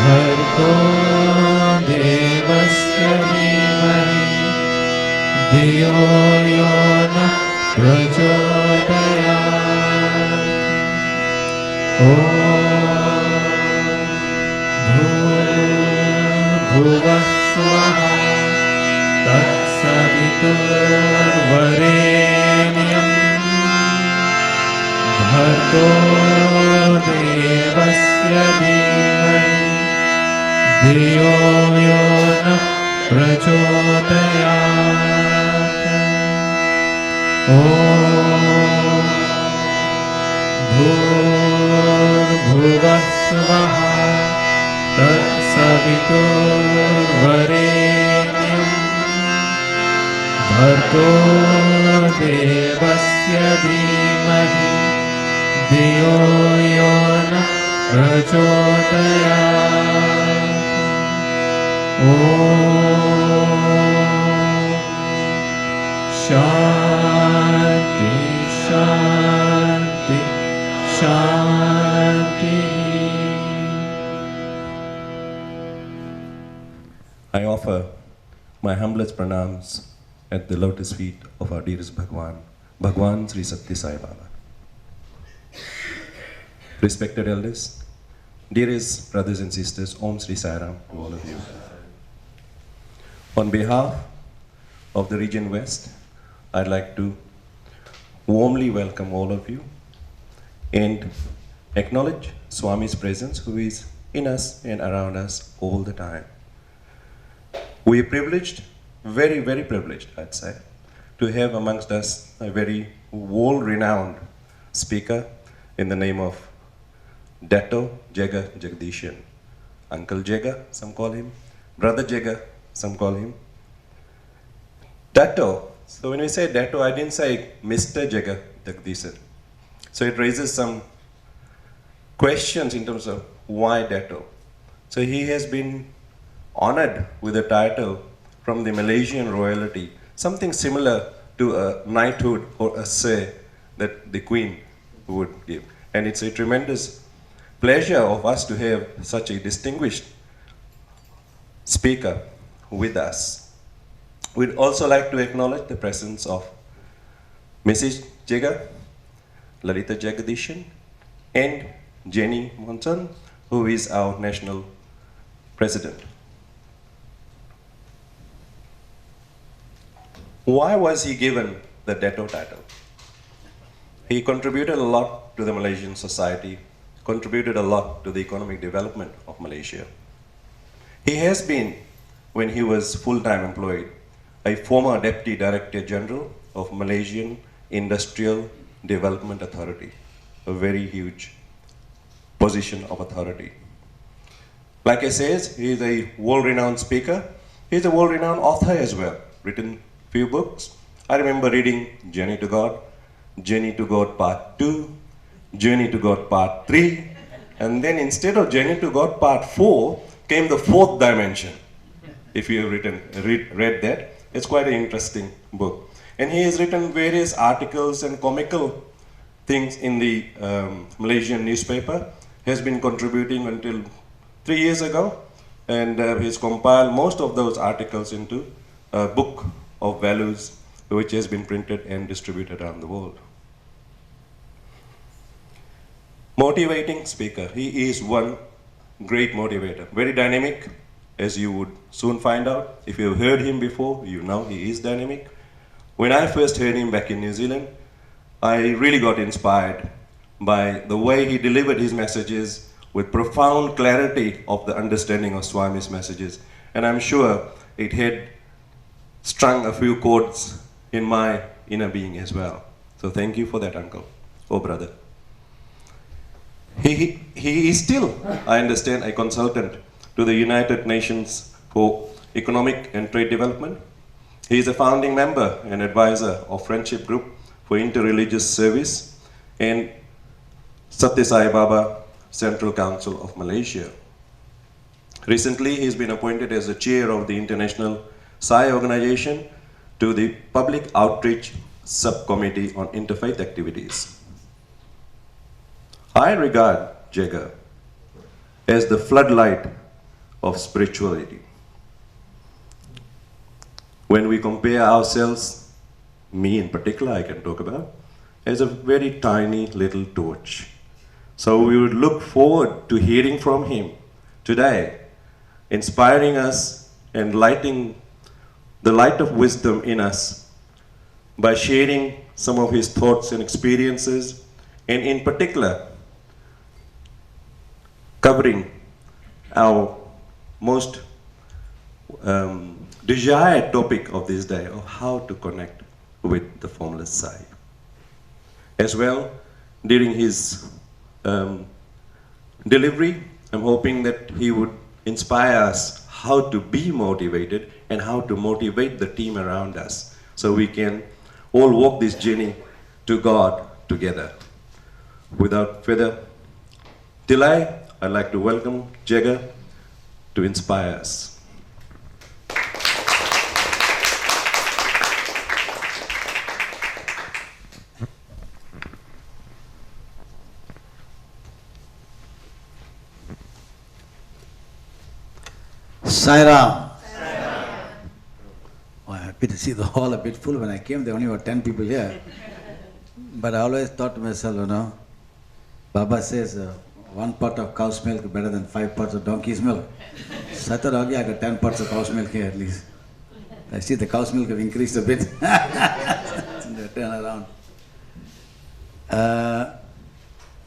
भर्गो देवस्य धीमहि धियो यो नः प्रचोदयात्। ॐ भूर्भुवः स्वः तत्सवितुर्वरेण्यं भर्गो देवस्य धीमहि धियो यो नः प्रचोदयात्। ॐ भूर्भुवः स्वः तत्सवितुर्वरेण्यं भर्गो देवस्य धीमहि धियो यो नः प्रचोदयात्। ॐ शान्ति शान्ति शान्तिः। I offer my humblest pranams at the lotus feet of our dearest Bhagwan Sri Sathya Sai Baba. Respected elders, dearest brothers and sisters, Om Sri Sai Ram to all of you. On behalf of the Region West, I'd like to warmly welcome all of you and acknowledge Swami's presence, who is in us and around us all the time. We are privileged, very, very privileged, I'd say, to have amongst us a very world-renowned speaker in the name of Dato Jagadeesan. Uncle Jega, some call him. Brother Jega, some call him. Dato. So when we say Dato, I didn't say Mr. Jagadeesan. So it raises some questions in terms of why Dato. So he has been honored with a title from the Malaysian royalty, something similar to a knighthood or a say that the Queen would give. And it's a tremendous pleasure of us to have such a distinguished speaker with us. We'd also like to acknowledge the presence of Mrs. Jega, Dato Jagadeesan, and Jenny Monson, who is our national president. Why was he given the Dato title? He contributed a lot to the Malaysian society, contributed a lot to the economic development of Malaysia. He has been, when he was full-time employed, a former Deputy Director General of Malaysian Industrial Development Authority, a very huge position of authority. Like I said, he is a world-renowned speaker. He is a world-renowned author as well, written few books. I remember reading Journey to God Part 2, Journey to God Part 3, and then instead of Journey to God Part 4 came the fourth dimension. If you have read that, it's quite an interesting book. And he has written various articles and comical things in the Malaysian newspaper. He has been contributing until 3 years ago, and he's compiled most of those articles into a book of values, which has been printed and distributed around the world. Motivating speaker. He is one great motivator, very dynamic, as you would soon find out. If you've heard him before, you know he is dynamic. When I first heard him back in New Zealand, I really got inspired by the way he delivered his messages with profound clarity of the understanding of Swami's messages. And I'm sure it had strung a few chords in my inner being as well. So thank you for that, uncle or brother. He is still, I understand, a consultant to the United Nations for Economic and Trade Development. He is a founding member and advisor of Friendship Group for Interreligious Service and Sathya Sai Baba Central Council of Malaysia. Recently, he's been appointed as the chair of the International Sai organization to the Public Outreach Subcommittee on Interfaith Activities. I regard Jega as the floodlight of spirituality. When we compare ourselves, me in particular I can talk about, as a very tiny little torch. So we would look forward to hearing from him today, inspiring us and lighting the light of wisdom in us by sharing some of his thoughts and experiences, and in particular, covering our most desired topic of this day, of how to connect with the Formless Sai. As well, during his delivery, I'm hoping that he would inspire us how to be motivated and how to motivate the team around us, so we can all walk this journey to God together. Without further delay, I'd like to welcome Jega to inspire us. Sai Ram. Oh, I'm happy to see the hall a bit full. When I came, there only were 10 people here. But I always thought to myself, Baba says, 1 pot of cow's milk better than 5 pots of donkey's milk. So I thought, okay, I got 10 pots of cow's milk here at least. I see the cow's milk have increased a bit. Turn around.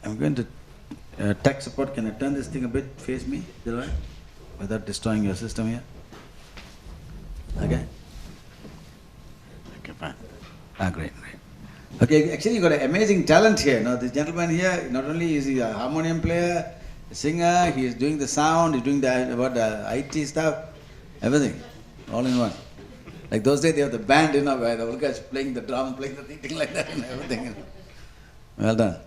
I'm going to tech support. Can I turn this thing a bit, face me? Is that right? Without destroying your system here? Okay? Okay, fine. Great. Okay, actually you got an amazing talent here. This gentleman here, not only is he a harmonium player, a singer, he is doing the sound, he's doing the IT stuff, everything, all in one. Like those days they have the band, where the old guys playing the drum, playing the thing like that and everything. Well done.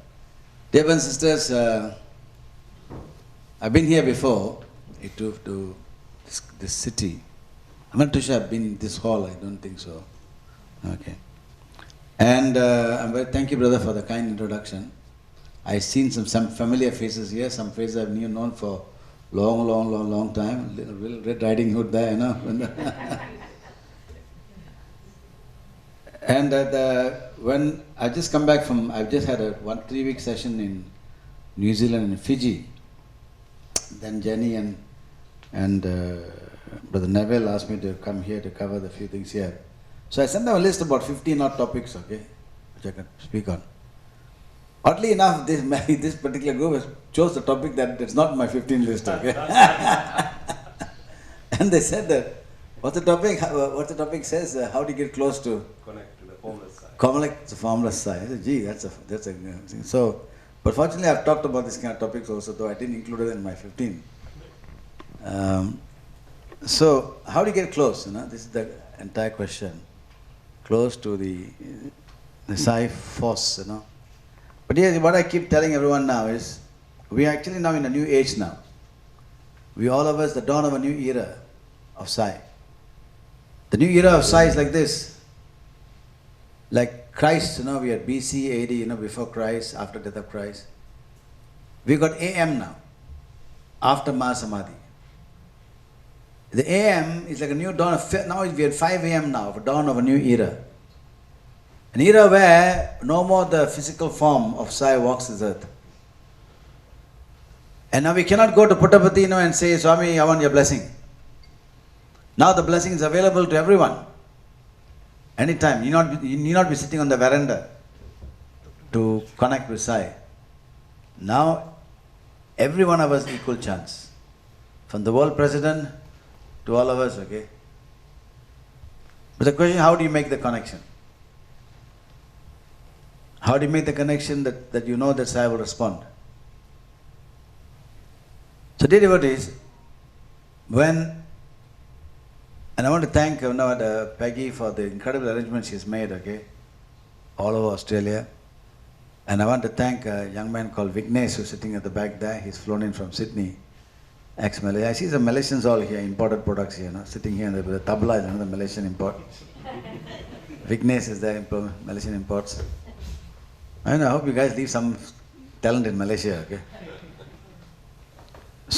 Dear brothers and sisters, I've been here before. To this city. I'm not too sure I've been in this hall, I don't think so. Okay. And thank you, brother, for the kind introduction. I've seen some familiar faces here, some faces I've known for long time. Little Red Riding Hood there, And when I just come back from, I've just had a 3-week session in New Zealand and Fiji. Then Jenny and Brother Neville asked me to come here to cover the few things here. So I sent them a list about 15 odd topics, okay, which I can speak on. Oddly enough, this particular group chose the topic that's not my 15 list, okay. And they said that, what's the topic? What the topic says? How do you get close to? Connect to the Formless Sai. Connect to the Formless Sai. I said, gee, that's a thing. So. But fortunately, I've talked about this kind of topics also, though I didn't include it in my 15. So, how do you get close? This is the entire question. Close to the Sai force, But here, what I keep telling everyone now is, we are actually now in a new age now. We all of us, the dawn of a new era of Sai. The new era of Sai is like this. Like Christ, we had BC, AD, before Christ, after death of Christ. We got AM now, after Mahasamadhi. The AM is like a new dawn of, now we are 5 AM now, a dawn of a new era. An era where no more the physical form of Sai walks this earth. And now we cannot go to Puttaparthi, and say, Swami, I want your blessing. Now the blessing is available to everyone. Anytime. You need not be sitting on the veranda to connect with Sai. Now, every one of us equal chance. From the world president to all of us, okay? But the question, how do you make the connection? How do you make the connection that you know that Sai will respond? So dear devotees, and I want to thank Peggy for the incredible arrangements she's made, okay, all over Australia. And I want to thank a young man called Vignesh who's sitting at the back there. He's flown in from Sydney, ex-Malaysia. I see some Malaysians all here, imported products here, sitting here. The tabla is another Malaysian import. Vignesh is there, Malaysian imports. I hope you guys leave some talent in Malaysia, okay?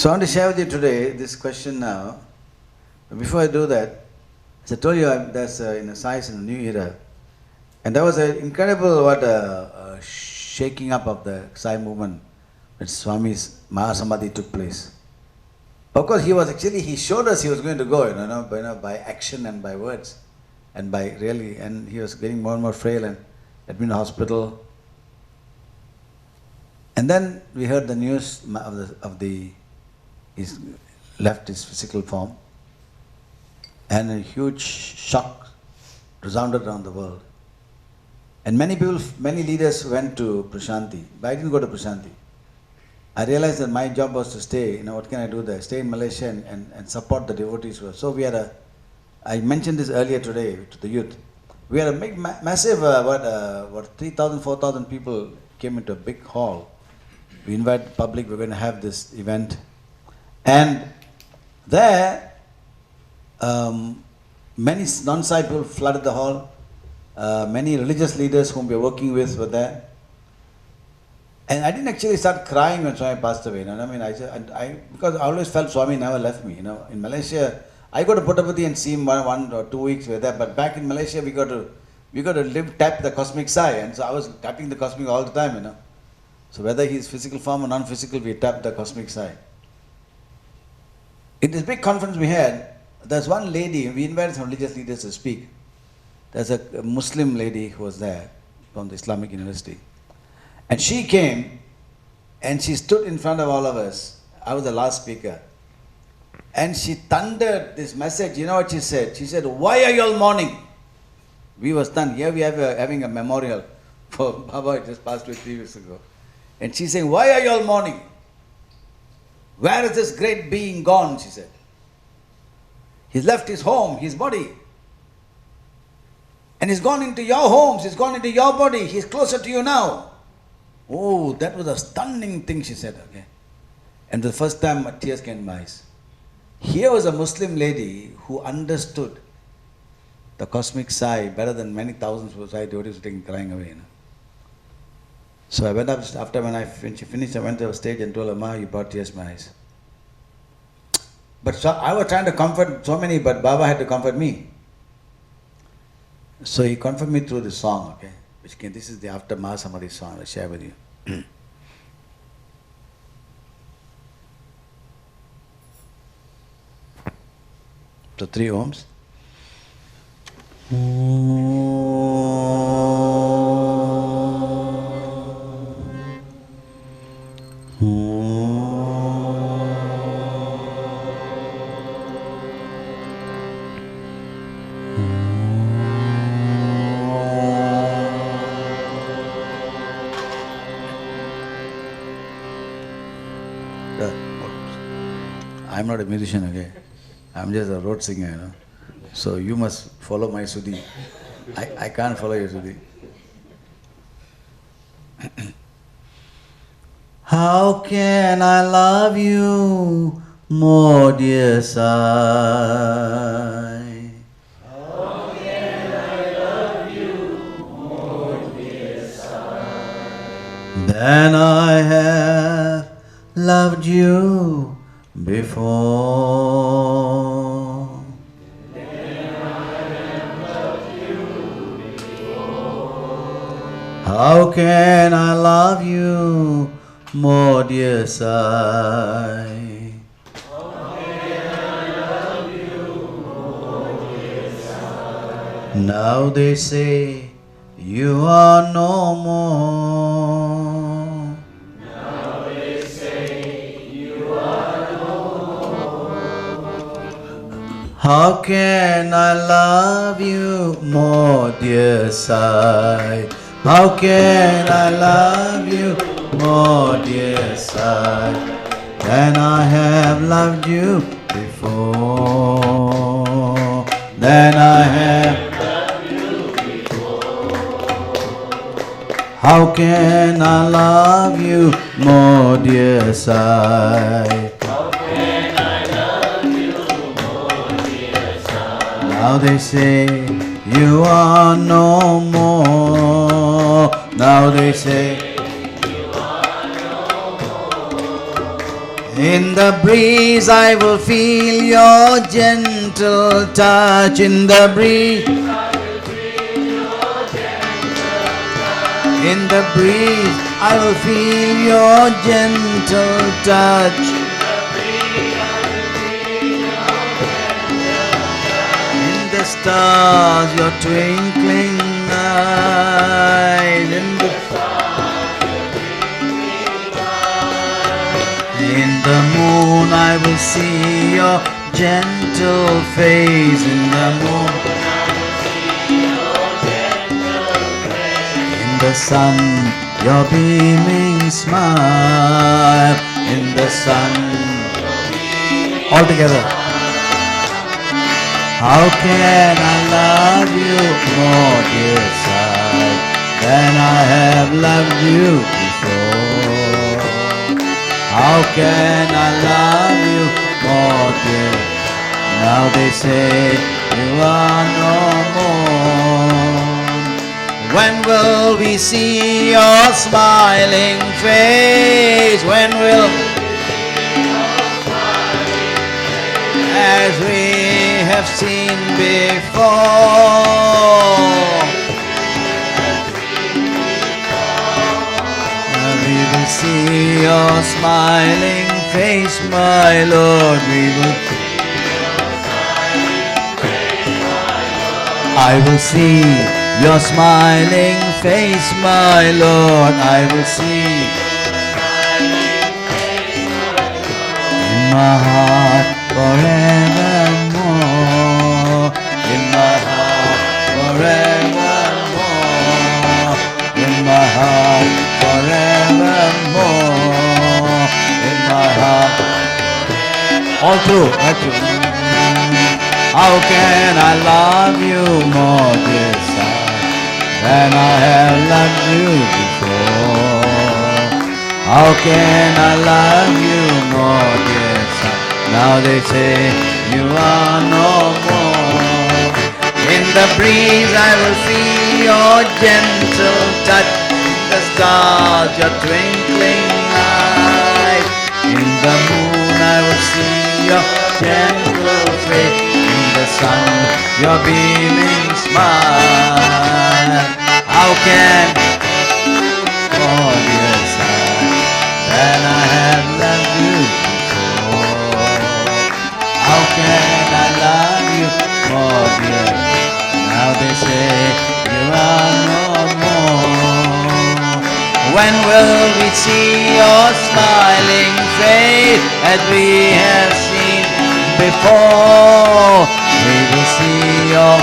So I want to share with you today this question now. Before I do that, as I told you, there's Sai is in the new era. And there was an incredible shaking up of the Sai movement when Swami's Mahasamadhi took place. Of course, he showed us he was going to go, by action and by words, and he was getting more and more frail and had been in the hospital. And then we heard the news he's left his physical form, and a huge shock resounded around the world. And many leaders went to Prashanti, but I didn't go to Prashanti. I realized that my job was to stay, what can I do there? Stay in Malaysia and support the devotees. So we had I mentioned this earlier today to the youth. We had a massive, 3,000, 4,000 people came into a big hall. We invited the public, we're going to have this event. And there, many non-Sai people flooded the hall. Many religious leaders whom we were working with were there. And I didn't actually start crying when Swami passed away. Because I always felt Swami never left me. In Malaysia, I go to Puttaparthi and see him 1 or 2 weeks we were there. But back in Malaysia, we got to tap the cosmic Sai, and so I was tapping the cosmic all the time. So whether he's physical form or non-physical, we tapped the cosmic Sai. In this big conference we had, there's one lady. We invited some religious leaders to speak. There's a Muslim lady who was there from the Islamic University. And she came and she stood in front of all of us. I was the last speaker. And she thundered this message. You know what she said? She said, "Why are you all mourning?" We were stunned. Here we are having a memorial for Baba. It just passed away 3 weeks ago. And she's saying, "Why are you all mourning? Where is this great being gone?" She said. "He's left his home, his body. And he's gone into your homes, he's gone into your body, he's closer to you now." Oh, that was a stunning thing she said, okay. And the first time tears came to my eyes. Here was a Muslim lady who understood the cosmic Sai better than many thousands of Sai devotees were crying away. So I went up, when she finished, I went to the stage and told her, "Ma, you brought tears to my eyes." But I was trying to comfort so many, but Baba had to comfort me. So he comforted me through this song, okay? This is the after Mahasamadhi song I'll share with you. So 3 ohms. I'm not a musician, okay? I'm just a road singer, So you must follow my Sudhi. I can't follow your Sudhi. How can I love you more, dear Sai? How can I love you more, dear Sai? Than I have loved you before. Then I have loved you before. How can I love you more, dear Sai? How can I love you more, dear Sai? Now they say you are no more. Now they say you are no more. How can I love you more, dear Sai? How can I love you more, dear Sai, than I have loved you before? Than I have loved you before. How can I love you more, dear Sai? How can I love you more, dear Sai? Now they say you are no more. Now they say You are no more. In the breeze I will feel your gentle touch. In the breeze, in the breeze I will feel your gentle touch. In the stars your twinkling eyes. In the moon I will see your gentle face. In the moon, in the sun your beaming smile. In the sun, all together. How can I love you more, dear Sai, than I have loved you before? How can I love you more, dear? Now they say you are no more. When will we see your smiling face? When will, as we have seen before, we will see your smiling face, my Lord. We will. I will see your smiling face, my Lord. I will see in my heart forevermore. In my heart forevermore. In my heart forevermore. In my heart. All through, right through. How can I love you more, dear Sai, than I have loved you before? How can I love you more, dear Sai? Now they say you are no more. In the breeze I will feel your gentle touch. In the stars your twinkling light. In the moon I will see your gentle face. In the sun your beaming smile. How can, oh dear Sai, than I have loved you before? How can I love you more, dear? Now they say you are no more. When will we see your smiling face as we have seen before? We will see your,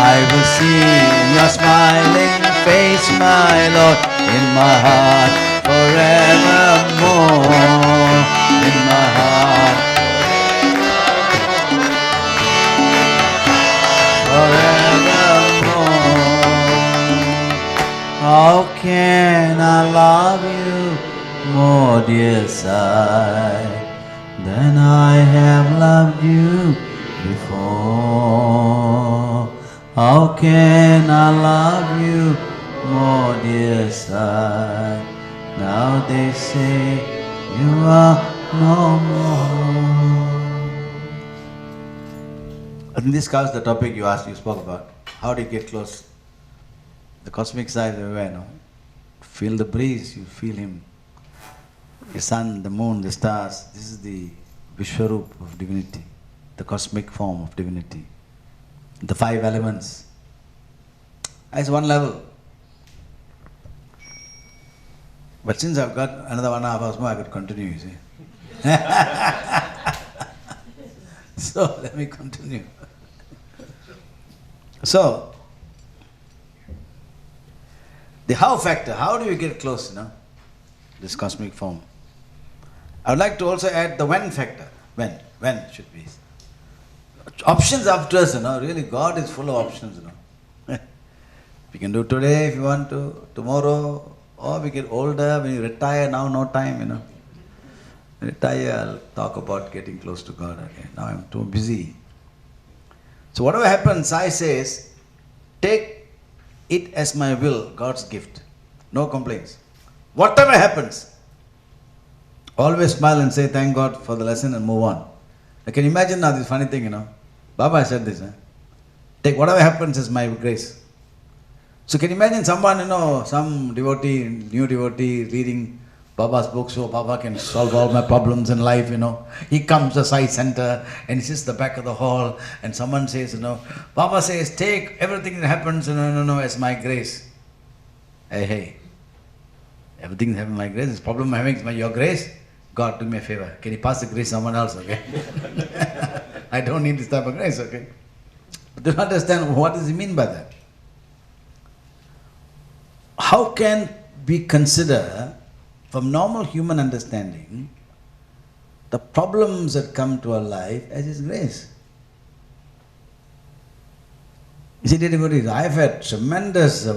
I will see your smiling face, my Lord, in my heart forevermore. In my heart forevermore. How can I love you more, dear Sai, than I have loved you before? How can I love you more, dear Sai? Now they say you are no more. I think this covers the topic you asked, you spoke about. How do you get close? The cosmic side is everywhere, no? Feel the breeze, you feel him. The sun, the moon, the stars. This is the Vishwarup of divinity, the cosmic form of divinity. The 5 elements. That's one level. But since I've got another 1.5 hours more, I could continue, you see. So, let me continue. So, the how factor, how do you get close, this cosmic form? I would like to also add the when factor. When should be. Options after us, really God is full of options, We can do today if you want to, tomorrow, or we get older, when you retire, now no time, Retire, I'll talk about getting close to God again. Now I'm too busy. So whatever happens, Sai says, take it as my will, God's gift. No complaints. Whatever happens, Always smile and say thank God for the lesson and move on. I can imagine now this funny thing, Baba said this, take whatever happens as my grace. So can you imagine someone, some devotee, new devotee reading Baba's book, so Baba can solve all my problems in life, He comes to Sai Center and he sits at the back of the hall and someone says, Baba says, take everything that happens, as my grace. Hey, everything that happens my grace, this problem I'm having is your grace. God, do me a favor. Can you pass the grace to someone else, okay? I don't need this type of grace, okay? But do you understand what does he mean by that? How can we consider, from normal human understanding, the problems that come to our life as His grace? You see, devotees, I've had tremendous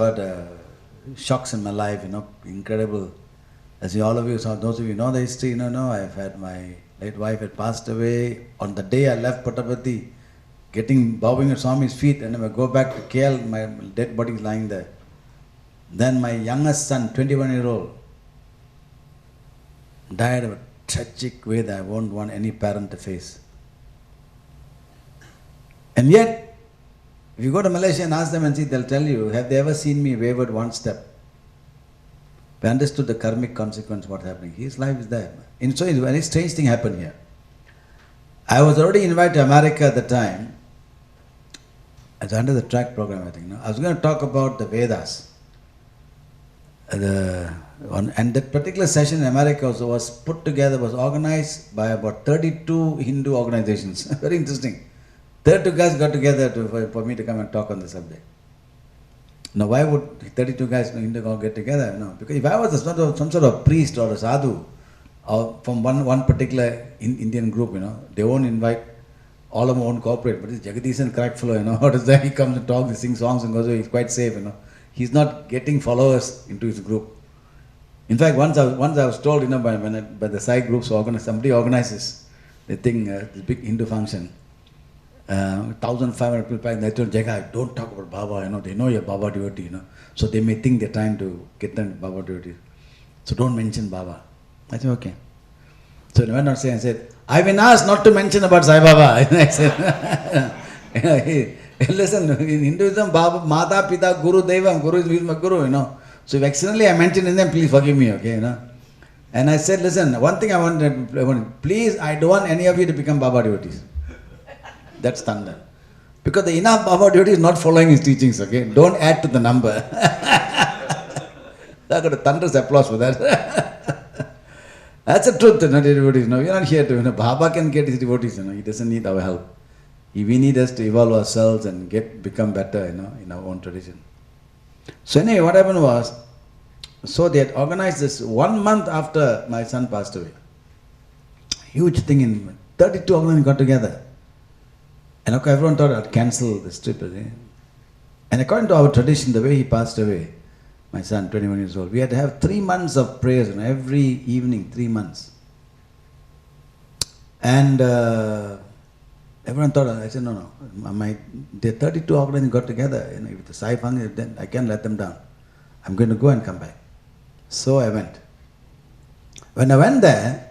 shocks in my life, incredible. As all of you, those of you know the history, I've had my late wife had passed away. On the day I left Puttaparthi, bowing at Swami's feet, and I go back to KL, my dead body is lying there. Then my youngest son, 21-year-old, died of a tragic way that I won't want any parent to face. And yet, if you go to Malaysia and ask them and see, they'll tell you, have they ever seen me wavered one step? They understood the karmic consequence, what's happening. His life is there. And so a very strange thing happened here. I was already invited to America at the time, as under the track program, I think. I was going to talk about the Vedas. And that particular session in America was put together, was organized by about 32 Hindu organizations. Very interesting. 32 guys got together for me to come and talk on the subject. Now, why would 32 guys in Hindu get together? No, because if I was some sort of priest or a sadhu, or from one particular Indian group, they won't invite, all of them won't cooperate. But this Jagadeesan crack fellow, what is that? He comes and talks, he sings songs and goes away. He's quite safe, He's not getting followers into his group. In fact, once I was told, by the Sai groups, somebody organizes the thing, this big Hindu function. 1,500 people, and they told Jega, don't talk about Baba, they know you're Baba devotee, so they may think they're trying to get them Baba devotee. So don't mention Baba. I said, okay. So I went on and said, I've been asked not to mention about Sai Baba. And I said, hey, listen, in Hinduism, Baba, Mata, Pita, Guru, Devam, Guru is my Guru, So if accidentally I mentioned in them, please forgive me, okay, And I said, listen, one thing I want, please, I don't want any of you to become Baba devotees. That's thunder. Because the enough Baba devotee is not following his teachings, okay? Don't add to the number. I got a thunderous applause for that. That's the truth, devotees. We're not here to, Baba can get his devotees, he doesn't need our help. We need us to evolve ourselves and become better, in our own tradition. So anyway, what happened was, so they had organized this 1 month after my son passed away. Huge thing in 32 organizations got together. And okay, everyone thought I'd cancel this trip. And according to our tradition, the way he passed away, my son, 21 years old, we had to have 3 months of prayers, every evening, 3 months. And everyone thought, I said, no. The 32 organizations got together. If the Sai function, then I can't let them down. I'm going to go and come back. So I went. When I went there,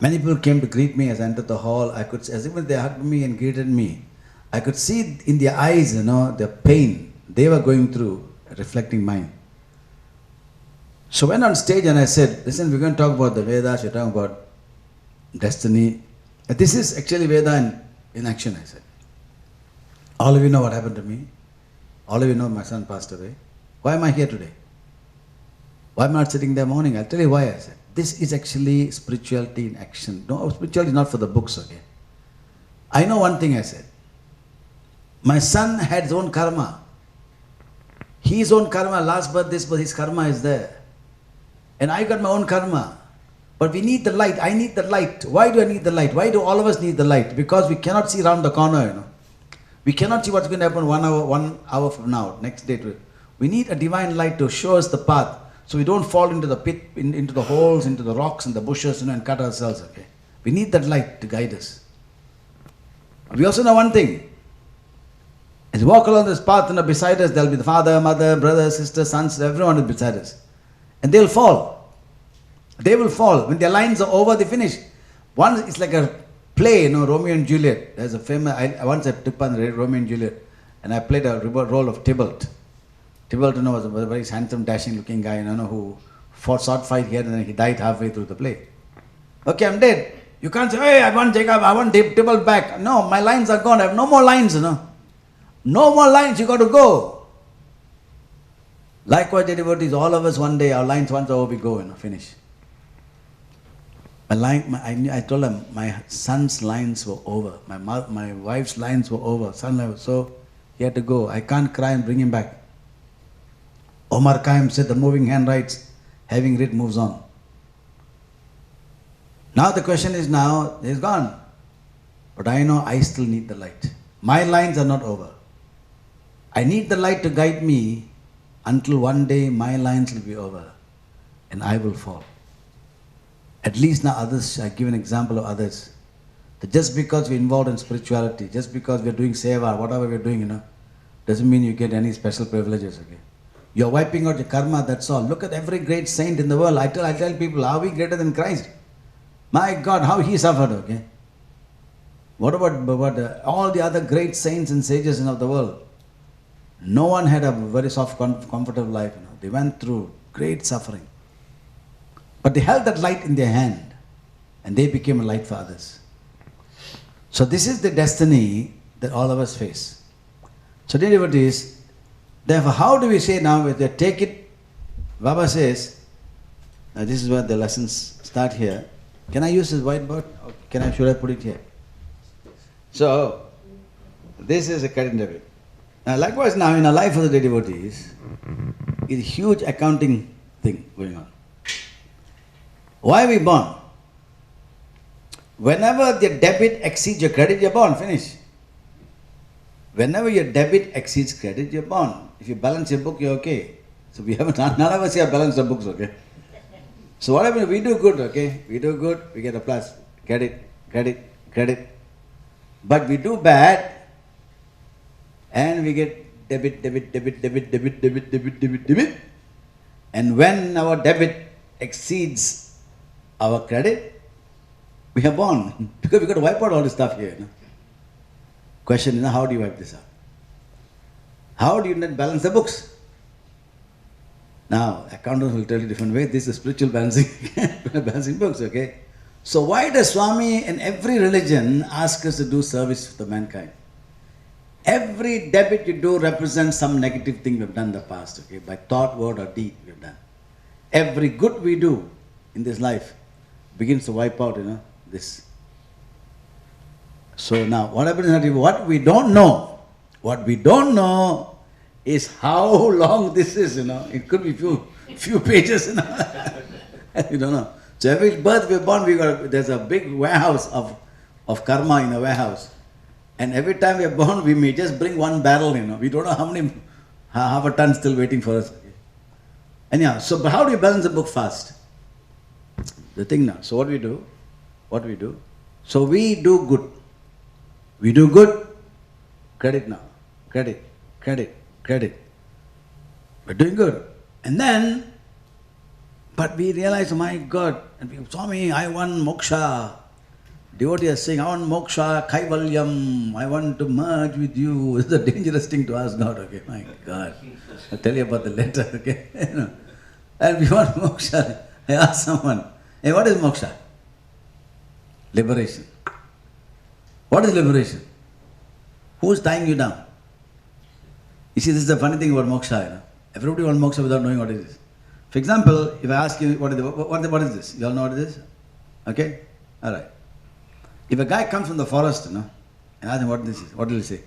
many people came to greet me as I entered the hall. I could, as even they hugged me and greeted me, I could see in their eyes, the pain they were going through, reflecting mine. So I went on stage and I said, listen, we're going to talk about the Vedas, we're talking about destiny. This is actually Veda in action, I said. All of you know what happened to me. All of you know my son passed away. Why am I here today? Why am I not sitting there mourning? I'll tell you why, I said. This is actually spirituality in action. No, spirituality is not for the books, okay? I know one thing, I said. My son had his own karma. His own karma, last birth, this birth, his karma is there. And I got my own karma. But we need the light. I need the light. Why do I need the light? Why do all of us need the light? Because we cannot see around the corner, We cannot see what's going to happen 1 hour from now, next day. We need a divine light to show us the path. So we don't fall into the pit, into the holes, into the rocks and the bushes, and cut ourselves, okay? We need that light to guide us. We also know one thing. As we walk along this path, beside us, there'll be the father, mother, brother, sister, sons, everyone is beside us. And they'll fall. They will fall. When their lines are over, they finish. Once it's like a play, Romeo and Juliet. There's a famous, once I took part in Romeo and Juliet, and I played a role of Tybalt. Tybalt, was a very handsome, dashing looking guy, who fought sword fight here and then he died halfway through the play. Okay, I'm dead. You can't say, hey, I want Jacob, I want Tybalt back. No, my lines are gone. I have no more lines, No more lines, you got to go. Likewise, the devotees, all of us one day, our lines once over, we go, finish. I told them, my son's lines were over. My wife's lines were over. So he had to go. I can't cry and bring him back. Omar Khayyam said, the moving hand writes, having writ moves on. Now the question is he's gone. But I know I still need the light. My lines are not over. I need the light to guide me until one day my lines will be over and I will fall. At least now others, I give an example of others. That just because we're involved in spirituality, just because we're doing seva, whatever we're doing, doesn't mean you get any special privileges, okay? You're wiping out your karma, that's all. Look at every great saint in the world. I tell people, are we greater than Christ? My God, how he suffered, okay? What about all the other great saints and sages of the world? No one had a very soft, comfortable life. They went through great suffering. But they held that light in their hand and they became a light for others. So this is the destiny that all of us face. So dear devotees, therefore how do we say now, if they take it, Baba says, now this is where the lessons start here. Can I use this whiteboard? Or should I put it here? So, this is a current debate. Now likewise now in the life of the devotees, is a huge accounting thing going on. Why are we born? Whenever the debit exceeds your credit, you're born, finish. Whenever your debit exceeds credit, you're born. If you balance your book, you're okay. So we haven't, none of us here balance the books, okay? So what happens, we do good, okay? We do good, we get a plus. Credit, credit, credit. But we do bad, and we get debit, debit, debit, debit, debit, debit, debit, debit, debit. And when our debit exceeds our credit, we are born. Because we got to wipe out all this stuff here. Question is, how do you wipe this out? How do you not balance the books? Now, accountants will tell you different ways. This is spiritual balancing, balancing books, okay? So why does Swami and every religion ask us to do service to mankind? Every debit you do represents some negative thing we've done in the past, okay? By thought, word or deed we've done. Every good we do in this life begins to wipe out, this. So now, what happens is, what we don't know is how long this is, It could be few pages, You don't know. So every birth we're born, there's a big warehouse of karma in a warehouse. And every time we're born, we may just bring one barrel, We don't know how many, half a ton still waiting for us. Anyhow, so how do you balance the book fast? The thing now. So what do we do? So we do good. We do good. Credit now. Credit, credit, credit. We're doing good. And then, but we realize, oh my God, and we, Swami, I want moksha. Devotee is saying, I want moksha, kaivalyam, I want to merge with you. It's a dangerous thing to ask God, okay? My God. I'll tell you about the letter, okay? And we want moksha. I asked someone, hey, what is moksha? Liberation. What is liberation? Who is tying you down? You see, this is the funny thing about moksha, Everybody wants moksha without knowing what it is. For example, if I ask you, what is this? You all know what it is? Okay? Alright. If a guy comes from the forest, and ask him what this is, what will he say?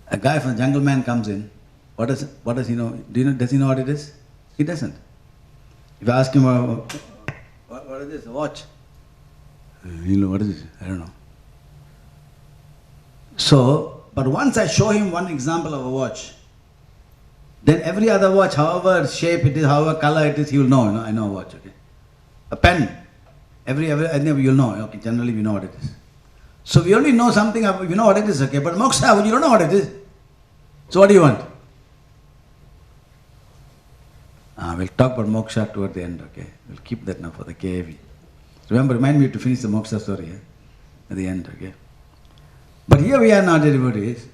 A guy from the jungle man comes in, what does he know? Does he know what it is? He doesn't. If I ask him, what is this? A watch? He'll know, what is this? I don't know. So, but once I show him one example of a watch, then every other watch, however shape it is, however color it is, he will know, I know a watch, okay? A pen, every you'll know, okay, generally we know what it is. So we only know something, we know what it is, okay, but moksha, you don't know what it is. So what do you want? We'll talk about moksha toward the end, okay? We'll keep that now for the KAV. Remember, remind me to finish the moksha story at the end, okay? But here we are now, dear devotees.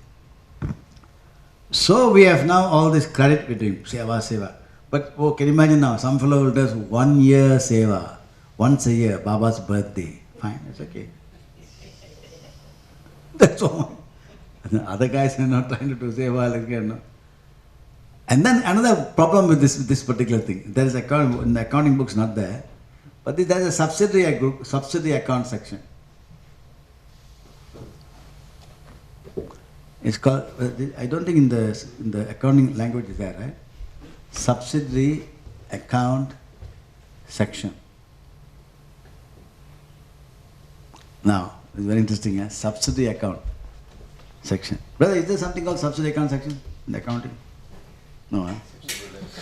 So we have now all this credit we're doing, seva, seva. But can you imagine now, some fellow will does 1 year seva, once a year, Baba's birthday. Fine, it's okay. That's all. The other guys are not trying to do seva like that, no? And then another problem with this particular thing, there is account in the accounting books not there, but there is a subsidiary account section. It's called, I don't think in the accounting language is there, right? Subsidiary account section. Now, it's very interesting, yeah? Subsidiary account section. Brother, is there something called subsidiary account section in the accounting? No, huh?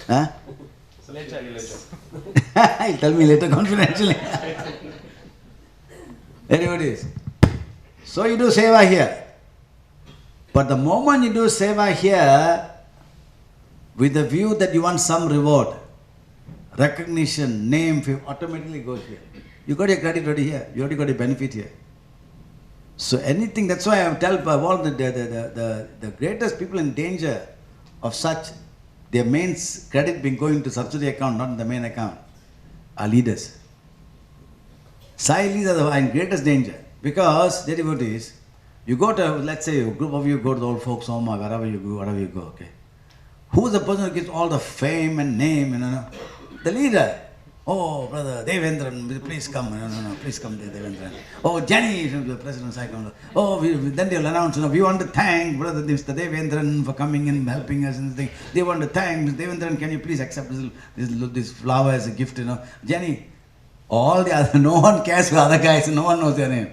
Huh? So later, He'll tell me later confidentially. Anyways, so you do seva here. But the moment you do seva here, with the view that you want some reward, recognition, name, fame, automatically goes here. You got your credit ready here. You already got your benefit here. So anything, that's why I tell all the greatest people in danger of such, their main credit being going to subsidiary account, not in the main account, are leaders. Sai leaders are in greatest danger because they devotees, you go to, let's say a group of you go to the old folks home or wherever you go, okay. Who's the person who gets all the fame and name, The leader. Oh, brother, Devendran, please come. No, please come, Devendran. Oh, Jenny, the president of Sai Council. Oh, then they'll announce, we want to thank brother Mr. Devendran for coming and helping us and thing. They want to thank Mr. Devendran, can you please accept this flower as a gift, Jenny, all the other, no one cares for other guys, no one knows their name.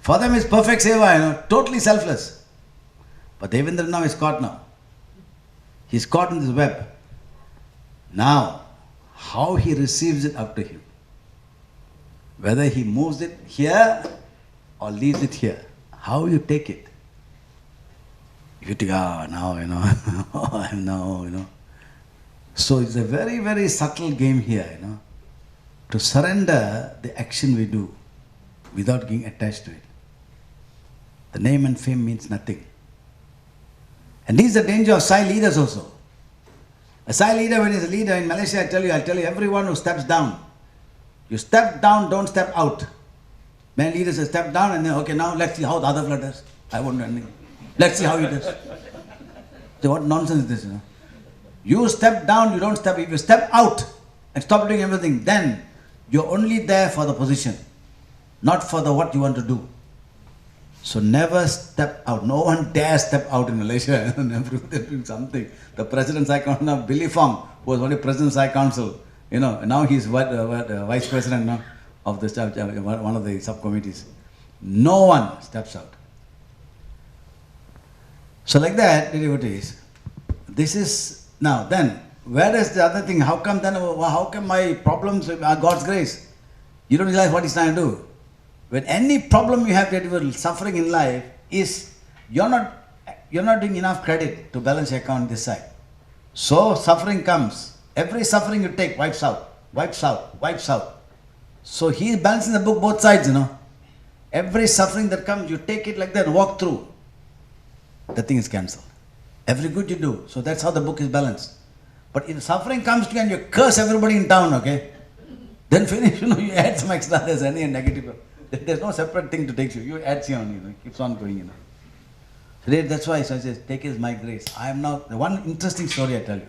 For them it's perfect seva, totally selfless. But Devendran now is caught now. He's caught in this web. Now, how he receives it up to him. Whether he moves it here or leaves it here. How you take it. You think, now, I'm now, So it's a very, very subtle game here, to surrender the action we do without getting attached to it. The name and fame means nothing. And this is the danger of Sai leaders also. A Sai leader, when he's a leader in Malaysia, I'll tell you, everyone who steps down. You step down, don't step out. Many leaders say, step down and then, okay, now let's see how the other fellow does. I won't do anything. Let's see how he does. So what nonsense is this, You step down, you don't step. If you step out and stop doing everything, then you're only there for the position, not for the what you want to do. So never step out. No one dares step out in Malaysia. They're doing something. The President Sai Council, Billy Fong, who was only President Sai Council, now he's Vice President of the one of the subcommittees. No one steps out. So like that, devotees, this is, now then, where is the other thing? How come my problems are God's grace? You don't realize what he's trying to do. When any problem you have, suffering in life, is you're not doing enough credit to balance your account this side. So suffering comes. Every suffering you take wipes out. So he is balancing the book both sides, Every suffering that comes, you take it like that and walk through. The thing is cancelled. Every good you do. So that's how the book is balanced. But if suffering comes to you and you curse everybody in town, okay? Then finish, you add some extra, there's any negative. There's no separate thing to take you. You add on, keeps on going, So that's why I says, take it as my grace. I am now, one interesting story I tell you.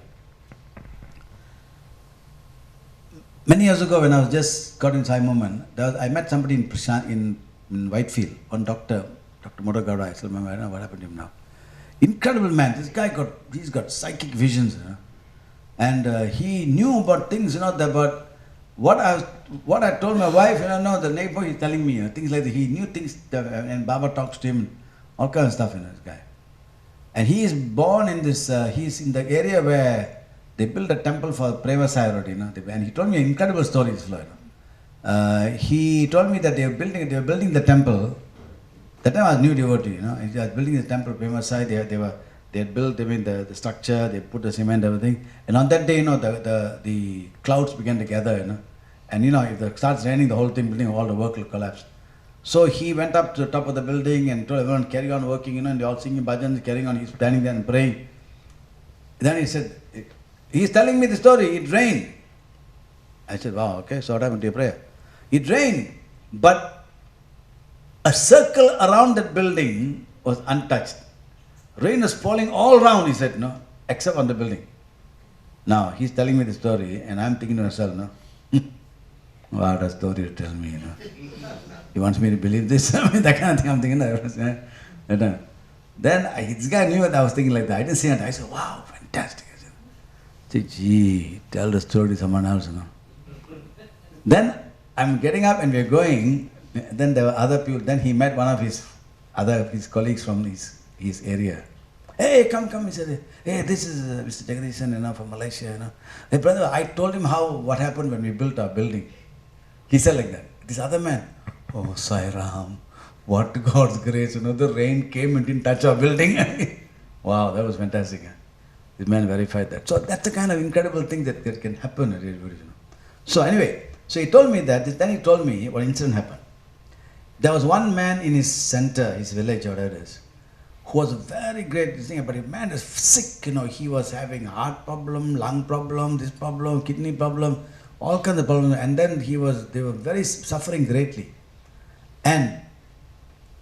Many years ago when I was just got in Sai movement, I met somebody in Whitefield, one Dr. Modagowda, I still remember, I don't know what happened to him now. Incredible man, this guy he's got psychic visions, And he knew about things, about what I told my wife, the neighbor is telling me, things like that. He knew things, and Baba talks to him, all kinds of stuff, this guy. And he is born in this, he's in the area where they built a temple for Prema Sai already, and he told me an incredible story, this fellow. He told me that they were building the temple. That time I was new devotee, He was building the temple, Prema Sai, they were They had built, the structure, they put the cement, everything. And on that day, the clouds began to gather, And if it starts raining, the whole building, all the work will collapse. So he went up to the top of the building and told everyone, carry on working, and they all singing bhajans, carrying on. He's standing there and praying. Then he said, he's telling me the story, it rained. I said, wow, okay, so what happened to your prayer? It rained, but a circle around that building was untouched. Rain was falling all around, he said, except on the building. Now, he's telling me the story, and I'm thinking to myself, what a story to tell me, He wants me to believe this, that kind of thing I'm thinking. Then this guy knew that I was thinking like that. I didn't see it. I said, wow, fantastic. I said, gee, tell the story to someone else, Then I'm getting up and we're going. Then there were other people. Then he met one of his colleagues from his area. Hey, come, he said, hey, this is Mr. Jagadeesan, from Malaysia, Hey, brother, I told him what happened when we built our building. He said like that. This other man, oh, Sai Ram, what God's grace, the rain came and didn't touch our building. Wow, that was fantastic. This man verified that. So that's the kind of incredible thing that can happen. So anyway, so he told me that, then he told me what incident happened. There was one man in his center, his village, whatever it is, who was a very great thing, but the man is sick, he was having heart problem, lung problem, this problem, kidney problem, all kinds of problems, and then they were very suffering greatly. And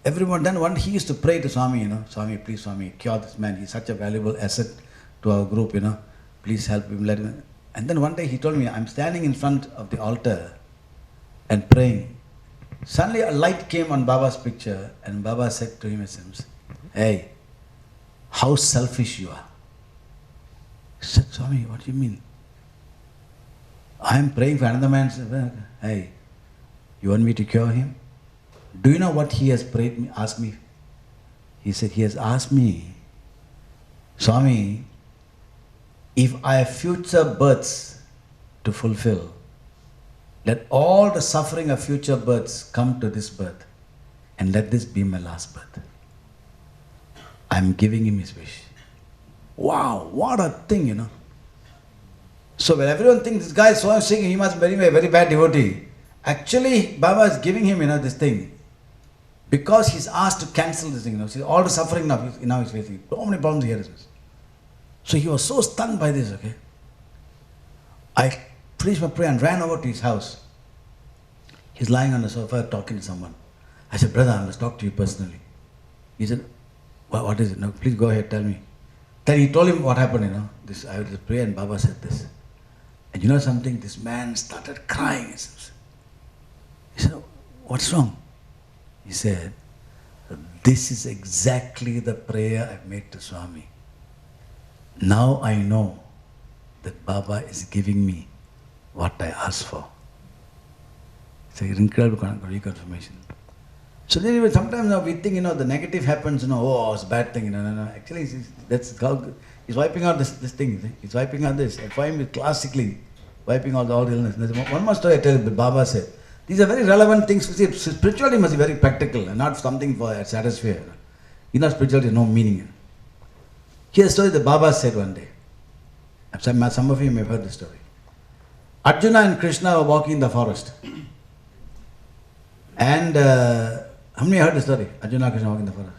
then he used to pray to Swami, Swami, please Swami, cure this man, he's such a valuable asset to our group, please help him, let him. And then one day he told me, I'm standing in front of the altar and praying. Suddenly a light came on Baba's picture, and Baba said to him, hey, how selfish you are. He said, Swami, what do you mean? I am praying for another man. Hey, you want me to cure him? Do you know what he has asked me? He said, he has asked me, Swami, if I have future births to fulfill, let all the suffering of future births come to this birth, and let this be my last birth. I'm giving him his wish. Wow, what a thing, So when everyone thinks this guy is so sick, he must be a very bad devotee. Actually, Baba is giving him, this thing. Because he's asked to cancel this thing, See, all the suffering now he's facing. So many problems he has. So he was so stunned by this, I finished my prayer and ran over to his house. He's lying on the sofa talking to someone. I said, brother, I must talk to you personally. He said, what is it? No, please go ahead, tell me. Then he told him what happened, I had to pray and Baba said this. And you know something? This man started crying. He said, what's wrong? He said, this is exactly the prayer I made to Swami. Now I know that Baba is giving me what I asked for. It's an incredible reconfirmation. So then sometimes we think, the negative happens, oh, it's a bad thing. No. Actually, that's how he's wiping out this thing. He's wiping out this. And for him, classically, wiping out all the illness. There's one more story I tell you, Baba said. These are very relevant things. See, spirituality must be very practical and not something for satisfy. Spirituality has no meaning. Here's a story that Baba said one day. Some of you may have heard this story. Arjuna and Krishna were walking in the forest. And how many heard the story? Arjuna and Krishna walking in the forest.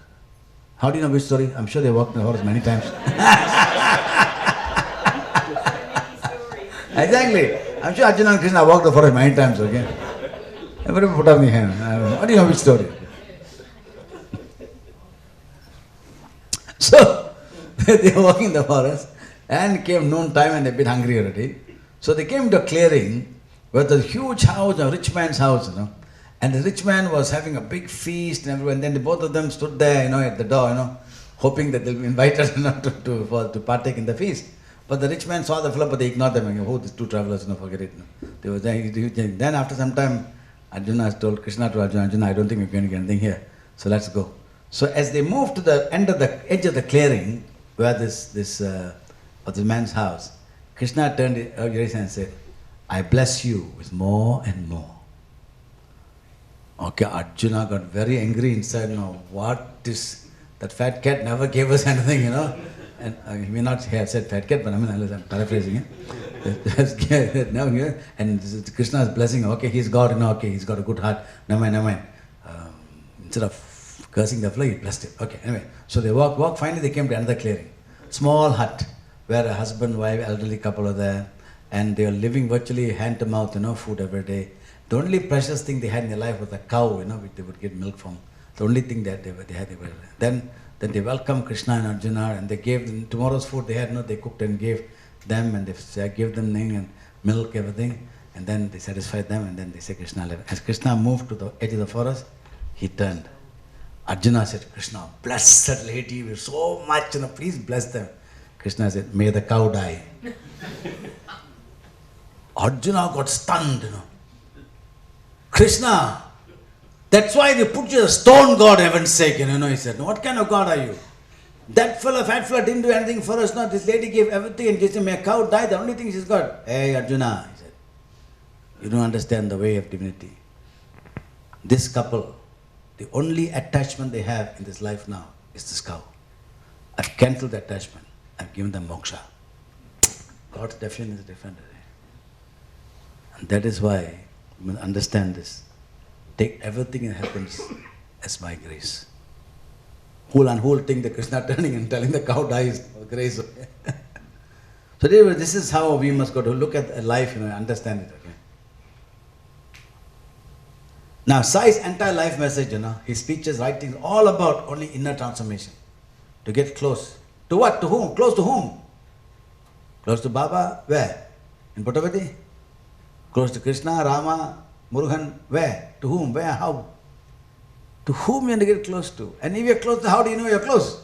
How do you know which story? I'm sure they walked in the forest many times. Exactly. I'm sure Arjuna and Krishna walked the forest many times, Everybody put up their hand. How do you know which story? So, they were walking in the forest and came noon time and they're a bit hungry already. So they came to a clearing where there's a huge house, a rich man's house, And the rich man was having a big feast and everyone. Then both of them stood there, at the door, hoping that they'll be invited to partake in the feast. But the rich man saw the fellow, but they ignored them. Oh, these two travelers, forget it. They were there. Then after some time, Arjuna told Krishna to Arjuna, I don't think we're going to get anything here. So let's go. So as they moved to the edge of the clearing, where this man's house, Krishna turned and said, I bless you with more and more. Okay, Arjuna got very angry inside. What is that fat cat never gave us anything, and he may not have said fat cat, but I'm paraphrasing it. And Krishna's blessing, okay, he's God, okay, he's got a good heart, never mind. Instead of cursing the fly, he blessed it. Okay, anyway, so they walk, finally they came to another clearing. Small hut, where a husband, wife, elderly couple are there, and they are living virtually hand to mouth, food every day. The only precious thing they had in their life was a cow, which they would get milk from. The only thing that they had. Then they welcomed Krishna and Arjuna, and they gave them tomorrow's food they had, they cooked and gave them, and they gave them and milk, everything, and then they satisfied them, and then they said Krishna left. As Krishna moved to the edge of the forest, he turned. Arjuna said, Krishna, bless that lady with so much, please bless them. Krishna said, may the cow die. Arjuna got stunned, Krishna, that's why they put you a stone god, heaven's sake, he said, what kind of god are you? That fellow, fat fellow, didn't do anything for us. No, this lady gave everything and just may a cow die. The only thing she's got. Hey, Arjuna, he said, you don't understand the way of divinity. This couple, the only attachment they have in this life now is this cow. I've cancelled the attachment. I've given them moksha. God's definition is different. And that is why you must understand this. Take everything that happens as by grace. Whole thing, the Krishna turning and telling the cow dies, grace. So this is how we must go to look at life, understand it. Okay? Now, Sai's entire life message, his speeches, writings, all about only inner transformation. To get close. To what? To whom? Close to whom? Close to Baba? Where? In Puttavati? Close to Krishna, Rama, Murugan? Where? To whom? Where? How? To whom you want to get close to? And if you're close, how do you know you're close?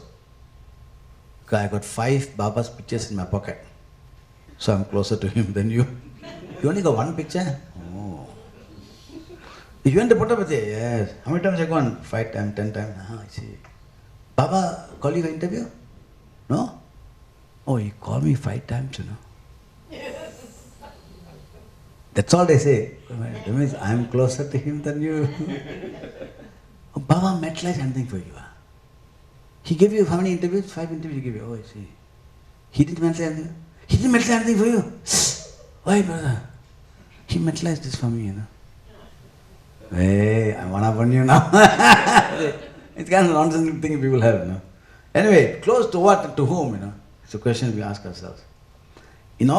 Because I got 5 Baba's pictures in my pocket. So I'm closer to him than you. You only got 1 picture? Oh. If you went to Puttapati, yes. How many times have you gone? 5 times, 10 times? I see. Baba call you for interview? No? Oh, he called me 5 times, That's all they say. That means I'm closer to him than you. Oh, Baba materialized anything for you. He gave you how many interviews? 5 interviews he gave you. Oh, I see. He didn't materialize anything? He didn't materialize anything for you? Why, brother? He materialized this for me, Hey, I want to burn you now. It's kind of nonsense thing people have, Anyway, close to what? To whom, It's a question we ask ourselves. If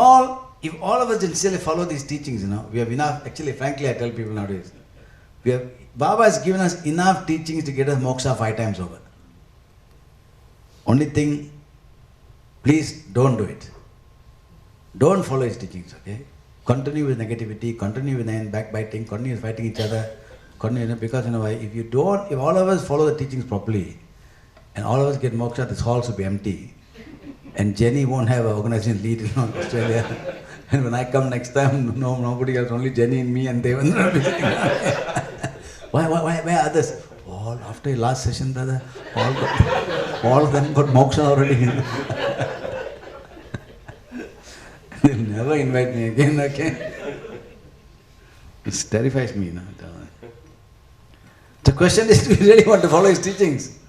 all of us sincerely follow these teachings, we have enough. Actually, frankly, I tell people nowadays, Baba has given us enough teachings to get us moksha 5 times over. Only thing, please don't do it. Don't follow his teachings, okay? Continue with negativity, continue with backbiting, continue with fighting each other, because why? If all of us follow the teachings properly, and all of us get moksha, this hall should be empty. And Jenny won't have an organization lead in Australia. And when I come next time, nobody else, only Jenny and me and Devendra. Why, where are others? All after last session, brother, all of them got moksha already. They'll never invite me again, okay? It terrifies me, The question is, do we really want to follow his teachings?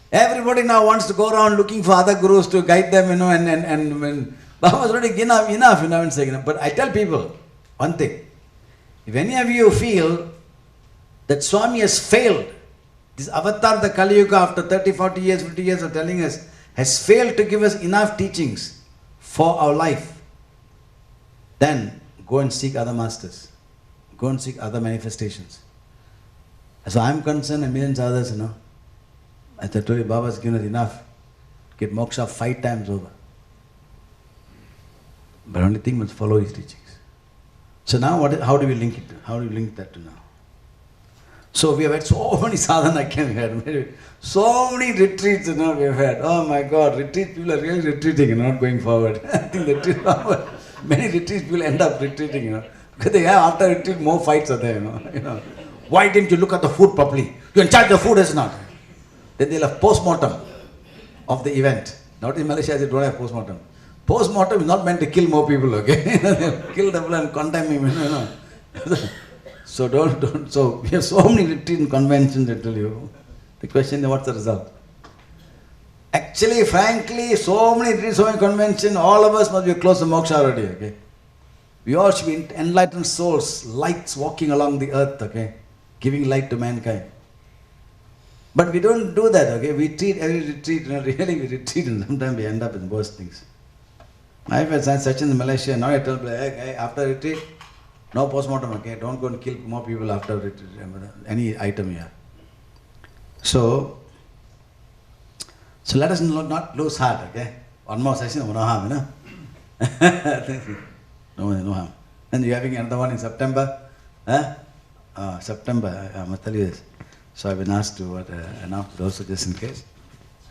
Everybody now wants to go around looking for other gurus to guide them, and when Baba's already enough, and saying, but I tell people one thing. If any of you feel that Swami has failed, this avatar, the Kali Yuga, after 30, 40 years, 50 years of telling us, has failed to give us enough teachings for our life, then go and seek other masters. Go and seek other manifestations. As far as I'm concerned, and millions of others, as I told you, Baba has given us enough. Get moksha 5 times over. But only thing must follow his teachings. So now how do we link it? How do we link that to now? So we have had so many sadhana camps, we had so many retreats, we have had. Oh my God, people are really retreating, not going forward. I think that many retreats people end up retreating, because they have after retreat more fights are there, Why didn't you look at the food properly? You in charge the food is not. Then they'll have post-mortem of the event. Not in Malaysia, they don't have post-mortem. Post-mortem is not meant to kill more people, okay? Kill them and contaminate, So don't. So we have so many retreat conventions, I tell you. The question is, what's the result? Actually, frankly, so many conventions, all of us must be close to moksha already, okay? We all should be enlightened souls, lights walking along the earth, okay? Giving light to mankind. But we don't do that, okay? We treat every retreat, really we retreat and sometimes we end up with worse things. I've had sessions in Malaysia, now I tell people, hey, after retreat, no postmortem, okay? Don't go and kill more people after retreat, any item here. So let us not lose heart, okay? One more session, no harm, you know? No harm. And you're having another one in September? September, I must tell you this. So I've been asked to announce also just in case.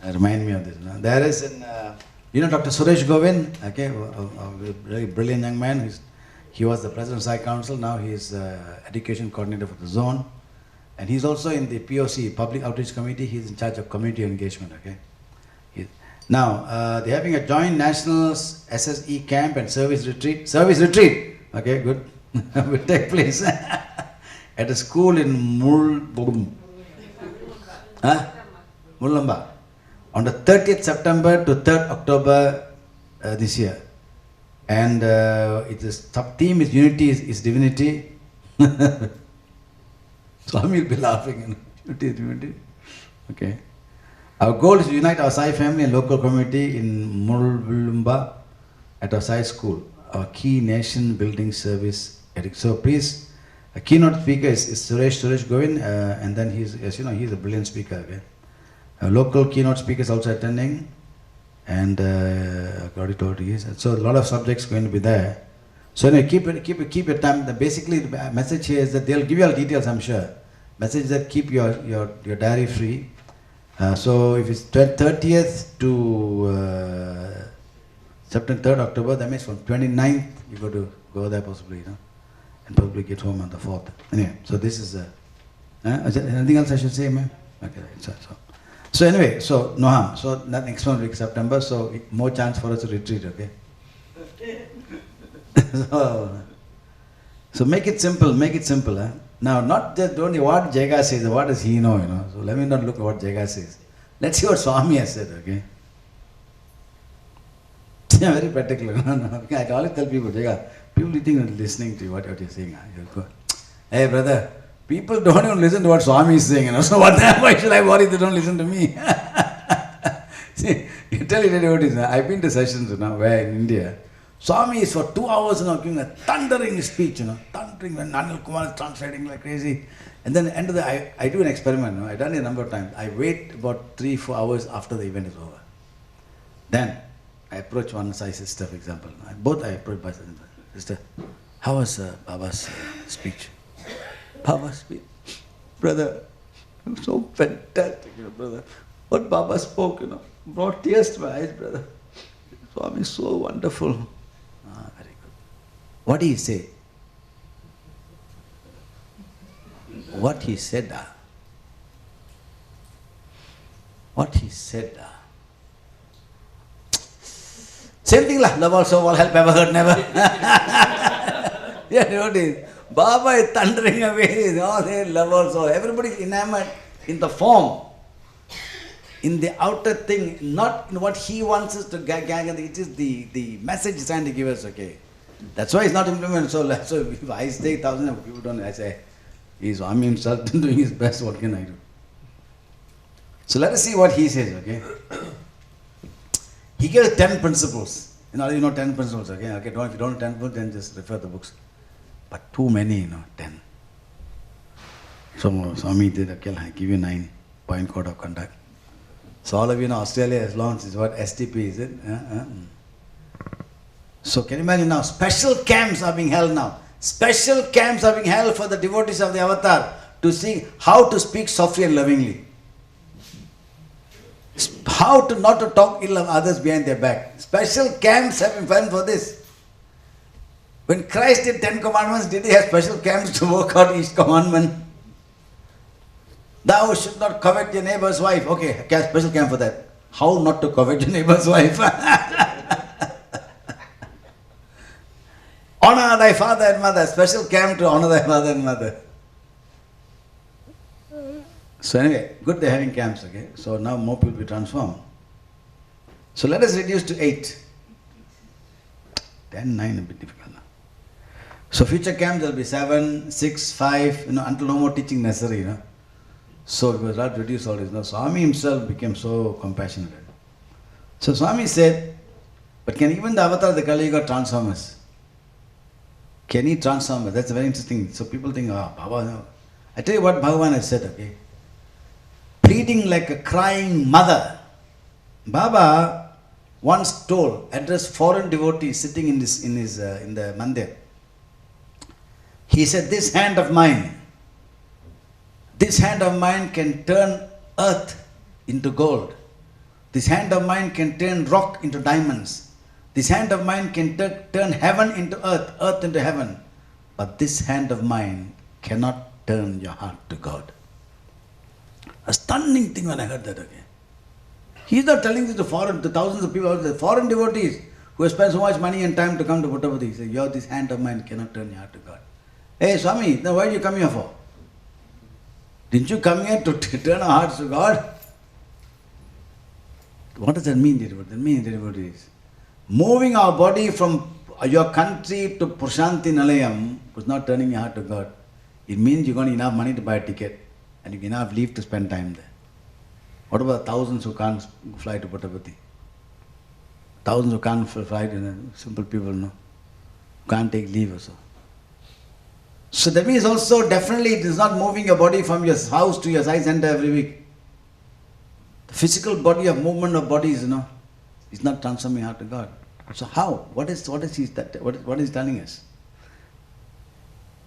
Remind me of this. You know? There is Dr. Suresh Govin, okay, a very brilliant young man. He was the president of Sai Council, now he is education coordinator for the zone. And he's also in the POC, Public Outreach Committee. He's in charge of community engagement, okay? Now, they're having a joint national SSE camp and service retreat. Service retreat, okay, good. Will take place at a school in Mulamba on the 30th September to 3rd October this year. And the sub-theme is Unity is Divinity. Swami will be laughing, you know. Unity is Divinity. Okay. Our goal is to unite our Sai family and local community in Mulamba at our Sai school, our key nation building service. So please, a keynote speaker is Suresh Govin, and then he's a brilliant speaker. Okay? Our local keynote speaker is also attending, and already told you. So a lot of subjects going to be there. So anyway, keep your time. Basically, the message here is that they'll give you all details, I'm sure. Message is that keep your diary free. So if it's 30th to September 3rd October, that means from 29th you got to go there possibly, you know, and probably get home on the 4th. Anyway, so this is is there anything else I should say, ma'am? Okay, so anyway, so no harm. So that next one week September, so more chance for us to retreat, okay? so make it simple, Huh? Now, not just only what Jega says, what does he know, you know. So let me not look at what Jega says. Let's see what Swami has said, okay? Yeah, very particular. No. I always tell people, Jega, people think they're listening to you, what you're saying. You go, hey brother, people don't even listen to what Swami is saying, you know. So why should I worry they don't listen to me? See, you tell you what it is. I've been to sessions, you know, where in India, Swami is for 2 hours, you know, giving a thundering speech, you know, thundering when Anil Kumar is translating like crazy. And then at the end of the I do an experiment, you know, I've done it a number of times. I wait about 3-4 hours after the event is over. Then I approach one Sai sister, for example. I approach my sister. How was Baba's speech? Baba's speech? Brother, it was so fantastic, you know, brother. What Baba spoke, you know, brought tears to my eyes, brother. Swami is so wonderful. Very good. What did he say? What he said. What he said. Same thing lah. Love also, all help, ever heard, never. Yeah, what is? Baba is thundering away. All they love also. Everybody is enamored in the form, in the outer thing, not in what he wants us to gang. It is the message he's trying to give us, okay? That's why it's not implemented. So if I say thousands of people don't, I say, he's Swami himself doing his best, what can I do? So let us see what he says, okay? He gives 10 principles. You know 10 principles, okay? If you don't know 10 principles, then just refer the books. But too many, you know, 10. So Swami did, okay, I give you 9 point code of conduct. So all of you know Australia has launched is what STP, is it? So can you imagine now, special camps are being held now. Special camps are being held for the devotees of the avatar to see how to speak softly and lovingly. How to not to talk ill of others behind their back. Special camps have been planned for this. When Christ did 10 commandments, did he have special camps to work out each commandment? Thou should not covet your neighbor's wife. Okay, special camp for that. How not to covet your neighbor's wife? Honor thy father and mother. Special camp to honor thy father and mother. So anyway, good they're having camps, okay? So now more people will be transformed. So let us reduce to 8. 10, 9 a bit difficult now. So future camps there will be 7, 6, 5, until no more teaching necessary, So we will not reduce all this. Swami himself became so compassionate. So Swami said, but can even the avatar of the Kali Yuga transform us? Can he transform us? That's very interesting. So people think, Baba, no. I tell you what Bhagavan has said, okay? Pleading like a crying mother. Baba once addressed foreign devotees sitting in the mandir. He said, this hand of mine can turn earth into gold. This hand of mine can turn rock into diamonds. This hand of mine can turn heaven into earth, earth into heaven. But this hand of mine cannot turn your heart to God. A stunning thing when I heard that again. He's not telling this to thousands of people out there, foreign devotees who have spent so much money and time to come to Puttaparthi. He says, this hand of mine cannot turn your heart to God. Hey Swami, then why did you come here for? Didn't you come here to turn our hearts to God? What does that mean, dear devotees? That means, dear devotees, moving our body from your country to Prashanti Nilayam was not turning your heart to God. It means you got enough money to buy a ticket and you enough leave to spend time there. What about thousands who can't fly to Puttaparthi? Thousands who can't fly to simple people, no? Can't take leave also. So that means also definitely it is not moving your body from your house to your Sai center every week. The physical body of movement of bodies, is not transforming heart to God. So how? What is he telling us?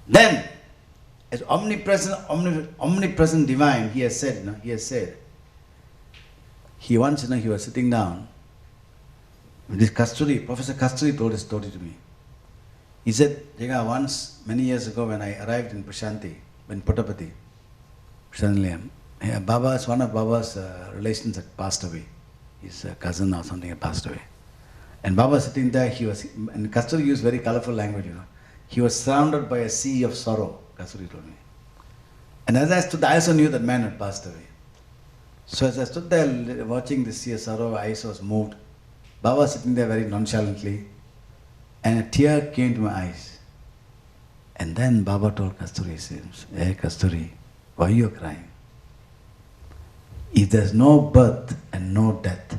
Then, as omnipresent divine, he has said, he once, he was sitting down. This Kasturi, Professor Kasturi told his story to me. He said, Jega, once, many years ago when I arrived in Prashanti, in Puttaparthi, one of Baba's relations had passed away. His cousin or something had passed away. And Baba sitting there, and Kasturi used very colorful language, He was surrounded by a sea of sorrow, Kasturi told me. And as I stood, I also knew that man had passed away. So as I stood there watching the sea of sorrow, my eyes was moved. Baba sitting there very nonchalantly, and a tear came to my eyes. And then Baba told Kasturi, he says, hey Kasturi, why are you crying? If there's no birth and no death,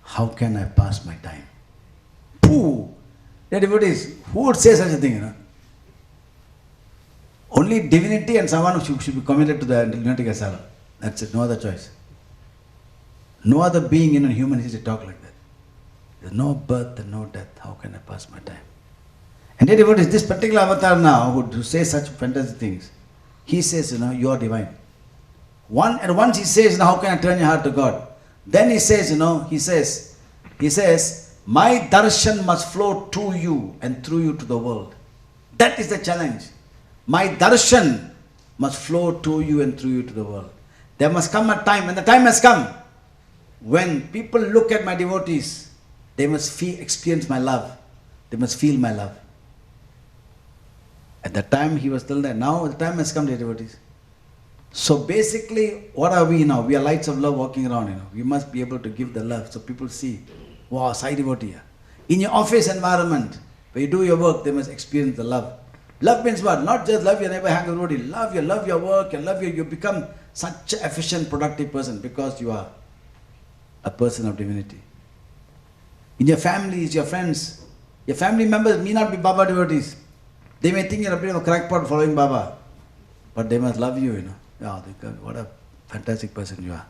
how can I pass my time? Pooh! Dear devotees, who would say such a thing, Only divinity and someone who should be committed to the lunatic asylum. That's it, no other choice. No other being in a human history talk like that. There's no birth and no death. How can I pass my time? And dear devotees, this particular avatar now who says such fantastic things, he says, you are divine. Once he says, how can I turn your heart to God? Then he says, he says, my darshan must flow to you and through you to the world. That is the challenge. My darshan must flow to you and through you to the world. There must come a time, and the time has come, when people look at my devotees, they must experience my love. They must feel my love. At that time he was still there. Now the time has come, dear devotees. So basically, what are we now? We are lights of love walking around, We must be able to give the love so people see, wow, Sai devotee. In your office environment, where you do your work, they must experience the love. Love means what? Not just love your neighbor, hang everybody. Love your work, you become such an efficient, productive person because you are a person of divinity. In your families, your friends, your family members may not be Baba devotees. They may think you're a bit of a crackpot following Baba, but they must love you, Yeah, what a fantastic person you are.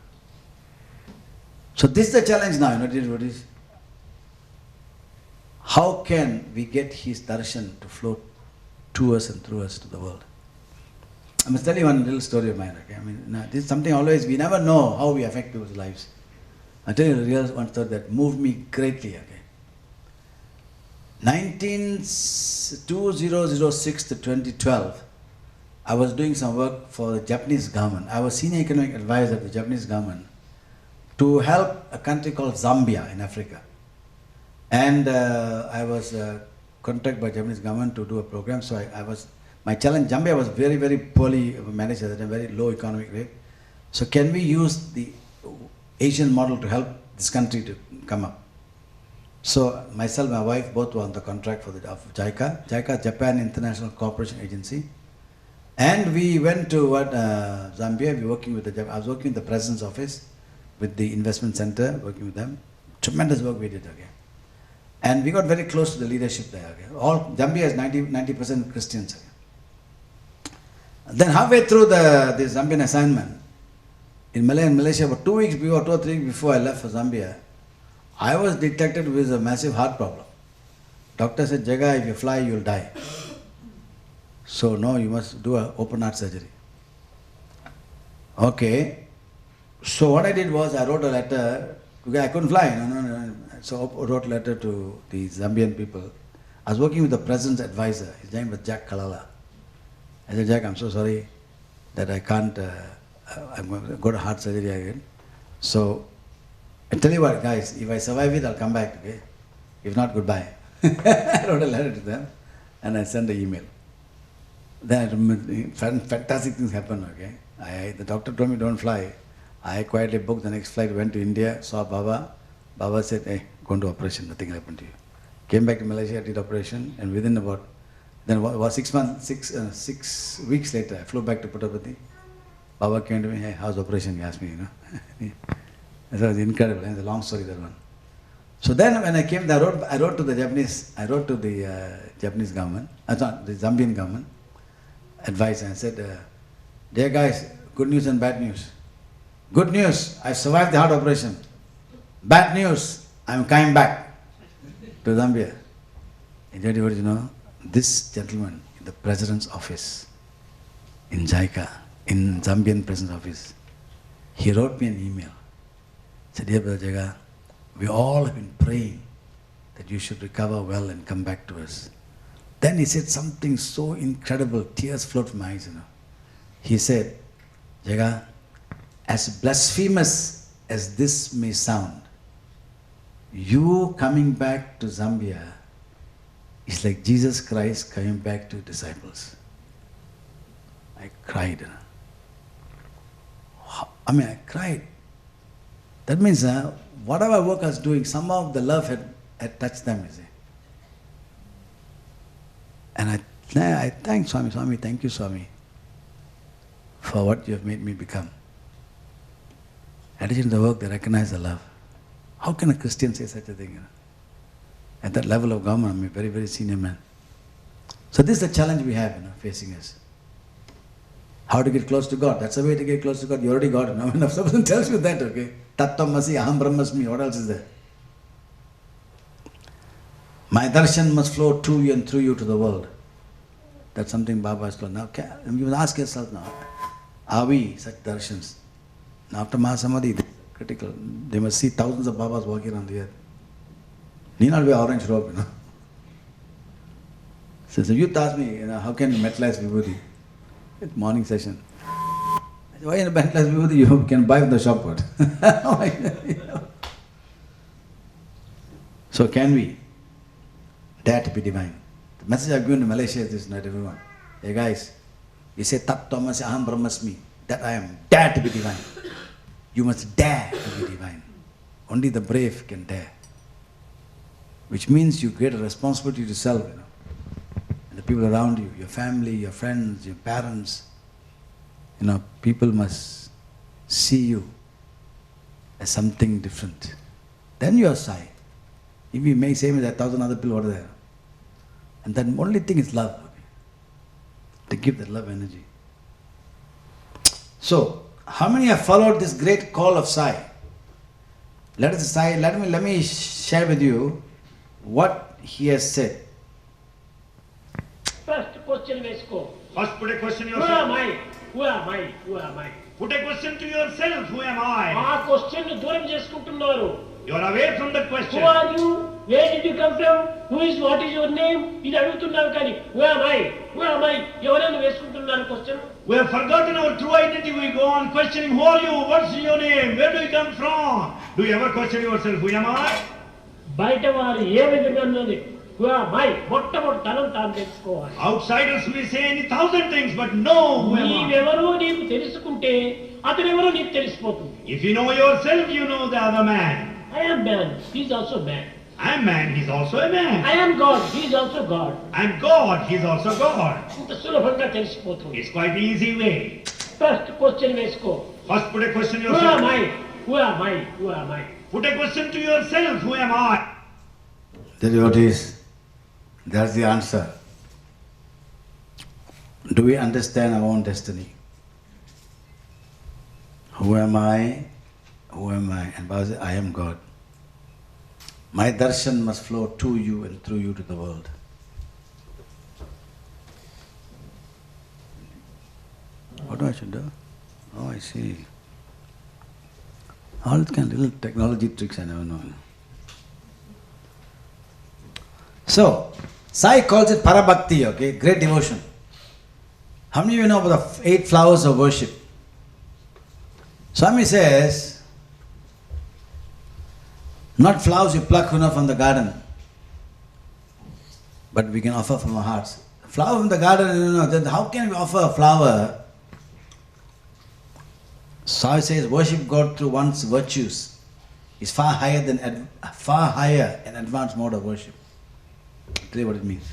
So this is the challenge now, dear devotees. How can we get his darshan to flow to us and through us to the world? I must tell you one little story of mine, okay? This is something always, we never know how we affect people's lives. I'll tell you a real one story that moved me greatly, okay? 2006 to 2012, I was doing some work for the Japanese government. I was senior economic advisor of the Japanese government to help a country called Zambia in Africa. And I was contacted by Japanese government to do a program. So my challenge, Zambia was very, very poorly managed at a very low economic rate. So can we use the Asian model to help this country to come up. So myself, my wife, both were on the contract for the of JICA. JICA, Japan International Cooperation Agency. And we went to Zambia. We were working with I was working in the President's office with the investment center, working with them. Tremendous work we did again. And we got very close to the leadership there. Okay? All Zambia is 90% Christians. Okay? Then halfway through the Zambian assignment, in Malaysia, about 2 weeks before, 2 or 3 weeks before I left for Zambia, I was detected with a massive heart problem. Doctor said, Jaga, if you fly, you'll die. So no, you must do an open heart surgery. Okay. So what I did was I wrote a letter. I couldn't fly. No. So I wrote a letter to the Zambian people. I was working with the president's advisor. His name was Jack Kalala. I said, Jack, I'm so sorry that I can't, I'm going to go to heart surgery again. So I tell you what, guys, if I survive it, I'll come back, okay? If not, goodbye. I wrote a letter to them and I sent an email. Then I remember, fantastic things happened, okay? The doctor told me don't fly. I quietly booked the next flight, went to India, saw Baba. Baba said, hey, go into operation, nothing happened to you. Came back to Malaysia, did operation, and within about, then about 6 weeks later, I flew back to Puttaparthi. Baba came to me, hey, how's operation? He asked me, That was incredible, it's a long story, that one. So then when I came there, I wrote to the Japanese government, the Zambian government, advice, and I said, dear guys, good news and bad news. Good news, I survived the heart operation. Bad news, I'm coming back to Zambia. And you know, this gentleman in the president's office in JICA, in Zambian president's office, he wrote me an email. He said, dear Brother Jega, we all have been praying that you should recover well and come back to us. Then he said something so incredible, tears flowed from my eyes, He said, Jega, as blasphemous as this may sound, you coming back to Zambia is like Jesus Christ coming back to disciples. I cried. I cried. That means whatever work I was doing, somehow the love had touched them, you see. And I thank Swami. Swami, thank you, Swami, for what you have made me become. Addition to the work, they recognize the love. How can a Christian say such a thing? At that level of government, I'm a very, very senior man. So this is the challenge we have facing us. How to get close to God. That's the way to get close to God. You already got it. Now, if someone tells you that, okay? Tattvamasi, aham brahmasmi, what else is there? My darshan must flow to you and through you to the world. That's something Baba has told. Now, you must ask yourself now, are we such darshans? Now, after Mahasamadhi, this is critical. They must see thousands of Babas walking on the earth. Need not wear orange robe, So you ask me, how can you metalize Vibhuti? It's morning session. I said, why in metalize Vibhuti? You can buy from the shop. So can we dare to be divine? The message I've given to Malaysia is this, not everyone. Hey guys, you say Tattvamasi aham brahmasmi, that I am, dare to be divine. You must dare to be divine. Only the brave can dare. Which means you get a responsibility to self, and the people around you, your family, your friends, your parents. People must see you as something different. Then you are Sai. If you may say me that 1,000 other people are there. And the only thing is love. To give that love energy. So, how many have followed this great call of Sai? Let me share with you what he has said. First question, let's go. First put a question Who yourself. am I? Who am I? Who am I? Put a question to yourself. Who am I? ఆ question దూరం చేసుకుంటున్నారు. You are away from that question. Who are you? Where did you come from? What is your name? ఇది అడుగుతున్నారు కానీ who am I? Who am I? ఎవరైనా వేసుకుంటున్నారు question? We have forgotten our true identity. We go on questioning, who are you? What's your name? Where do you come from? Do you ever question yourself, who am I? బయట వారు ఏ విధంగా ఉన్నది who am I? మొట్టమొదటి తనం తాను తెలుసుకోవాలి. Outsiders may say any 1,000 things, but no, who am I? నీవెవరో నీకు తెలుసుకుంటే అతనెవరో నీకు తెలిసిపోతుంది. If you know yourself, you know the other man. I am man, he is also man. I am man, he is also a man. I am God, he is also God. I am God, he is also God. ఇంత సులభంగా తెలిసిపోతుంది. It's quite easy way. First question వేసుకో. First put a question Who am yourself. I? Who am I? Who am I? Put a question to yourself, who am I? The devotees, that's the answer. Do we understand our own destiny? Who am I? Who am I? And Baba says, I am God. My darshan must flow to you and through you to the world. What do I should do? Oh, I see. All these kind of little technology tricks I never know. So, Sai calls it parabhakti, okay, great devotion. How many of you know about the 8 flowers of worship? Swami says, not flowers you pluck from the garden, but we can offer from our hearts. Flower from the garden, then how can we offer a flower? Sai says, worship God through one's virtues is far higher an advanced mode of worship. I'll tell you what it means.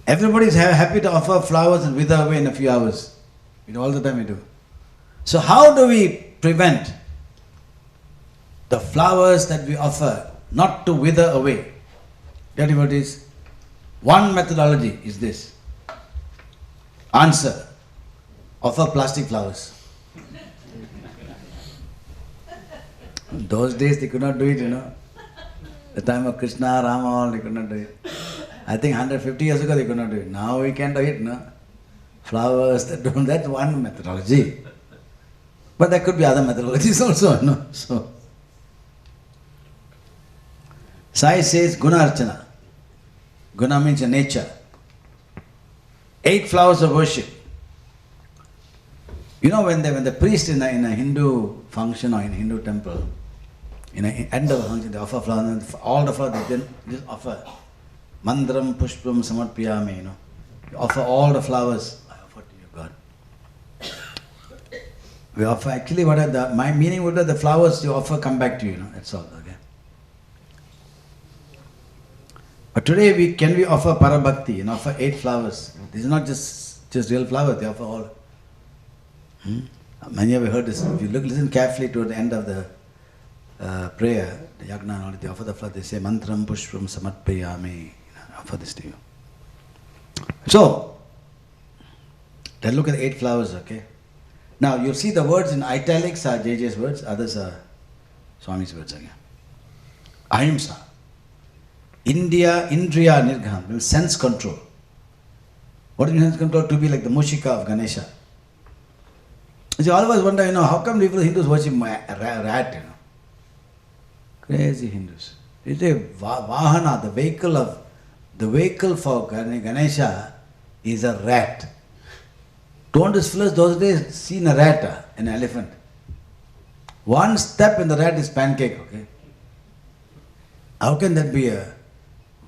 Everybody is happy to offer flowers and wither away in a few hours. All the time we do. So how do we prevent the flowers that we offer not to wither away? Devotees, one methodology is this. Answer: offer plastic flowers. Those days they could not do it, The time of Krishna, Rama, they could not do it. I think 150 years ago they could not do it. Now we can do it, Flowers that don't, that's one methodology. But there could be other methodologies also, So, Sai says Guna Archana. Guna means your nature. 8 flowers of worship. When the priest in a Hindu function or in a Hindu temple, in the end of the function, they offer flowers, and all the flowers they then just offer. Mandram pushpam samarpiyami, You offer all the flowers. I offer to you, God. We offer, actually my meaning would be the flowers you offer come back to you, That's all, okay. But today can we offer parabhakti and offer 8 flowers? This is not just real flowers, they offer all. Many of you heard this. If you listen carefully toward the end of the prayer, the yagna and all, they offer the flower, they say, Mantram pushpam samarpayami. Offer this to you. So, then look at the 8 flowers, okay? Now, you'll see the words in italics are JJ's words, others are Swami's words again. Ahimsa. Indriya nirgham, means sense control. What is sense control? To be like the Mushika of Ganesha. You see, all of us wonder, how come people Hindus worship rat, Crazy Hindus. It's a vahana, the vehicle for Ganesha is a rat. 200 fellows those days seen a rat, an elephant. One step in the rat is pancake, okay? How can that be a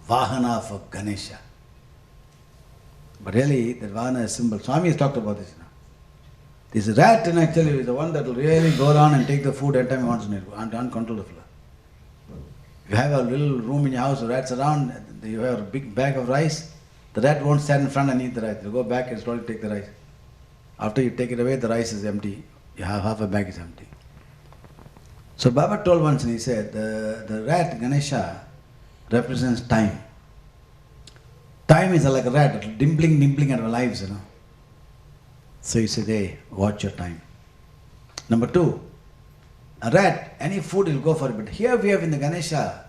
vahana for Ganesha? But really, that vahana is symbol. Swami has talked about this. This rat, actually, is the one that will really go around and take the food anytime he wants to, uncontrollable. You have a little room in your house, rats around, you have a big bag of rice, the rat won't stand in front and eat the rice. You go back and slowly take the rice. After you take it away, the rice is empty. You have half a bag is empty. So Baba told once, and he said, the rat, Ganesha, represents time. Time is like a rat, dimpling at our lives, So he said, hey, watch your time. Number 2, a rat, any food will go for it. But here we have in the Ganesha,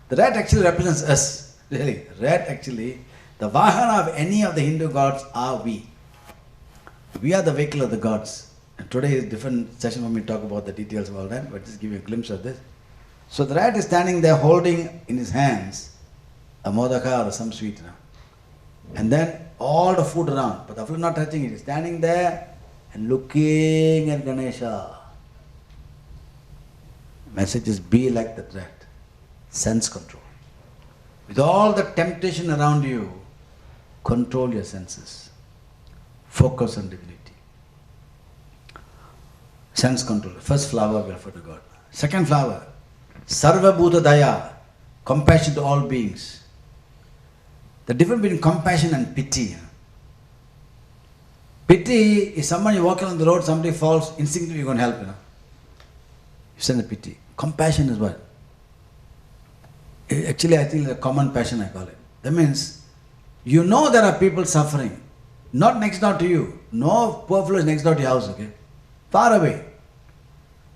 the rat actually represents us. Really, rat actually, the vahana of any of the Hindu gods are we. We are the vehicle of the gods. And today is a different session when we talk about the details of all that, but just give you a glimpse of this. So the rat is standing there holding in his hands a modaka or some sweet. And then all the food around, but the food not touching it. He's standing there and looking at Ganesha. Message is be like that rat. Sense control. With all the temptation around you, control your senses. Focus on divinity. Sense control. First flower we offer to God. Second flower, Sarva Bhuta Daya, compassion to all beings. The difference between compassion and pity. Pity is someone you walk on the road, somebody falls, instinctively you're going to help. You send the pity. Compassion is what? Actually, I think a common passion, I call it. That means, you know there are people suffering, not next door to you. No poor fellow is next door to your house, okay? Far away.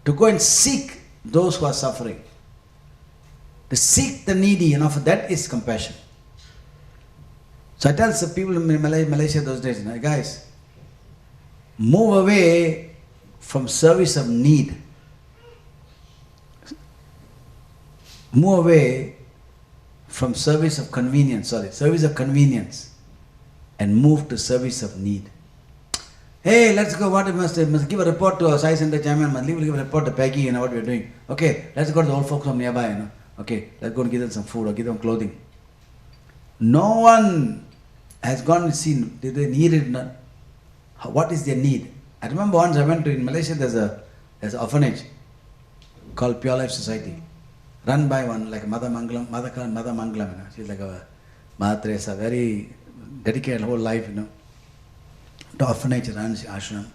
To go and seek those who are suffering. To seek the needy, for that is compassion. So I tell some people in Malaysia those days, guys, move away from service of need. Move away from service of convenience, service of convenience, and move to service of need. Hey, let's go, must give a report to our Sai Center chairman, we'll give a report to Peggy, what we're doing. Okay, let's go to the old folks from nearby, Okay, let's go and give them some food or give them clothing. No one has gone and seen, did they need it or not? What is their need? I remember once I went to, in Malaysia, there's an orphanage called Pure Life Society, run by one, like Mother Mangalam, she's like a Mother Teresa, very dedicated whole life, to orphanage, runs ashram.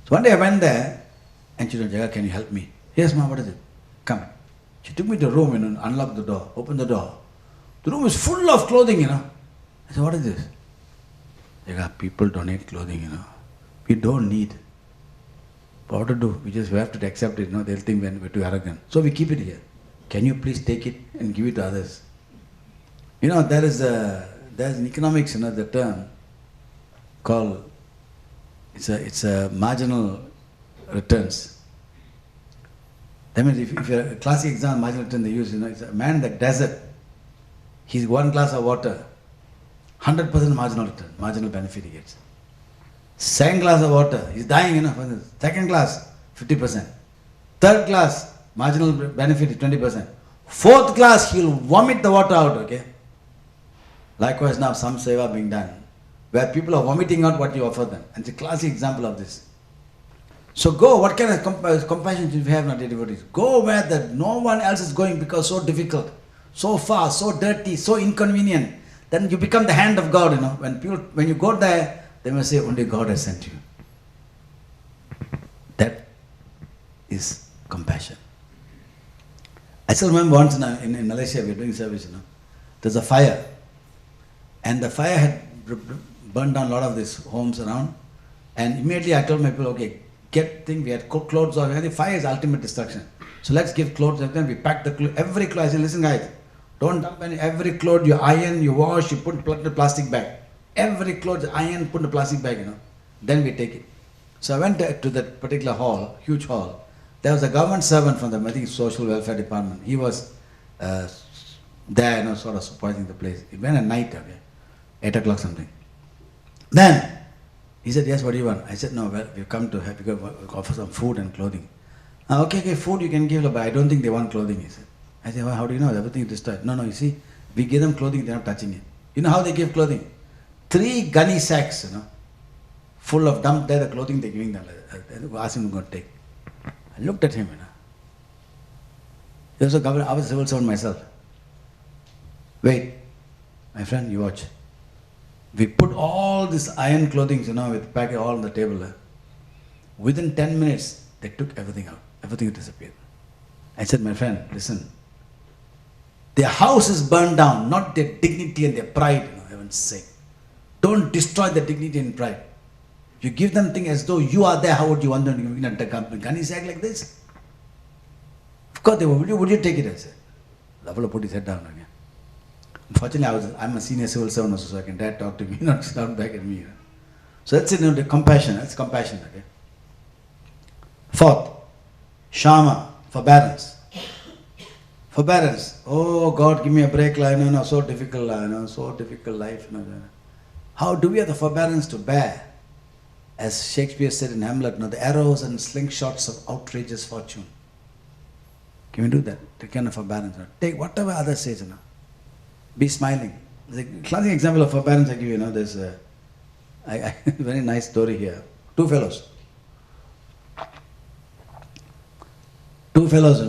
So one day I went there, and she said, Jaga, can you help me? Yes, ma, what is it? Come. She took me to a room, unlocked the door, opened the door. The room is full of clothing, I said, what is this? Jaga, people donate clothing, We don't need. But what to do? We have to accept it, They'll think we're too arrogant. So we keep it here. Can you please take it and give it to others? There's in economics, the term called, it's a marginal returns. That means if you're a classic example, marginal return they use, it's a man in the desert, he's 1 glass of water, 100% marginal return, marginal benefit he gets. Second glass of water, he's dying, Second glass, 50%. Third glass, marginal benefit is 20%. Fourth glass, he'll vomit the water out, okay? Likewise now, some seva being done, where people are vomiting out what you offer them. And it's a classic example of this. So go, what kind of compassion do you have, not devotees? Go where no one else is going because so difficult, so far, so dirty, so inconvenient. Then you become the hand of God, When you go there, they must say, only God has sent you. That is compassion. I still remember once in Malaysia, we were doing service, there's a fire. And the fire had burned down a lot of these homes around. And immediately I told my people, okay, we had clothes off. The fire is ultimate destruction. So let's give clothes. And then we packed the clothes, every clothes. I said, listen guys, don't dump every clothes, you iron, you wash, you put in a plastic bag. Every clothes, iron, put in a plastic bag, Then we take it. So I went to that particular hall, huge hall. There was a government servant from the, social welfare department. He was there, sort of supervising the place. It went at night, 8 o'clock something. Then, he said, yes, what do you want? I said, no, well, we've come to offer some food and clothing. Okay, food you can give, but I don't think they want clothing, he said. I said, well, how do you know? Everything is destroyed. No, you see, we give them clothing, they're not touching it. You know how they give clothing? 3 gunny sacks, full of dump there, the clothing they're giving them. Ask him to go and take. I looked at him, He was a governor, I was a civil servant myself. Wait, my friend, you watch. We put all this iron clothing, with packet all on the table. Within 10 minutes, they took everything out. Everything disappeared. I said, my friend, listen. Their house is burned down, not their dignity and their pride, heaven's sake. Don't destroy their dignity and pride. You give them things as though you are there, how would you want them to take a gunny sack like this? Of course they would. Would you take it? I said. The fellow put his head down again. Unfortunately, I'm a senior civil servant also, so I can dare talk to me, not shout back at me. So that's it, the compassion. That's compassion, okay? Fourth, Shama, forbearance. Forbearance. Oh God, give me a break, so difficult, so difficult life. How do we have the forbearance to bear? As Shakespeare said in Hamlet, the arrows and slingshots of outrageous fortune. Can we do that? Take kind of forbearance. Take whatever others say, Be smiling. The classic example of forbearance I give you, there's a very nice story here. 2 fellows. Two fellows,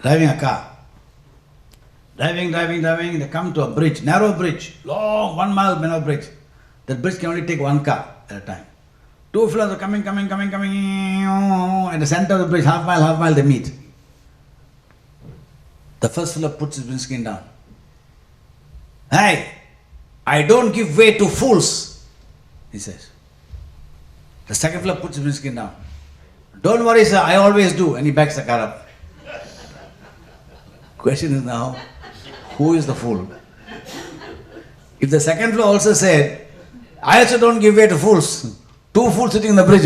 driving a car. Driving, they come to a bridge, narrow bridge, long, 1 mile narrow bridge. That bridge can only take one car at a time. Two fellows are coming. At the center of the bridge, half mile, they meet. The first fellow puts his windscreen down. Hey, I don't give way to fools, he says. The second fellow puts his windscreen down. Don't worry, sir, I always do. And he backs the car up. Question is now, who is the fool? If the second fellow also said, I also don't give way to fools. Two fools sitting in the bridge,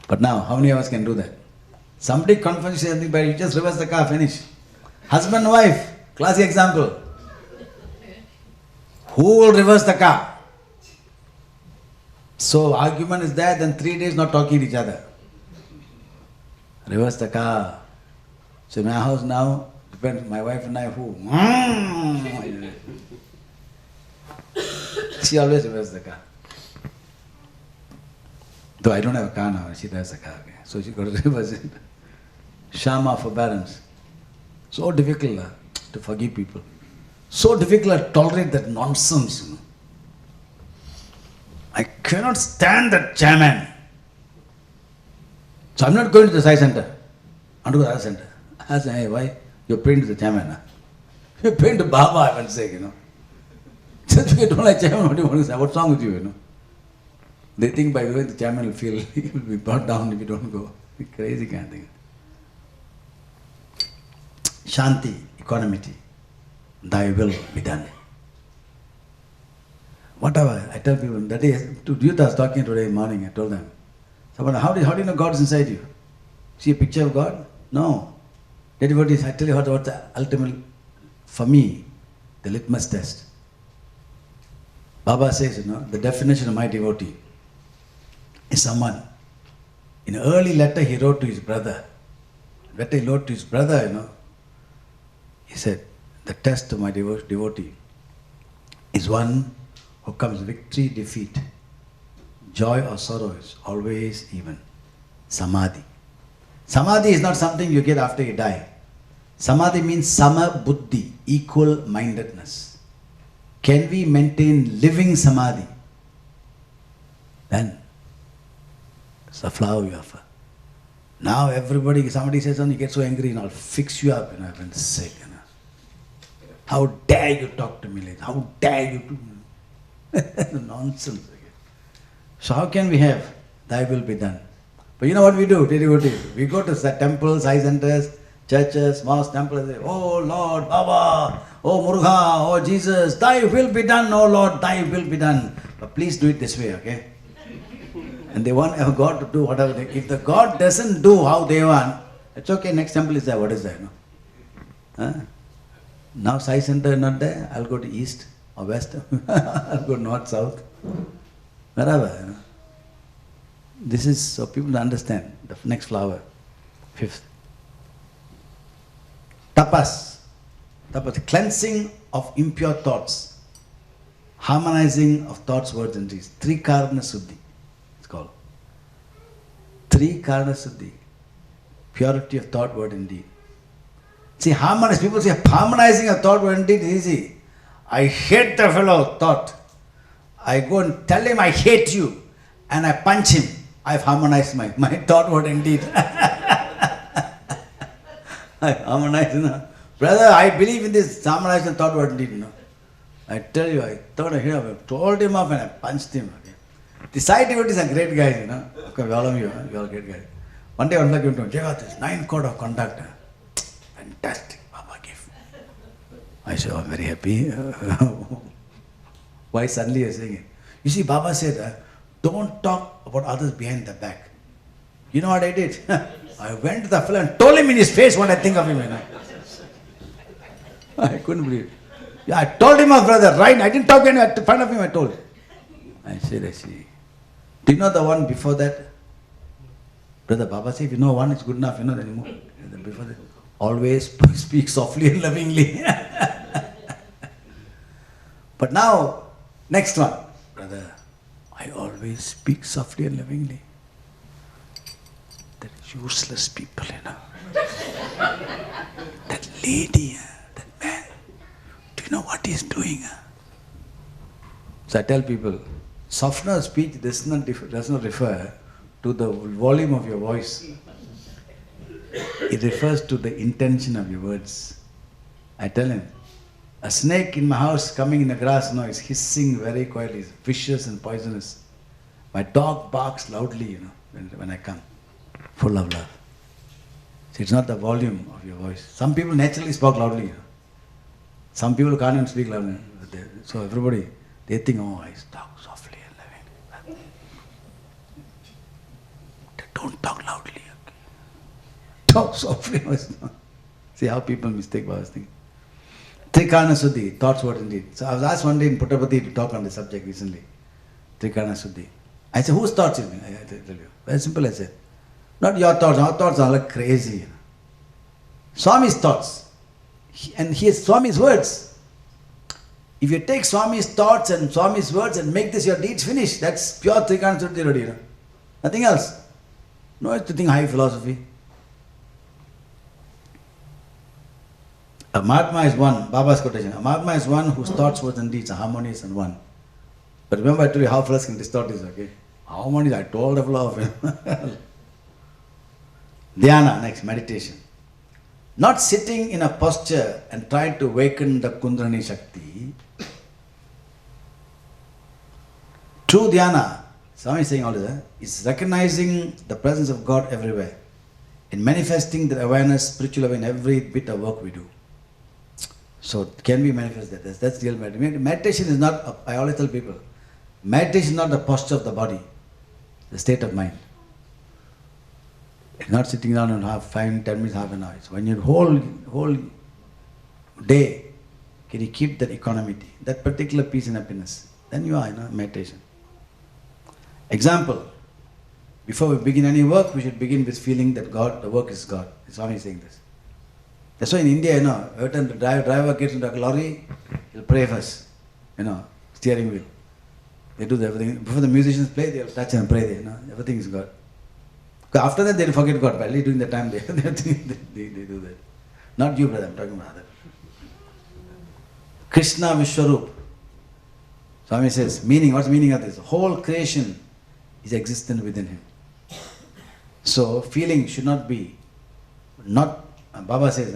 But now, how many of us can do that? Somebody confronts you something bad, you just reverse the car, finish. Husband, wife, classic example. Who will reverse the car? So argument is there, then 3 days not talking to each other. Reverse the car. So in my house now, depends, my wife and I, who? She always reverses the car. Though I don't have a car now, she drives the car. Okay? So she got to reverse it. Shama, forbearance. So difficult to forgive people. So difficult to tolerate that nonsense. I cannot stand that chairman. So I'm not going to the Sai center. I'm going to the other center. I say, hey, why? You're praying to the chairman. You're praying to Baba, I would say, Just because you don't like chairman, what do you want to say? What's wrong with you, They think by the way the chairman will feel he will be brought down if you don't go. Crazy kind of thing. Shanti, equanimity. Thy will be done. Whatever, I tell people, that is, to youth I was talking today morning, I told them, how do you know God is inside you? See a picture of God? No. Devotees, I tell you what the ultimate, for me, the litmus test. Baba says, the definition of my devotee is someone. In an early letter he wrote to his brother. He said, the test of my devotee is one who comes victory, defeat, joy or sorrow is always even. Samadhi. Samadhi is not something you get after you die. Samadhi means sama buddhi, equal mindedness. Can we maintain living samadhi? Then it's a flower we offer. Now somebody says something, you get so angry and I'll fix you up, I've been sick. How dare you talk to me like that? How dare you do nonsense. So how can we have thy will be done? But you know what we do, devotees? We go to temples, Sai centers, churches, mosques, temples, say, oh Lord, Baba, oh Muruga, oh Jesus, thy will be done, oh Lord, thy will be done. But please do it this way, okay? And they want God to do whatever they... If the God doesn't do how they want, it's okay, next temple is there, what is there? Now Sai center is not there, I'll go to east or west, I'll go north, south, wherever. This is so people understand. The next flower, fifth. Tapas. Tapas, cleansing of impure thoughts. Harmonizing of thoughts, words and deeds. Trikarna Suddhi, it's called. Trikarna Suddhi. Purity of thought, word and deed. See, harmonize. People say harmonizing of thought, word and deed is easy. I hate the fellow thought. I go and tell him I hate you and I punch him. I've harmonized my thought, word and deed. I harmonize, Brother, I believe in this harmonized thought, word and deed, I tell you, I thought I told him off and I punched him. Okay. The Sai devotees are great guys, Okay, all of you, you are great guys. One day, one fellow came to me, Jega, this 9 code of conduct. Fantastic, Baba gave. I said, I'm very happy. Why suddenly you're saying it? You see, Baba said, don't talk about others behind the back. You know what I did? I went to the fellow and told him in his face what I think of him. I couldn't believe it. Yeah, I told him, brother, right? I didn't talk to anyone in front of him, I told. I said, I see. Do you know the one before that? Brother Baba said, if you know one, it's good enough, then you move. Before that, always speak softly and lovingly. But now, next one. Brother, I always speak softly and lovingly. Useless people, That lady, that man, do you know what he's doing? So I tell people, softness of speech does not refer to the volume of your voice. It refers to the intention of your words. I tell him, a snake in my house coming in the grass, is hissing very quietly, it's vicious and poisonous. My dog barks loudly, when I come, full of love. So it's not the volume of your voice. Some people naturally spoke loudly. Some people can't even speak loudly. So everybody, they think, I talk softly and loving. Don't talk loudly. Okay? Talk softly. See how people mistake Baba's thing. Trikarna Suddhi, thoughts, words and deeds. So I was asked one day in Puttapati to talk on this subject recently. Trikarna Suddhi. I said, whose thoughts is it? I tell you. Very simple, I said. Not your thoughts. Our thoughts are like crazy. Swami's thoughts. And he has Swami's words. If you take Swami's thoughts and Swami's words and make this your deeds, finish. That's pure Trikarna Suddhi already. Nothing else. No anything high philosophy. A Mahatma is one, Baba's quotation. A Mahatma is one whose thoughts, words and deeds are harmonious and one. But remember I told you how fellows can distort this, okay? Harmonious, I told the fellow of him. Dhyana, next, meditation. Not sitting in a posture and trying to awaken the Kundalini Shakti. True dhyana, Swami is saying all this, is recognizing the presence of God everywhere. In manifesting the awareness, spiritual awareness, in every bit of work we do. So can we manifest that? That's real meditation. Meditation is not, I always tell people, meditation is not the posture of the body, the state of mind. It's not sitting down and 5, 10 minutes, half an hour. It's when your whole day, can you keep that equanimity, that particular peace and happiness, then you are in meditation. Example, before we begin any work, we should begin with feeling that God, the work is God. Swami is saying this. That's why in India, every time the driver gets into a lorry, he'll pray first, steering wheel. They do everything. Before the musicians play, they'll touch and pray, everything is God. After that, they'll forget God, but at least during the time they do that. Not you, brother, I'm talking about other. Krishna Vishwarup. Swami says, what's the meaning of this? The whole creation is existent within him. So, feeling should not be, Baba says,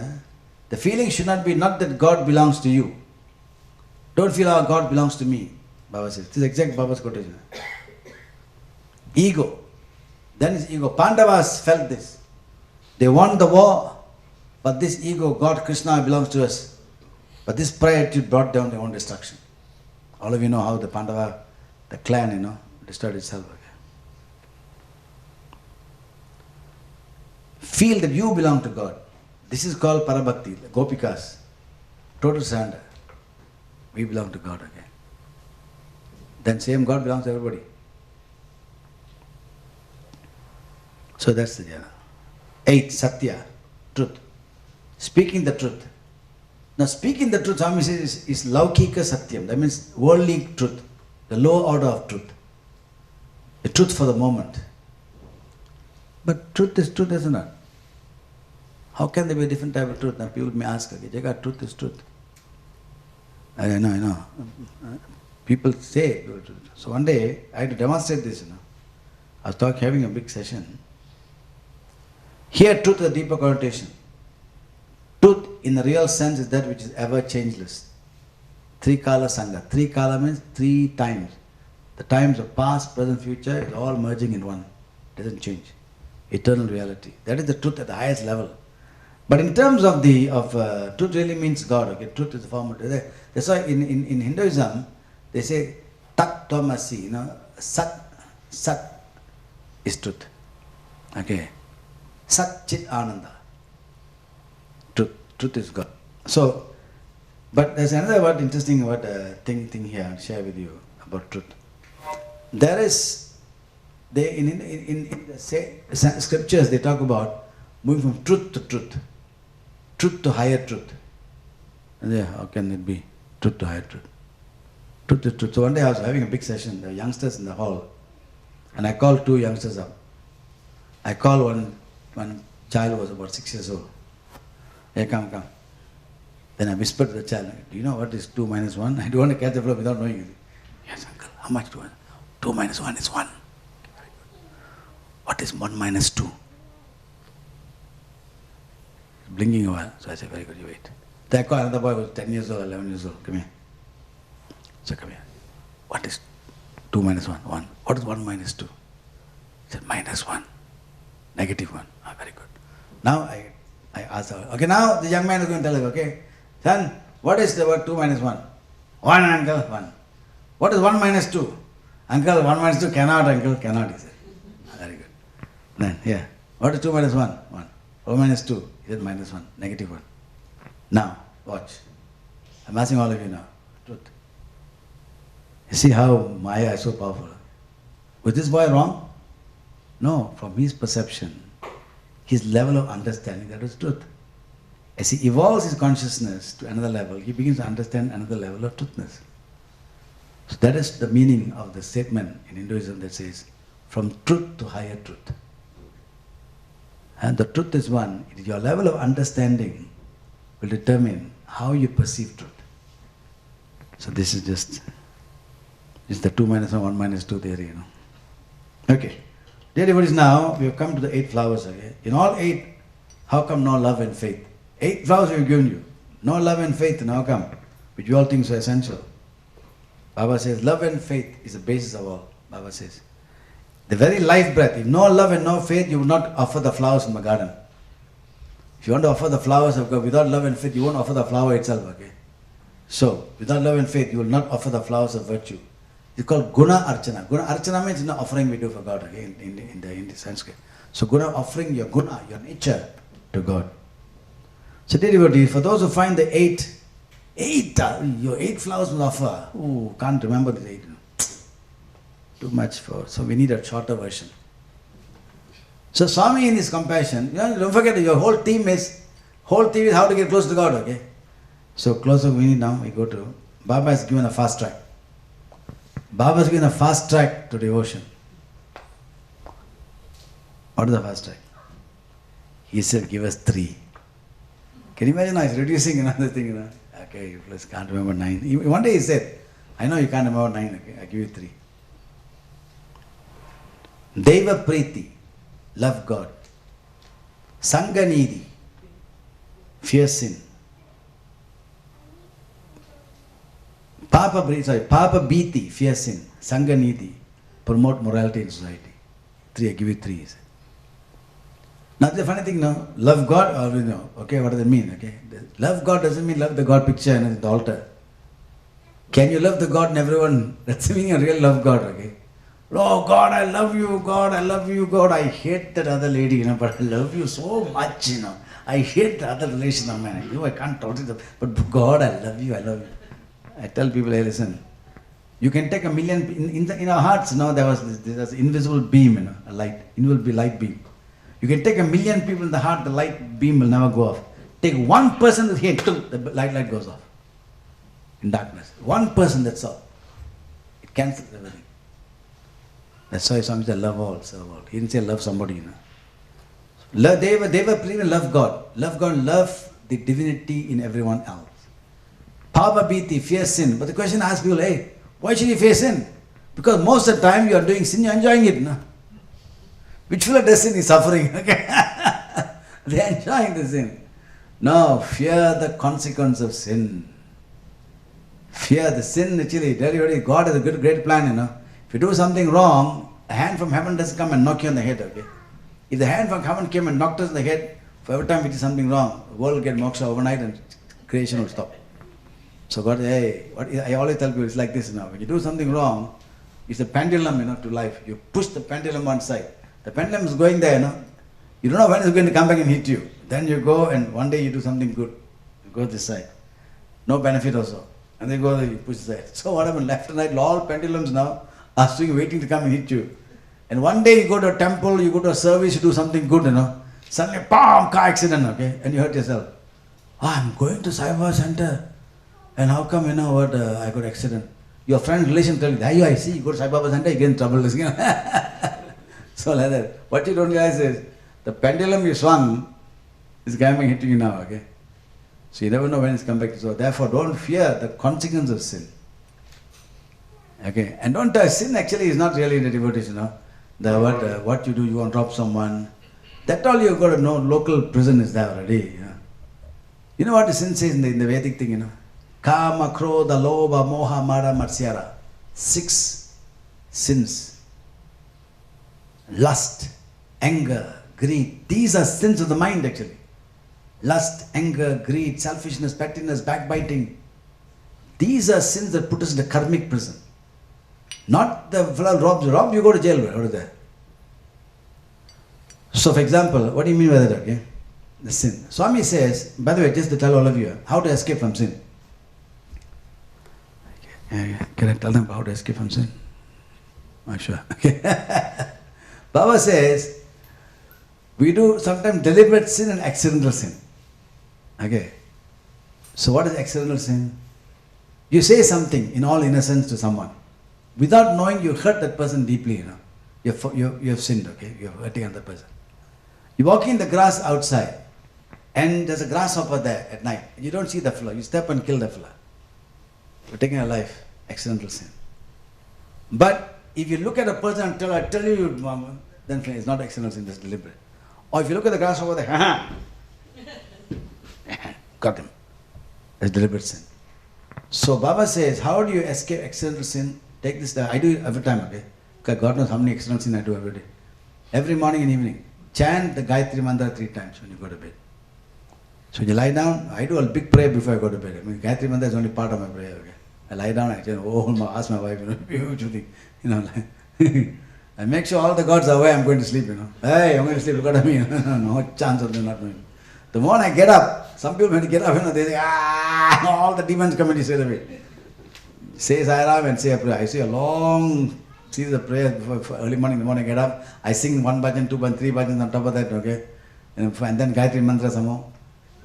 the feeling should not be not that God belongs to you. Don't feel how God belongs to me, Baba says. This is exact Baba's quotation. Ego. Then is ego. Pandavas felt this. They won the war, but this ego, God, Krishna belongs to us. But this pride attitude brought down their own destruction. All of you know how the Pandava, the clan, destroyed itself. Okay. Feel that you belong to God. This is called Parabhakti, the Gopikas. Total surrender. We belong to God again. Then same God belongs to everybody. So that's the jhana. 8, Satya, truth. Speaking the truth. Now speaking the truth, Swami says, is Laukika Satyam. That means worldly truth, the low order of truth. The truth for the moment. But truth is truth, isn't it? How can there be a different type of truth? Now people may ask, okay, Jega, truth is truth. I know. People say, so one day I had to demonstrate this, I was having a big session. Here truth is a deeper connotation. Truth in the real sense is that which is ever changeless. Trikala Sangha. Trikala means 3 times. The times of past, present, future is all merging in one. It doesn't change. Eternal reality. That is the truth at the highest level. But in terms of truth really means God. Okay, truth is the form of. That's why in Hinduism they say Tat Tvamasi. Sat is truth. Okay, Sat Chit Ananda. Truth is God. So, but there's another interesting thing here I'll share with you about truth. There is, in the scriptures they talk about moving from truth to truth. Truth to higher truth. And how can it be? Truth to higher truth. Truth to truth. So one day I was having a big session, there were youngsters in the hall, and I called 2 youngsters up. I called one one child was about 6 years old. Hey, come. Then I whispered to the child, do you know what is 2 minus 1? I don't want to catch the flow without knowing it. Yes, uncle. How much 2? 2 minus 1 is 1. What is 1 minus 2? Blinking a while. So I said, very good, you wait. Then I called another boy who was 10 years old, 11 years old. Come here. So come here. What is 2 minus 1? 1. What is 1 minus 2? He said, minus 1. Negative 1. Ah, very good. Now I asked her, okay, now the young man is going to tell you, okay, son, what is the word 2 minus 1? 1, uncle, 1. What is 1 minus 2? Uncle, 1 minus 2 cannot, uncle, cannot, he said. Ah, very good. Then, here, what is 2 minus 1? 1. 1 minus 2, he said minus 1, negative 1. Now, watch. I'm asking all of you now, truth. You see how Maya is so powerful? Was this boy wrong? No, from his perception, his level of understanding, that was truth. As he evolves his consciousness to another level, he begins to understand another level of truthness. So that is the meaning of the statement in Hinduism that says, from truth to higher truth. And the truth is one, it is your level of understanding will determine how you perceive truth. So this is just the 2 minus 1, 1 minus 2 theory, you know. Okay. Dear devotees, now we have come to the 8 flowers, okay? In all 8, how come no love and faith? 8 flowers we have given you. No love and faith, and how come? Which you all think so essential. Baba says, love and faith is the basis of all. Baba says. The very life breath. If no love and no faith, you will not offer the flowers in the garden. If you want to offer the flowers of God without love and faith, you won't offer the flower itself, okay? So, without love and faith, you will not offer the flowers of virtue. It's called Guna Archana. Guna Archana means an offering we do for God, okay, in the Sanskrit. So Guna, offering your Guna, your nature to God. So dear devotees, for those who find the 8 flowers will offer. Oh, can't remember the 8. Too much for, so we need a shorter version. So Swami in his compassion, don't forget your whole theme is how to get close to God, okay? So closer we need now, we go to, Baba has given a fast track. Baba has given a fast track to devotion. What is the fast track? He said, give us 3. Can you imagine now he's reducing another thing, you know? Okay, you please can't remember 9. One day he said, I know you can't remember 9, okay, I give you 3. Deva Priti, love God. Sangha Nidhi, fear sin. Papa Bhiti, fear sin. Sangha Nidhi, promote morality in society. 3, I give you 3. Now the funny thing now, love God, or you know, okay, what does it mean? Okay, love God doesn't mean love the God picture and the altar. Can you love the God and everyone? That's the meaning of real love God, okay? Oh God, I love you, God, I love you, God. I hate that other lady, you know, but I love you so much, you know. I hate the other relation of mine. I can't tolerate it, but God, I love you, I love you. I tell people, hey, listen, you can take 1,000,000, in our hearts, you know, there was this invisible beam, you know, a light, invisible light beam. You can take 1,000,000 people in the heart, the light beam will never go off. Take one person with hate, the light goes off. In darkness. One person, that's all. It cancels everything. That's why Swami said, love all, serve all. He didn't say love somebody, you know. They were praying love God. Love God, love the divinity in everyone else. Papa Bhiti, fear sin. But the question asks people, hey, why should you fear sin? Because most of the time you are doing sin, you are enjoying it, no? Which fellow does sin is suffering, okay? They are enjoying the sin. No, fear the consequence of sin. Fear the sin, actually. God has a great plan, you know. If you do something wrong, a hand from heaven doesn't come and knock you on the head, okay? If the hand from heaven came and knocked us on the head, for every time we do something wrong, the world will get moksha overnight and creation will stop. So God, hey, I always tell people, it's like this now. When you do something wrong, it's a pendulum, you know, to life. You push the pendulum one side. The pendulum is going there, you know. You don't know when it's going to come back and hit you. Then you go and one day you do something good. You go this side. No benefit also. And then you push this side. So what happened? Left and right, all pendulums now are waiting to come and hit you. And one day you go to a temple, you go to a service, you do something good, you know. Suddenly, car accident, okay? And you hurt yourself. I'm going to Sai Baba center. And how come, you know what, I got accident? Your friend, relation tell you, hey, I see, you go to Sai Baba center, you get in trouble. So like that. What you don't realize is, The pendulum you swung is coming hitting you now, okay? So you never know when it's come back. So therefore don't fear the consequence of sin. Okay? And don't sin actually is not really the devotees, you know. What you do, you want to rob someone. That all you've got to know, local prison is there already, you know. You know what the sin says in the Vedic thing, you know? Kama, Krodha, Lobha, Moha, Mada, Matsyara. 6 sins. Lust, anger, greed. These are sins of the mind actually. Lust, anger, greed, selfishness, pettiness, backbiting. These are sins that put us in the karmic prison. Not the fellow robs you. Rob, you go to jail. What is that? So for example, what do you mean by that, okay? The sin. Swami says, by the way, just to tell all of you, how to escape from sin. Can I tell them how to escape from sin? Oh, sure. Okay. Baba says, we do sometimes deliberate sin and accidental sin. Okay. So what is accidental sin? You say something in all innocence to someone. Without knowing, you hurt that person deeply, you know. You have sinned, okay? You have hurting another person. You walk in the grass outside and there's a grasshopper there at night. You don't see the fly. You step and kill the fly. You're taking a life. Accidental sin. But if you look at a person and I tell you, then it's not accidental sin, it's deliberate. Or if you look at the grasshopper there, got him. That's deliberate sin. So Baba says, how do you escape accidental sin? Take this, I do it every time, okay? Because God knows how many accidental sin I do every day. Every morning and evening. Chant the Gayatri Mantra 3 times when you go to bed. So when you lie down, I do a big prayer before I go to bed. I mean, Gayatri Mantra is only part of my prayer, okay? I lie down, I ask my wife, you know, I make sure all the gods are aware I'm going to sleep, you know. Hey, I'm going to sleep, look at me. No chance of them not knowing. The moment I get up, some people when they get up, you know, they say, all the demons come and straight away. Say Sai Ram and say a prayer. I say a long series of prayers before early morning, the morning I get up. I sing 1 bhajan, 2 bhajan, 3 bhajans on top of that, okay? And then Gayatri Mantra some more.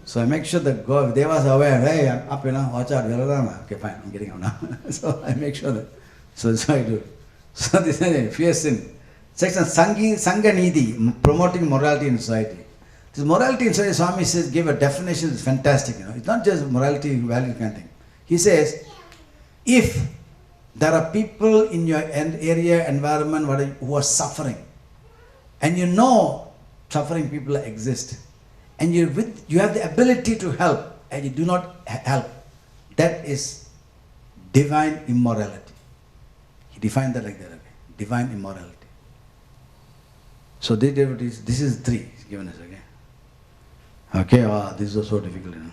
So I make sure that Devas are aware, hey, I'm up, you know, watch out, okay, fine, I'm getting up now. So I make sure that, so that's what I do. So this is fear sin. Section Sangha Nidhi, promoting morality in society. This morality in society, Swami says, give a definition, it's fantastic, you know. It's not just morality, value kind of thing. He says, if there are people in your area, environment, who are suffering, and you know suffering people exist, and you have the ability to help, and you do not help, that is divine immorality. He defined that like that, okay? Divine immorality. So this is 3 he's given us, okay? Okay, this was so difficult, you know.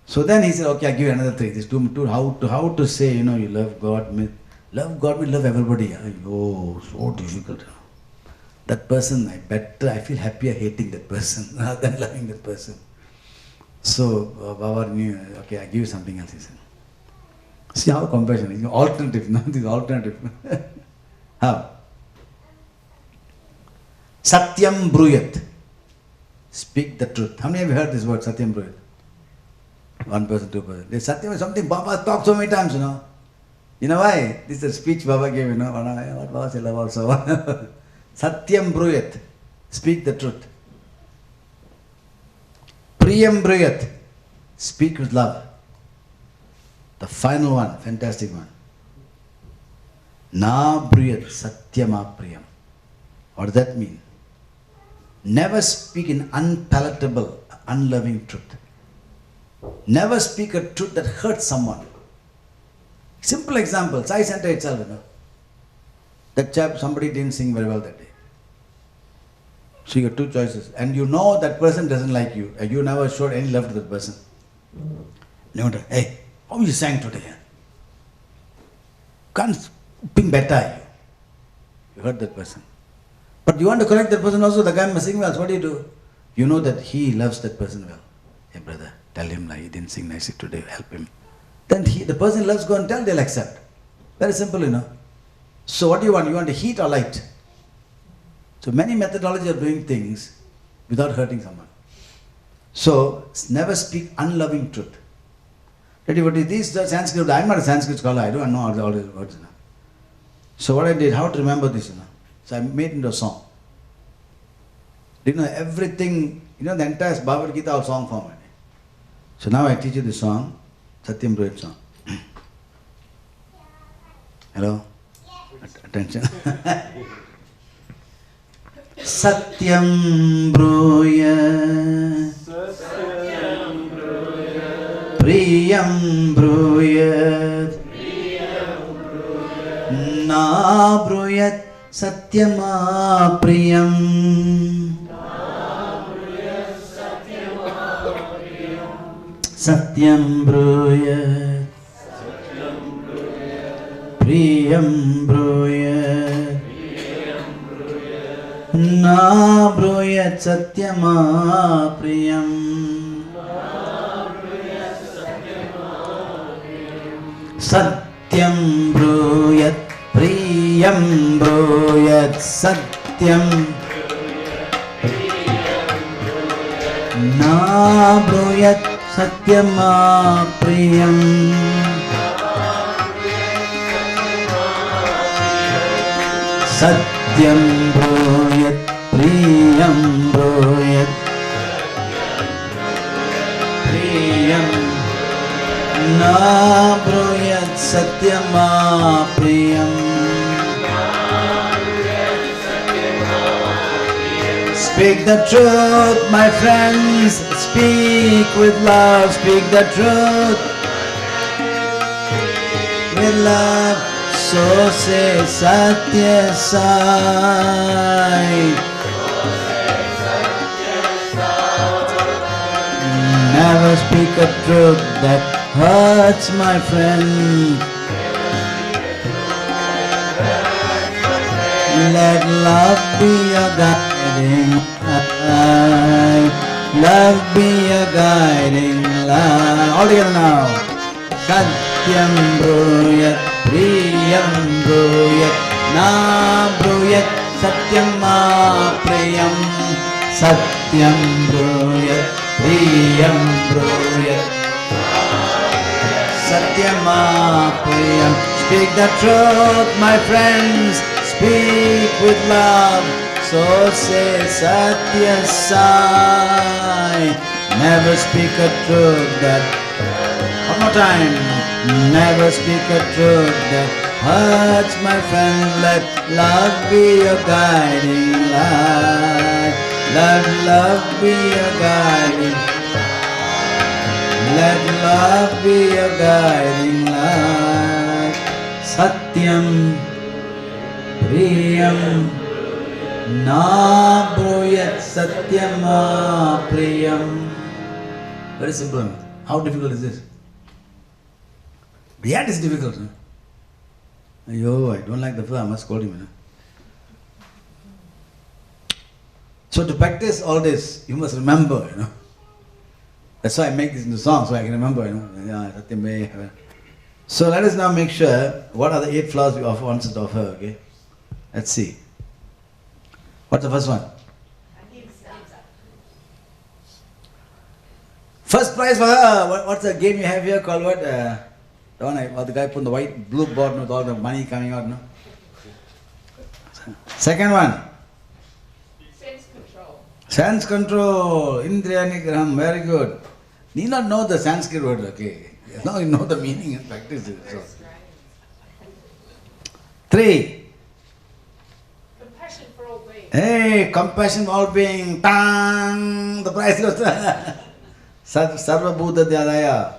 So then he said, okay, I'll give you another 3. This 2 how to say, you know, you love God, love God will love everybody. Oh, so difficult. That person, I feel happier hating that person rather than loving that person. So Baba knew, okay, I'll give you something else, he said. See how compassion is. Alternative, no? This is alternative. How? Satyam Bruyat. Speak the truth. How many of you heard this word, Satyam Bruyat? 1 person, 2 person. Satyam is something Baba talked so many times, you know. You know why? This is a speech Baba gave, you know. What Baba said also. Satyam Bruyat. Speak the truth. Priyam Bruyat. Speak with love. The final one, fantastic one. Na Bruyat Satyama Priyam. What does that mean? Never speak in unpalatable, unloving truth. Never speak a truth that hurts someone. Simple example, Sai Center itself, you know. That chap, somebody didn't sing very well that day. So you got 2 choices. And you know that person doesn't like you. And you never showed any love to that person. You wonder, hey, how you sang today? Can't ping better. You hurt that person. But you want to correct that person also, the guy must sing well. So what do? You know that he loves that person well. Hey brother, tell him he didn't sing nicely today, help him. Then the person loves, go and tell, they'll accept. Very simple, you know. So what do you want? You want heat or light? So many methodologies of doing things without hurting someone. So never speak unloving truth. These Sanskrit, I'm not a Sanskrit scholar, I don't know all these words. You know. So what I did, how to remember this, you know. So I made it into a song. Do you know everything? You know the entire Bhagavad Gita or song form. So now I teach you the song, Satyam Bruyat song. Hello? Attention. Satyam Bruyat Priyam Bruyat Na Bruyat Satyama Priyam Satyam Bruyat Priyam Bruyat Na Bruyat Satyama Priyam Satyam Bruyat Priyam Bruyat Satyam Na Bruyat Satyama Priyam Satyam Bruyat Priyam Bruyat Priyam Na Bruyat Satyama Priyam Speak the truth, my friends, speak with love, speak the truth with love. So say Sathya Sai. Never speak a truth that hurts, my friend. Let love be your guiding light. Love be your guiding light. All together now. Satyam Bruyat Priyam Bruyat Na Bruyat Satyama Priyam Satyam Bruyat Priyam Bruyat Satyama Priyam Speak the truth, my friends, speak with love. So say Sathya Sai. Never speak a truth that, one more time, never speak a truth that hurts, my friend. Let love be your guiding light. Let love be your guiding. Let love be your guiding light. Satyam Priyam Na Bruyat Satyama Priyam. Very simple. How difficult is this? Yet it's difficult. Huh? Yo, I don't like the fellow, I must call him. You know? So to practice all this, you must remember, you know. That's why I make this into song, so I can remember, you know. Yeah, Satyam Bruyat. So let us now make sure what are the 8 flowers we offer, wants to offer, okay? Let's see. What's the first one? First prize for her. What's the game you have here called what? The one the guy put the white blue board with all the money coming out, no? Second one. Sense control. Sense control. Indriya Nigraham. Very good. Need not know the Sanskrit word, okay? Now you know the meaning and practice it. So. 3. Compassion for all beings. Hey, compassion for all beings. Tang! The prize goes to Sarva Bhuta Dhyadaya.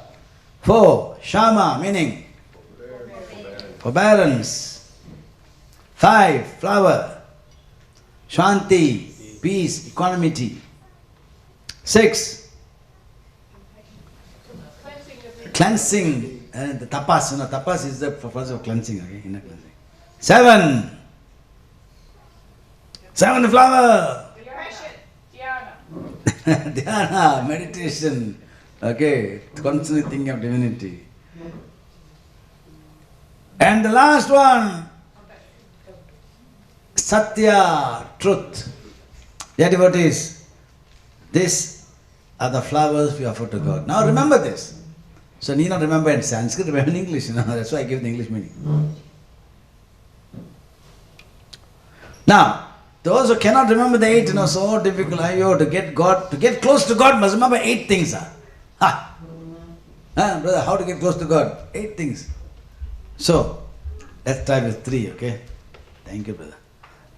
4. Shama, meaning forbearance. 5. Flower. Shanti, peace, equanimity. 6. Cleansing. The tapas, you know, tapas is the purpose of cleansing, okay? Inner cleansing. 7. 7 the flower. Passion. Dhyana. Dhyana, meditation. Okay, constantly thinking of divinity. And the last one, Satya, truth. Dear devotees, these are the flowers we offer to God. Now remember this. So need not remember in Sanskrit, remember in English, you know, that's why I give the English meaning. Now, Those who cannot remember the 8, so difficult. To get God, to get close to God, must remember 8 things. Brother, how to get close to God? 8 things. So, let's try with 3, okay? Thank you, brother.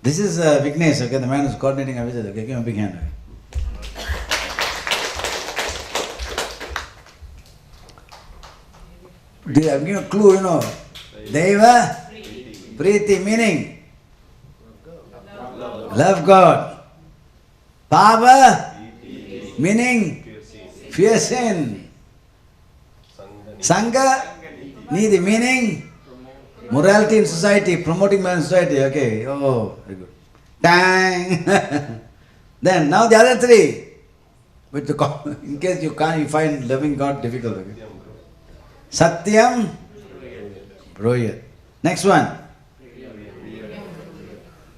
This is Vignesh, okay, the man who's coordinating our visit, okay? Give him a big hand, okay? I'm giving you a clue, Deva, Priti, meaning love God. Pava, meaning fear sin. Sangha, Nidhi, meaning morality in society, promoting man in society. Okay, oh, very good. Dang! Then, now the other 3. With the, in case you find loving God difficult. Okay? Satyam, brilliant. Next one.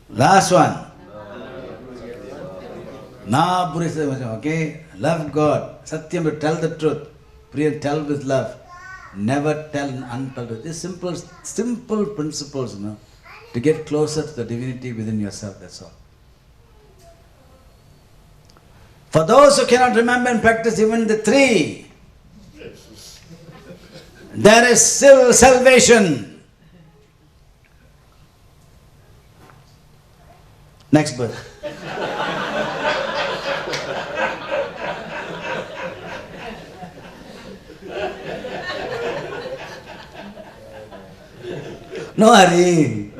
Last one. Na Burisam, okay? Love God. Satyam, to tell the truth. Priya, tell with love. Never tell untold truth. These simple principles, to get closer to the divinity within yourself, that's all. For those who cannot remember and practice even the 3, there is still salvation. Next birth. No hurry.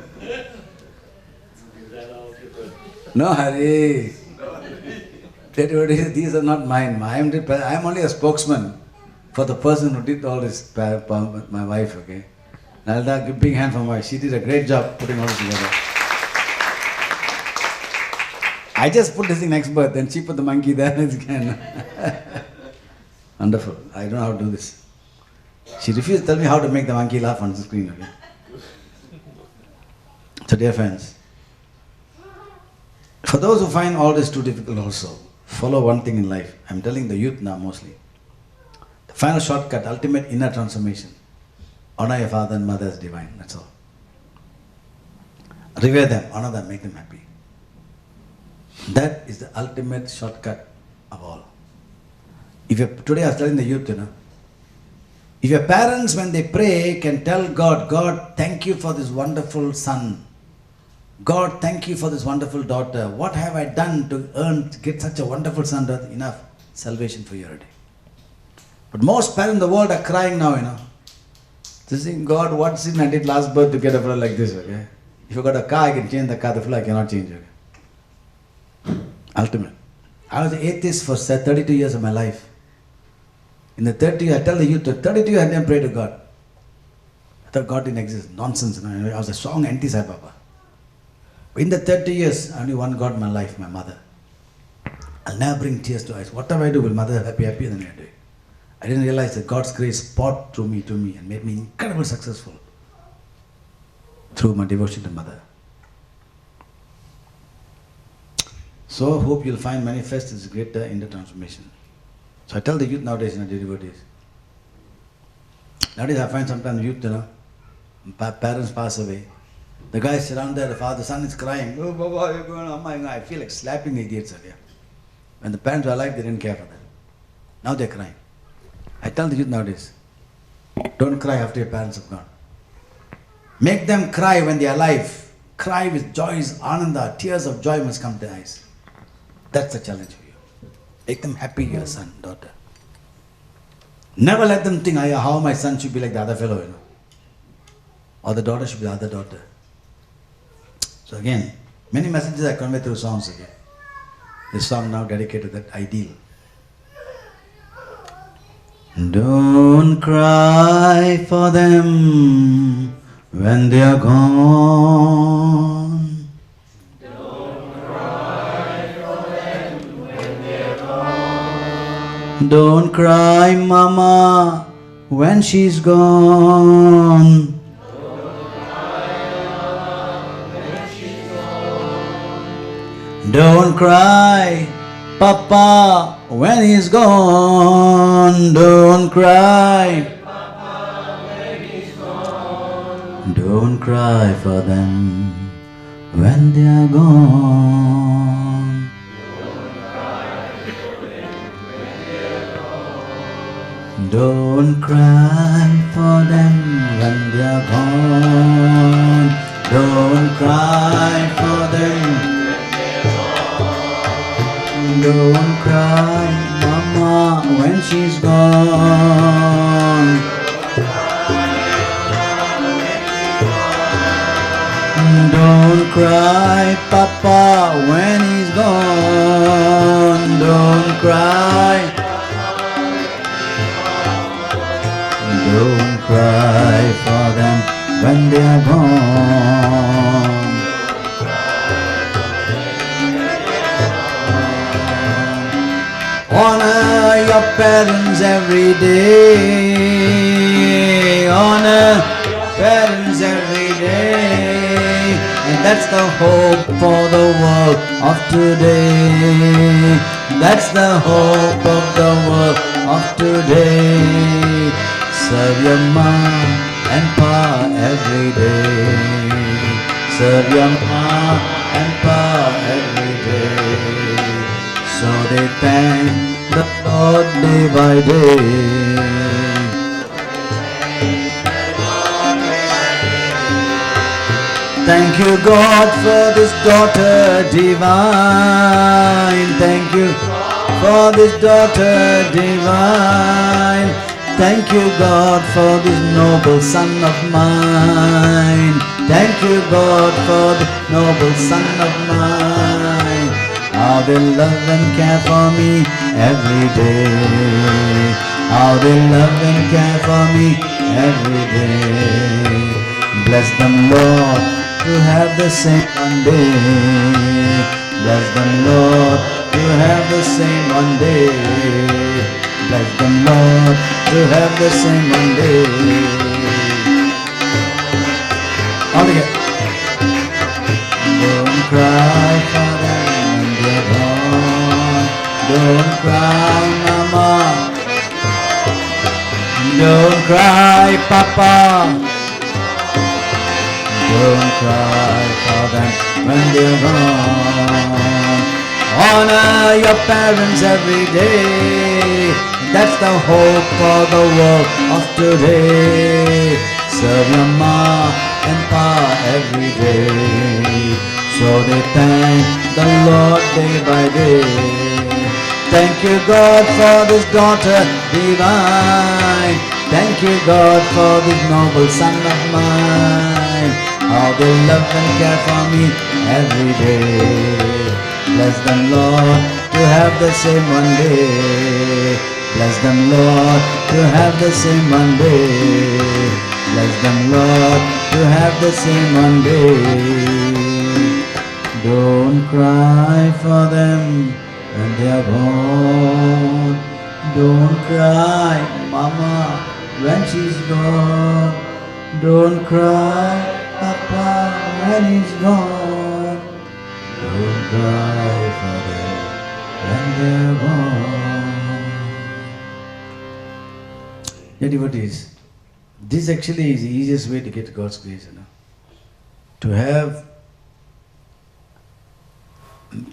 No hurry. These are not mine. I am only a spokesman for the person who did all this, my wife, okay? Nalda, give big hand for my wife. She did a great job putting all this together. I just put this thing next birth, then she put the monkey there. Wonderful. I don't know how to do this. She refused to tell me how to make the monkey laugh on the screen, okay? So dear friends, for those who find all this too difficult also, follow one thing in life. I'm telling the youth now mostly. The final shortcut, ultimate inner transformation. Honor your father and mother as divine, that's all. Revere them, honor them, make them happy. That is the ultimate shortcut of all. Today I was telling the youth, if your parents when they pray can tell God, God, thank you for this wonderful son. God, thank you for this wonderful daughter. What have I done to get such a wonderful son? Enough salvation for you already. But most parents in the world are crying now, They're saying, God, what sin I did last birth to get a fellow like this, okay? If you got a car, I can change the car, the fellow I cannot change, okay? Ultimate. I was an atheist for 32 years of my life. In the 30 years, I tell the youth, 32 years I didn't pray to God. I thought God didn't exist. Nonsense. I was a strong anti-Sai Baba. In the 30 years, I only one God in my life, my mother. I'll never bring tears to eyes. Whatever I do, will mother happy, then I do it. I didn't realize that God's grace poured through me to me and made me incredibly successful through my devotion to mother. So hope you'll find manifest this greater inner transformation. So I tell the youth nowadays, dear devotees. Nowadays I find sometimes youth, parents pass away. The guys sit down there, the son is crying. Oh, Baba, you're going, oh my God. I feel like slapping the idiots again. When the parents were alive, they didn't care for that. Now they're crying. I tell the youth nowadays, don't cry after your parents have gone. Make them cry when they are alive. Cry with joys, ananda, tears of joy must come to their eyes. That's the challenge for you. Make them happy, your son, daughter. Never let them think, how my son should be like the other fellow, Or the daughter should be the other daughter. So again, many messages I convey through songs again. This song now dedicated to that ideal. Don't cry for them when they are gone. Don't cry for them when they are gone. Don't cry, Mama, when she's gone. Don't cry, Papa, when he's gone. Don't cry, Papa, when he's gone. Don't cry for them when they are gone. Don't cry for them when they are gone. Don't cry for them. Don't cry, Mama, when she's gone. Don't cry, Papa, when he's gone. Don't cry. Don't cry for them when they are gone. Honor your parents every day. Honor parents every day. And that's the hope for the world of today. That's the hope of the world of today. Serve your mom and pa every day. Serve your mom and pa every day. So they thank the Lord day by day. Thank you, God, for this daughter divine. Thank you for this daughter divine. Thank you, God, for this noble son of mine. Thank you, God, for the noble son of mine. How they love and care for me every day. How they love and care for me every day. Bless them, Lord, to have the same one day. Bless them, Lord, to have the same one day. Bless them, Lord, to have the same one day. All together. Don't cry for them when they're gone. Don't cry, Mama. Don't cry, Papa. Don't cry for them when they're gone. Honor your parents every day. That's the hope for the world of today. Serve your ma and pa every day. So they thank the Lord day by day. Thank you, God, for this daughter divine. Thank you, God, for this noble son of mine. How they love and care for me every day. Bless them, Lord, to have the same one day. Bless them, Lord, to have the same one day. Bless them, Lord, to have the same one day. Don't cry for them when they are gone. Don't cry, Mama, when she's gone. Don't cry, Papa, when he's gone. Don't cry for them when they're gone. Yeah, devotees, this actually is the easiest way to get God's grace, To have,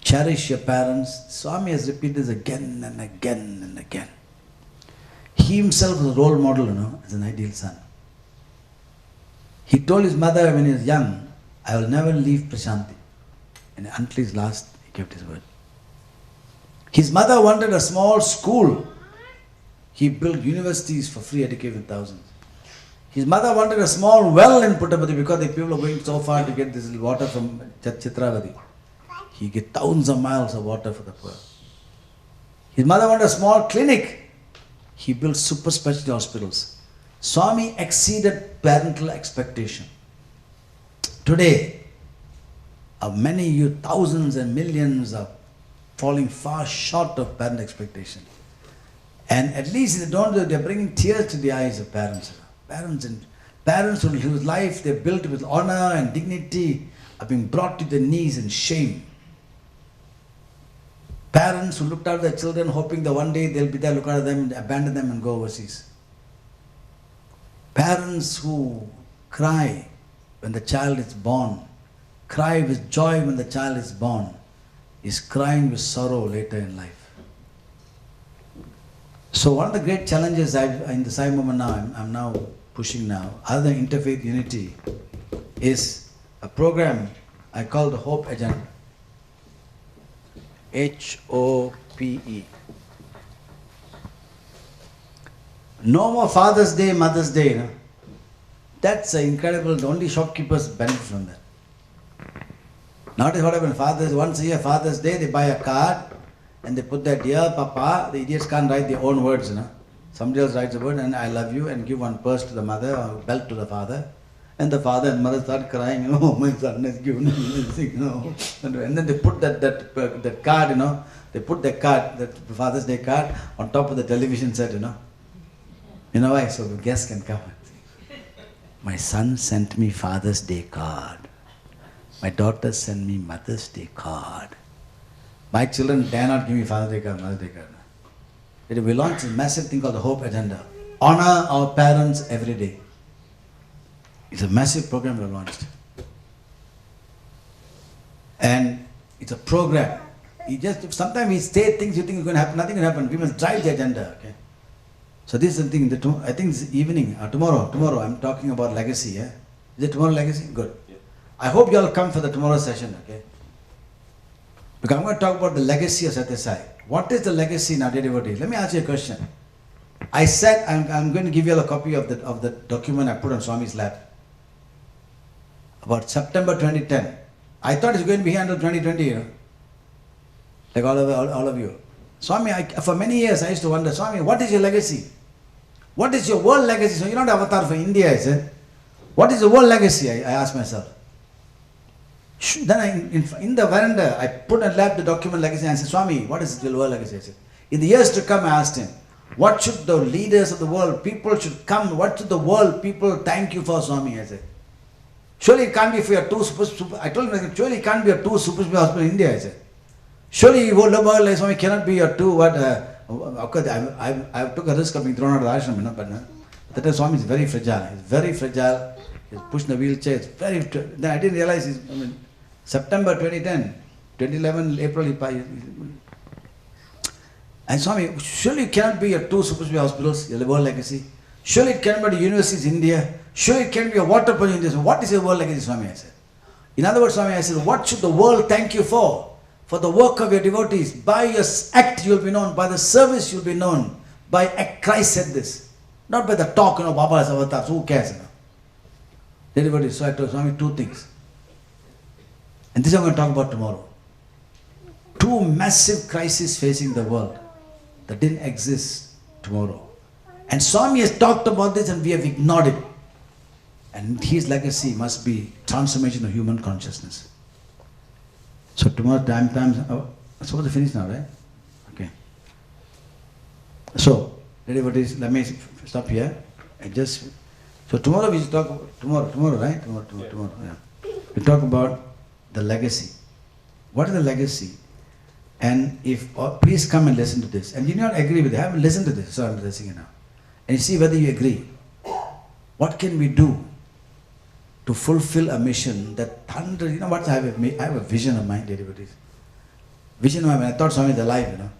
cherish your parents. Swami has repeated this again and again and again. He himself was a role model, as an ideal son. He told his mother when he was young, I will never leave Prashanti. And until his last, he kept his word. His mother wanted a small school. He built universities for free education thousands. His mother wanted a small well in Puttaparthi because the people are going so far to get this water from Chitravati. He get thousands of miles of water for the poor. His mother wanted a small clinic. He built super specialty hospitals. Swami exceeded parental expectation. Today, many youth, thousands and millions are falling far short of parent expectation. And at least if they don't do it, they're bringing tears to the eyes of parents. Parents whose life they built with honor and dignity are being brought to their knees in shame. Parents who looked after their children hoping that one day they'll be there, look after them, abandon them and go overseas. Parents who cry when the child is born, cry with joy when the child is born is crying with sorrow later in life. So one of the great challenges in the Sai movement now, I'm now pushing now, other than interfaith unity, is a program I call the Hope Agenda. HOPE. No more Father's Day, Mother's Day. No? That's incredible. The only shopkeepers benefit from that. Nowadays what happens, once a year Father's Day, they buy a card and they put that, dear Papa. The idiots can't write their own words. You know? Somebody else writes a word and I love you, and give one purse to the mother or a belt to the father. And the father and mother start crying, oh, my son has given me this thing, you know. And then they put that card, you know, they put the card, that Father's Day card, on top of the television set, you know. You know why? So the guests can come and say, my son sent me Father's Day card. My daughter sent me Mother's Day card. My children dare not give me Father's Day card, Mother's Day card. We launched a massive thing called the Hope Agenda. Honor our parents every day. It's a massive program we launched. And it's a program. Sometimes we say things you think is going to happen, nothing will happen. We must drive the agenda. Okay? So this is the thing, I think this evening, tomorrow I'm talking about legacy. Yeah? Is it tomorrow legacy? Good. Yeah. I hope you all come for the tomorrow session. Okay? Because I'm going to talk about the legacy of Sathya Sai. What is the legacy now, dear devotee? Let me ask you a question. I said I'm going to give you all a copy of the document I put on Swami's lap. About September 2010. I thought it's going to be here until 2020, you know. Like all of you. Swami, for many years I used to wonder, Swami, what is your legacy? What is your world legacy? So you're not avatar for India, I said. What is the world legacy? I asked myself. Then in the veranda, I put on lap the document legacy and I said, Swami, what is the world legacy? I said, in the years to come, I asked him, what should the leaders of the world, people should come, what should the world people thank you for, Swami? I said. Surely it can't be for your I told him, surely it can't be a two super hospital in India, I said. Surely Swami cannot be your two, what, of course, I took a risk of being thrown out of the ashram, you know, but that time Swami is very fragile. He's very fragile. He's pushed in a wheelchair. It's very, then I didn't realize, September 2010, 2011, April, and Swami, surely it cannot be your two super hospitals, your world legacy. Surely it cannot be the universities in India. Surely it can be a water project in India. So what is your world legacy, Swami? I said. In other words, Swami, I said, what should the world thank you for? For the work of your devotees. By your act you will be known. By the service you will be known. By act, Christ said this. Not by the talk, you know, Baba's avatars. Who cares, you know? The devotees. So I told Swami two things. And this I'm going to talk about tomorrow. Two massive crises facing the world that didn't exist tomorrow. And Swami has talked about this and we have ignored it. And his legacy must be transformation of human consciousness. So tomorrow I'm supposed to finish now, right? Okay. So, everybody, let me stop here. So tomorrow we should talk about, tomorrow, right? Tomorrow, yeah. We talk about the legacy. What is the legacy? And please come and listen to this. And you do not agree with it. Have listen to this. So I'm listening now. And see whether you agree. What can we do to fulfill a mission that you know what, I have a vision of mine, dear devotees. Vision of mine, I thought Swami is alive, you know.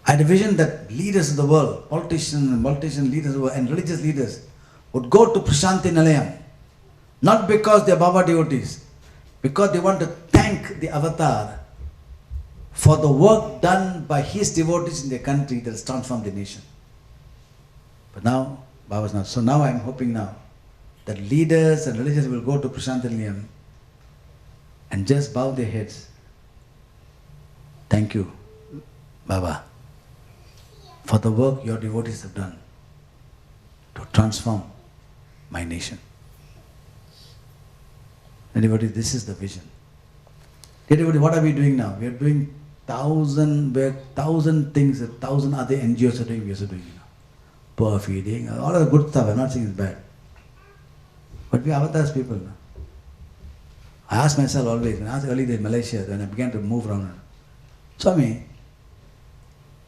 I had a vision that leaders of the world, politicians leaders of the world, and religious leaders would go to Prashanti Nilayam, not because they are Baba devotees, because they want to thank the avatar for the work done by his devotees in their country that has transformed the nation. But now, Baba's not. So now I'm hoping now that leaders and religious will go to Prashanti Nilayam and just bow their heads. Thank you, Baba, for the work your devotees have done to transform my nation. Anybody, this is the vision. Anybody, what are we doing now? We are doing 1,000 things that 1,000 other NGOs are doing, we are also doing, you know. Poor feeding, all of the good stuff, I'm not saying it's bad. But we are avatars people now. I ask myself always, when I was early in Malaysia, when I began to move around, Swami,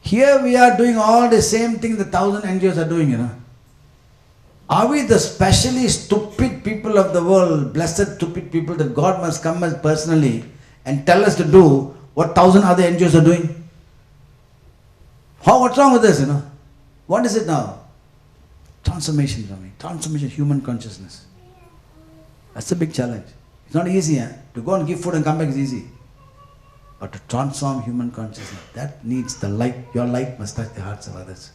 here we are doing all the same thing the 1,000 NGOs are doing, you know. Are we the specially stupid people of the world, blessed stupid people, that God must come us personally and tell us to do what 1,000 other NGOs are doing? What's wrong with this, What is it now? Transformation, Swami. Transformation, human consciousness. That's a big challenge. It's not easy, To go and give food and come back is easy. But to transform human consciousness, that needs the light. Your light must touch the hearts of others.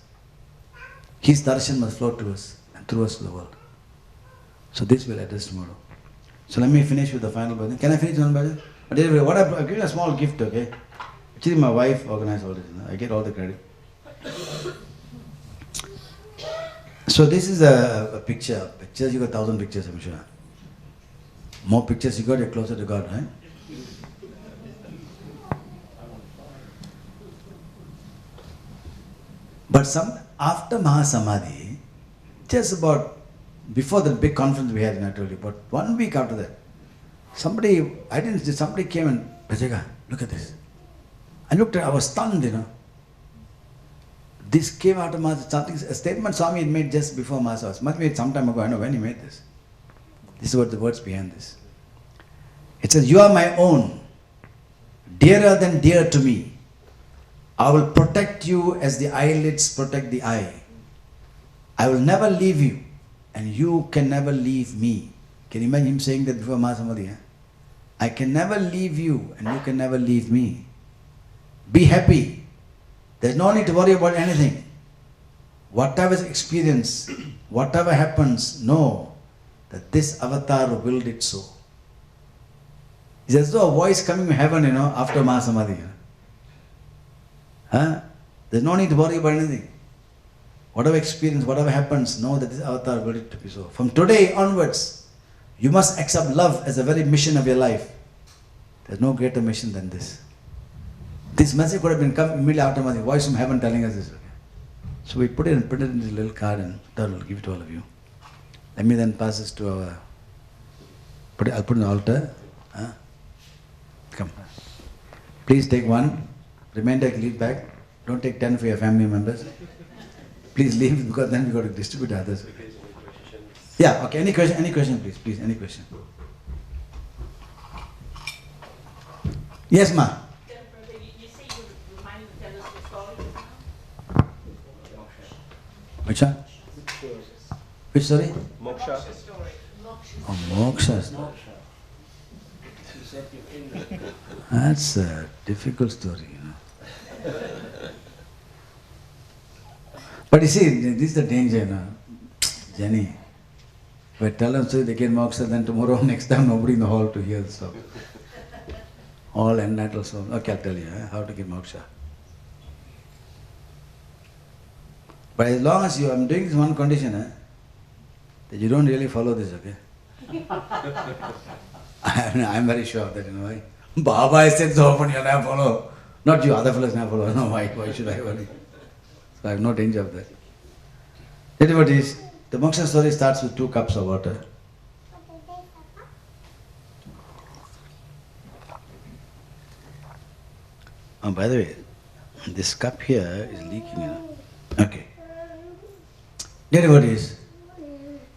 His darshan must flow to us and through us to the world. So this we'll address tomorrow. So let me finish with the final bhajan. Can I finish one bhajan? But anyway, I'll give you a small gift, okay? Actually, my wife organized all this. I get all the credit. So this is a picture. Pictures, you got 1,000 pictures, I'm sure. More pictures you got, you're closer to God, right? But after Mahasamadhi, just about before the big conference we had, I told you, but 1 week after that, somebody came and, Jega, look at this. I looked at it, I was stunned, This came out of something, a statement Swami had made just before Mahasamadhi. Must be some time ago, I know when he made this. This is what the words behind this. It says, you are my own, dearer than dear to me. I will protect you as the eyelids protect the eye. I will never leave you, and you can never leave me. Can you imagine him saying that before Mahasamadhi? I can never leave you, and you can never leave me. Be happy. There's no need to worry about anything. Whatever experience, whatever happens, know that this avatar willed it so. It's as though a voice coming from heaven, after Mahasamadhi. There's no need to worry about anything. Whatever experience, whatever happens, know that this avatar willed it to be so. From today onwards, you must accept love as the very mission of your life. There's no greater mission than this. This message could have been come immediately after Mahasamadhi, voice from heaven telling us this. Okay? So we put it in this little card and that will give it to all of you. Let me then pass this to our... I'll put it on the altar. Come. Please take one. Remainder leave back. Don't take 10 for your family members. Please leave because then we've got to distribute to others. Yeah, okay. Any question please? Please, any question? Yes, ma. You say you reminded to tell us the story. Which one? Which story? Moksha story. Oh, moksha. That's a difficult story, But you see, this is the danger, Jenny. If I tell them so they get moksha, then tomorrow, next time, nobody in the hall to hear the story. All entitled souls. Okay, I'll tell you how to get moksha. But as long as I'm doing this one condition, that you don't really follow this, okay? I'm very sure of that, why? Baba has said so often, you'll never follow. Not you, other fellows never follow. No, why should I worry? So I have no danger of that. Devotees, the moksha story starts with 2 cups of water. Oh, by the way, this cup here is leaking, Okay. Devotees,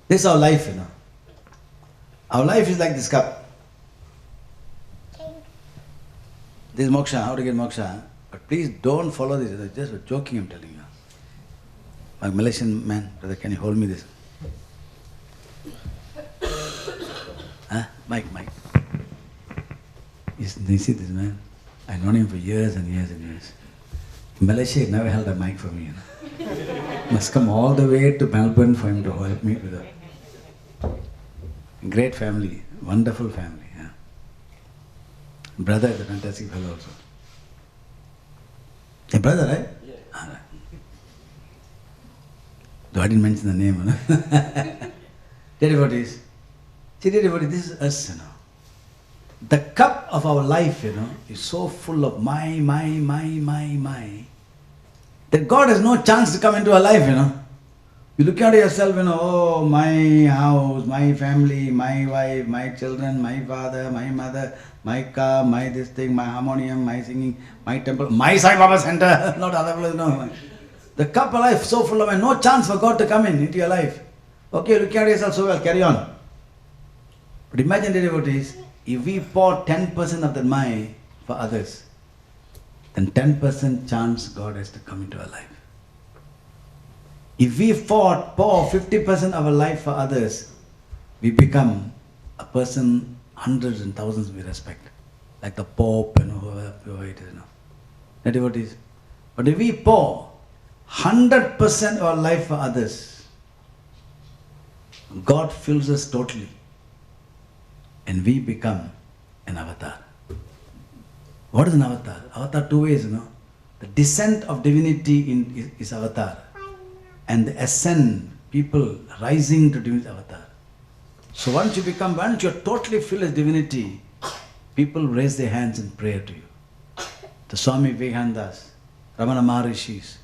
this is our life, Our life is like this cup. This is moksha, how to get moksha. But please don't follow this. It's just joking, I'm telling you. My Malaysian man, brother, can you hold me this? Mike. You see this man? I've known him for years and years and years. In Malaysia, he never held a mic for me. Must come all the way to Melbourne for him to help me with a great family, wonderful family. Brother is a fantastic fellow also. A brother, right? Yeah. Right. Though I didn't mention the name. Devotees. See, devotees, this is us, The cup of our life, is so full of my, that God has no chance to come into our life, You look at yourself, oh, my house, my family, my wife, my children, my father, my mother, my car, my this thing, my harmonium, my singing, my temple, my Sai Baba center, not other places, no. The cup of life so full of no chance for God to come into your life. Okay, look at yourself so well, carry on. But imagine, devotees, if we pour 10% of the Maya for others, then 10% chance God has to come into our life. If we pour 50% of our life for others, we become a person hundreds and thousands we respect. Like the Pope and whoever it is. The devotees. But if we pour 100% of our life for others, God fills us totally. And we become an avatar. What is an avatar? Avatar two ways, The descent of divinity is avatar. And the ascent, people rising to divinity, avatar. So once you're totally filled with divinity, people raise their hands in prayer to you. The Swami Vivekanandas, Ramana Maharishis,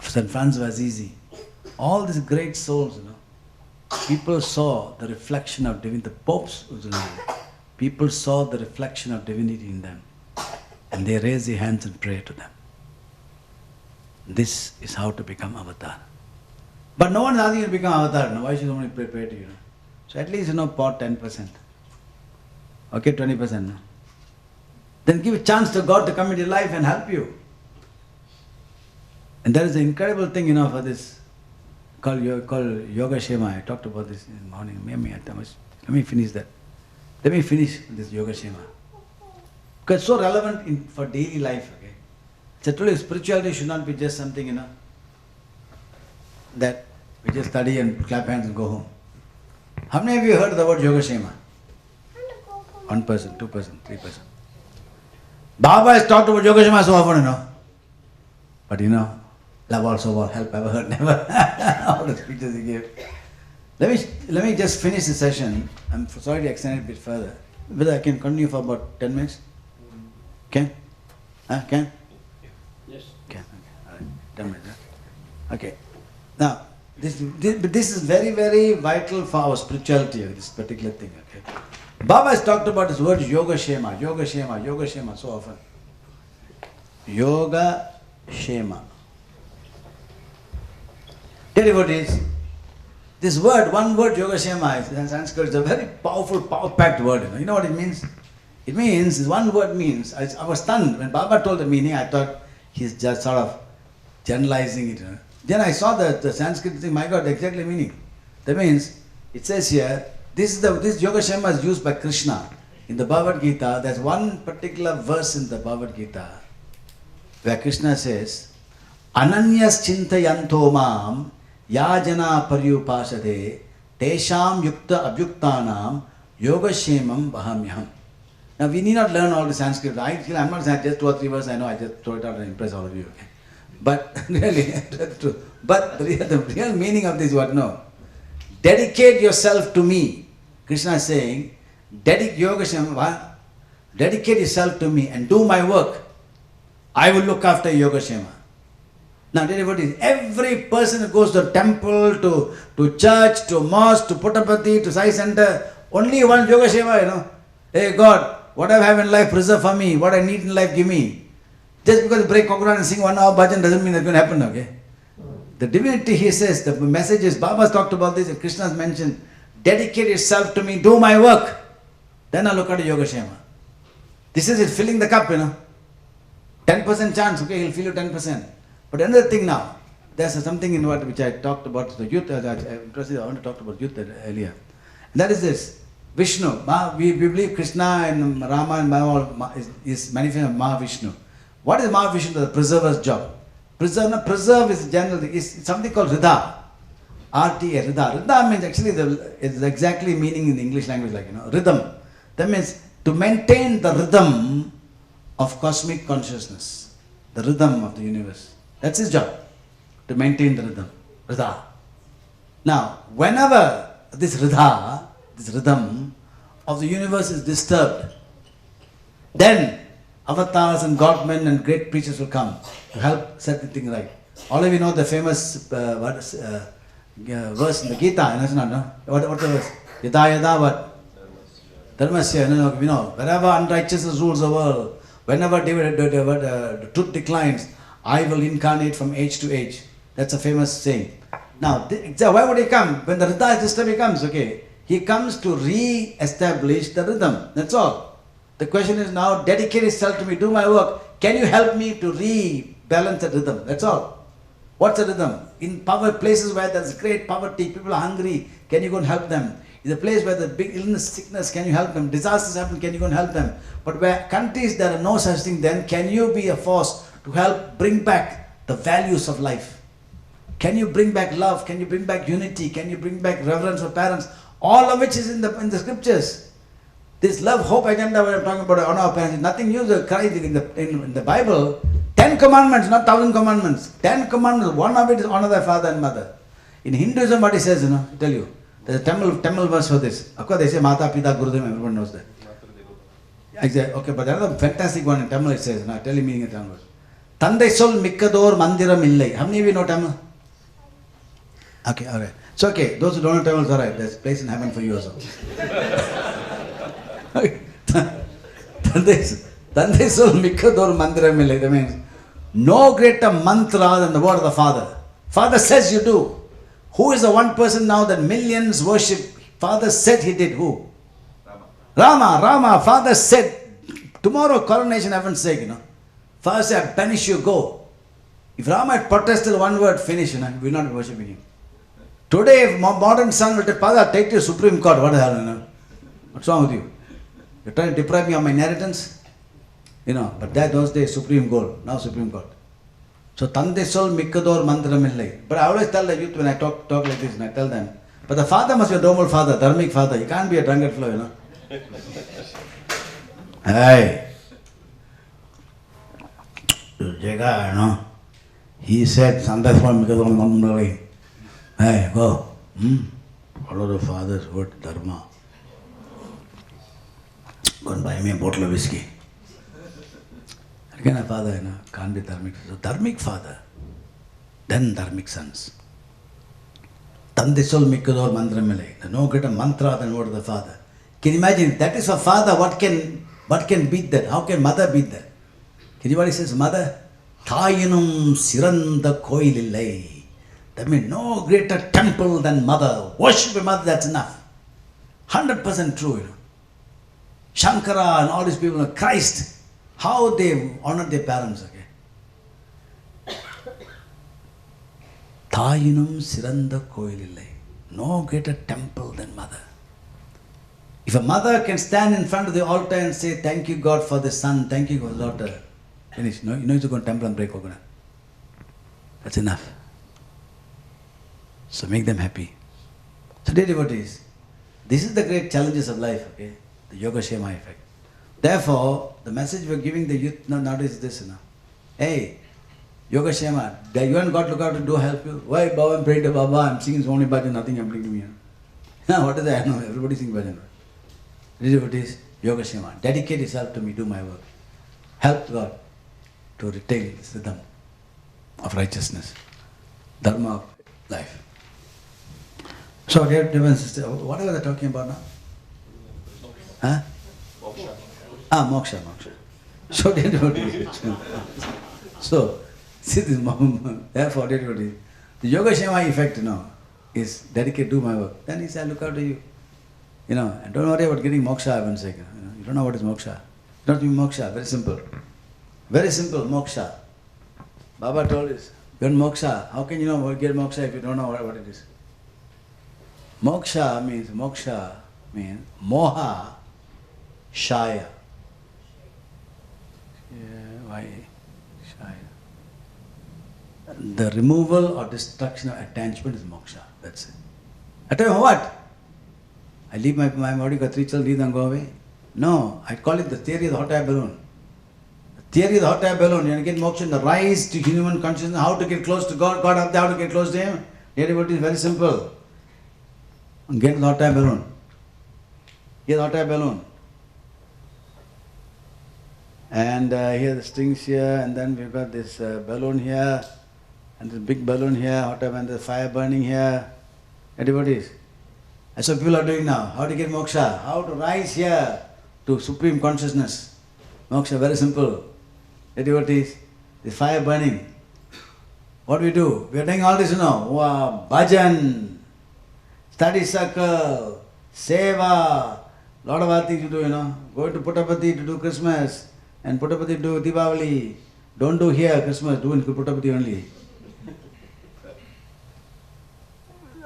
St. Francis of Assisi, all these great souls, people saw the reflection of divinity. The popes, people saw the reflection of divinity in them, and they raised their hands and prayed to them. This is how to become avatar. But no one is asking you to become avatar. Why should somebody pray to you? So at least pour 10%. Okay, 20%. Then give a chance to God to come into your life and help you. And there is an incredible thing, for this called Yoga Shema. I talked about this in the morning. Let me finish that. Let me finish this Yoga Shema. Because it's so relevant for daily life. Okay? So truly spirituality should not be just something, that we just study and clap hands and go home. How many of you heard the word Yoga Shema? 1%, 2%, 3%. Baba has talked about Yoga Shema so often, But love also will help, ever heard, never. All the speeches he gave. Let me just finish the session. I'm sorry to extend it a bit further. Whether I can continue for about 10 minutes? Can? Can? Yes. Can. Okay. All right. 10 minutes. Okay. Now, this is very, very vital for our spirituality, this particular thing. Okay. Baba has talked about this word Yoga Shema, Yoga Shema, Yoga Shema so often. Yoga Shema. Dear devotees, this word, one word Yoga Shema is in Sanskrit, is a very powerful, power-packed word. You know what it means? It means, this one word means, I was stunned. When Baba told the meaning, I thought he's just sort of generalizing it. Then I saw the Sanskrit thing, my God, the exactly meaning. That means, it says here, this Yoga Shema is used by Krishna. In the Bhagavad Gita, there's one particular verse in the Bhagavad Gita where Krishna says, Ananyas chintayanto mam yajana paryupasade tesham yukta abhyuktanam yoga shemam vahamyaham. Now we need not learn all the Sanskrit. I'm not saying just 2 or 3 verses, I know I just throw it out and impress all of you. Okay? But really, that's true. But the real meaning of this is what? No. Dedicate yourself to me. Krishna is saying, dedicate yourself to me and do my work. I will look after Yoga Shema. Now, devotees, every person who goes to temple, to church, to mosque, to Puttaparthi, to Sai Center, only one Yoga Shema, Hey God, what I have in life, preserve for me. What I need in life, give me. Just because you break Kokoran and sing 1 hour bhajan doesn't mean that's going to happen, okay? The divinity, he says, the message is, Baba's talked about this, and Krishna's mentioned, dedicate yourself to me, do my work. Then I'll look at Yoga Shema. This is it, filling the cup, 10% chance, okay, he'll fill you 10%. But another thing now, there's something in which I talked about the youth, I want to talk about youth earlier. And that is this, Vishnu. We believe Krishna and Rama and Mama is manifestation of Mahavishnu. What is Mahavishnu? The preserver's job. Preserve is generally, is something called Ridha. R-T-A, Ridha. Ridha means actually, it's exactly meaning in the English language like, rhythm. That means to maintain the rhythm of cosmic consciousness. The rhythm of the universe. That's his job. To maintain the rhythm. Ridha. Now, whenever this Ridha, this rhythm of the universe is disturbed, then avatars and godmen and great preachers will come to help set the thing right. All of you know the famous verse in the Gita, What's the verse? Yada yada what? Dharmasya, wherever unrighteousness rules the world, whenever the truth declines, I will incarnate from age to age. That's a famous saying. Now, why would he come? When the rhythm system he comes, okay. He comes to re-establish the rhythm. That's all. The question is now, dedicate yourself to me, do my work. Can you help me to rebalance the rhythm? That's all. What's the rhythm? In places where there's great poverty, people are hungry, can you go and help them? In the place where there's big illness, sickness, can you help them? Disasters happen, can you go and help them? But where countries there are no such thing, then can you be a force to help bring back the values of life? Can you bring back love? Can you bring back unity? Can you bring back reverence for parents? All of which is in the scriptures. This love, hope agenda where I'm talking about honor our parents, nothing new. In the Bible, 10 commandments, not 1,000 commandments. 10 commandments, one of it is honor thy father and mother. In Hinduism, what he says, I tell you, there's a Tamil verse for this. Of course, they say Mata, Pita, Gurudev, everyone knows that. Exactly. Okay, but another fantastic one in Tamil it says, I'll tell you meaning in Tamil. Tandai sol mikkador mandiram illai. How many of you know Tamil? Okay, alright. It's okay. Those who don't know Tamil, it's alright. There's a place in heaven for you also. Tandai sol mikkador mandiram illai. That means no greater mantra than the word of the Father. Father says you do. Who is the one person now that millions worship? Father said he did. Who? Rama. Father said, tomorrow coronation, heaven's sake, Father said, I banish you, go. If Rama had protested one word, finish, we will not be worshipping him. Today, if modern son will tell, Father, take to Supreme Court, what the hell, What's wrong with you? You're trying to deprive me of my inheritance? But those days, Supreme Court, now Supreme Court. So, Tande sol mikkador mandramillai. But I always tell the youth when I talk like this, and I tell them, but the father must be a normal father, dharmic father. He can't be a drunkard fellow, Hey, Jega, he said, Sunday for mikkador mandramillai. Hey, go. Follow the father's word, dharma. Go and buy me a bottle of whiskey. Again, a father, can't be dharmic. So, dharmic father, then dharmic sons. Tandisol mikkador mandramile. No greater mantra than word of the father. Can you imagine? If that is for father, what can beat that? How can mother beat that? Can you what he says? Mother, thayinum siranda koilillai. That means no greater temple than mother. Worship a mother, that's enough. 100% true, Shankara and all these people, Christ, how they honored their parents, okay? Thayinum siranda koilillai. No greater temple than mother. If a mother can stand in front of the altar and say, thank you God for the son, thank you for the daughter, finish. You know to go to temple and break coconut. That's enough. So make them happy. So dear devotees, this is the great challenges of life, okay? The Yoga Shema effect. Therefore, the message we're giving the youth nowadays is this, Hey, Yoga Shema, you haven't got to look out to do help you. Why Baba, I'm praying to Baba, I'm singing Swami bhajan, nothing happening to me. What is that? No, everybody sings bhajan. Dear devotees, Yoga Shema, dedicate yourself to me, do my work. Help God to retain this rhythm of righteousness, dharma of life. So, dear brothers and sisters, what are they talking about now? Huh? Moksha. So, dear devotees. So, see this, therefore, dear devotees, the Yoga Shema effect, is dedicate, do my work. Then he said, look out to you. And don't worry about getting moksha, heaven's sake. You don't know what is moksha. You don't mean moksha, very simple. Very simple, moksha. Baba told us, you want moksha. How can you know get moksha if you don't know what it is? Moksha means moha shaya. Why shaya? The removal or destruction of attachment is moksha. That's it. I tell you what? I leave my body, got 3 children, leave them, go away. No, I call it the theory of the hot air balloon. The theory of the hot air balloon, you get moksha, the rise to human consciousness, how to get close to God, God up there, how to get close to Him. Everybody is very simple. Get the hot air balloon. Get the hot air balloon. And here the strings here, and then we've got this balloon here, and this big balloon here, hot air, and the fire burning here. Everybody's. That's what people are doing now. How to get moksha? How to rise here to supreme consciousness. Moksha, very simple. Devotees, the fire burning. What do? We are doing all this, wow, bhajan, study circle, seva, lot of other things to do, Going to Puttaparthi to do Christmas, and Puttaparthi to do Diwali. Don't do here Christmas, do in Puttaparthi only.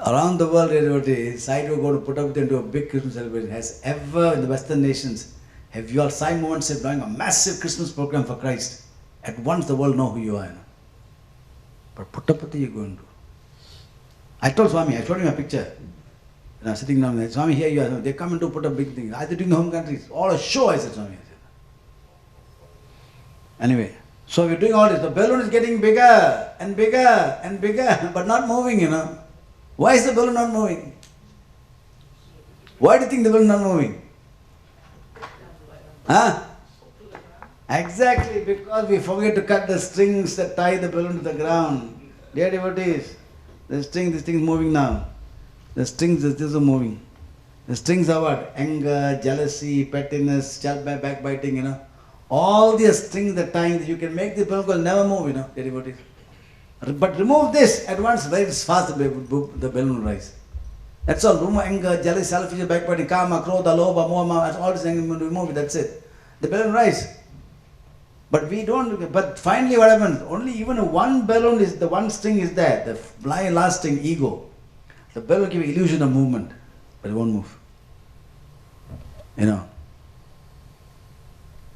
Around the world, devotees, Sai to go to Puttaparthi and do a big Christmas celebration. Has ever, in the Western nations, have you all Sai movements are doing a massive Christmas program for Christ? At once the world know who you are. But Puttaparthi you're going to. I told Swami, I showed him a picture. Sitting down there, Swami, here you are. They come and put a big thing. I said, in the home countries, all a show, I said, Swami. Anyway, so we're doing all this. The balloon is getting bigger and bigger and bigger, but not moving, Why is the balloon not moving? Why do you think the balloon is not moving? Huh? Exactly, because we forget to cut the strings that tie the balloon to the ground. Dear devotees, this thing is moving now. The strings, this is moving. The strings are what? Anger, jealousy, pettiness, backbiting, All these strings that tying, you can make the balloon will never move, dear devotees. But remove this, at once, very fast the balloon will rise. That's all. Remove anger, jealousy, selfish, backbiting, karma, krodha, lobha, moha, all these things, remove it, that's it. The balloon rise. But we don't, but finally what happens? Only even one balloon is, the one string is there, the last string, ego. The balloon will give illusion of movement, but it won't move.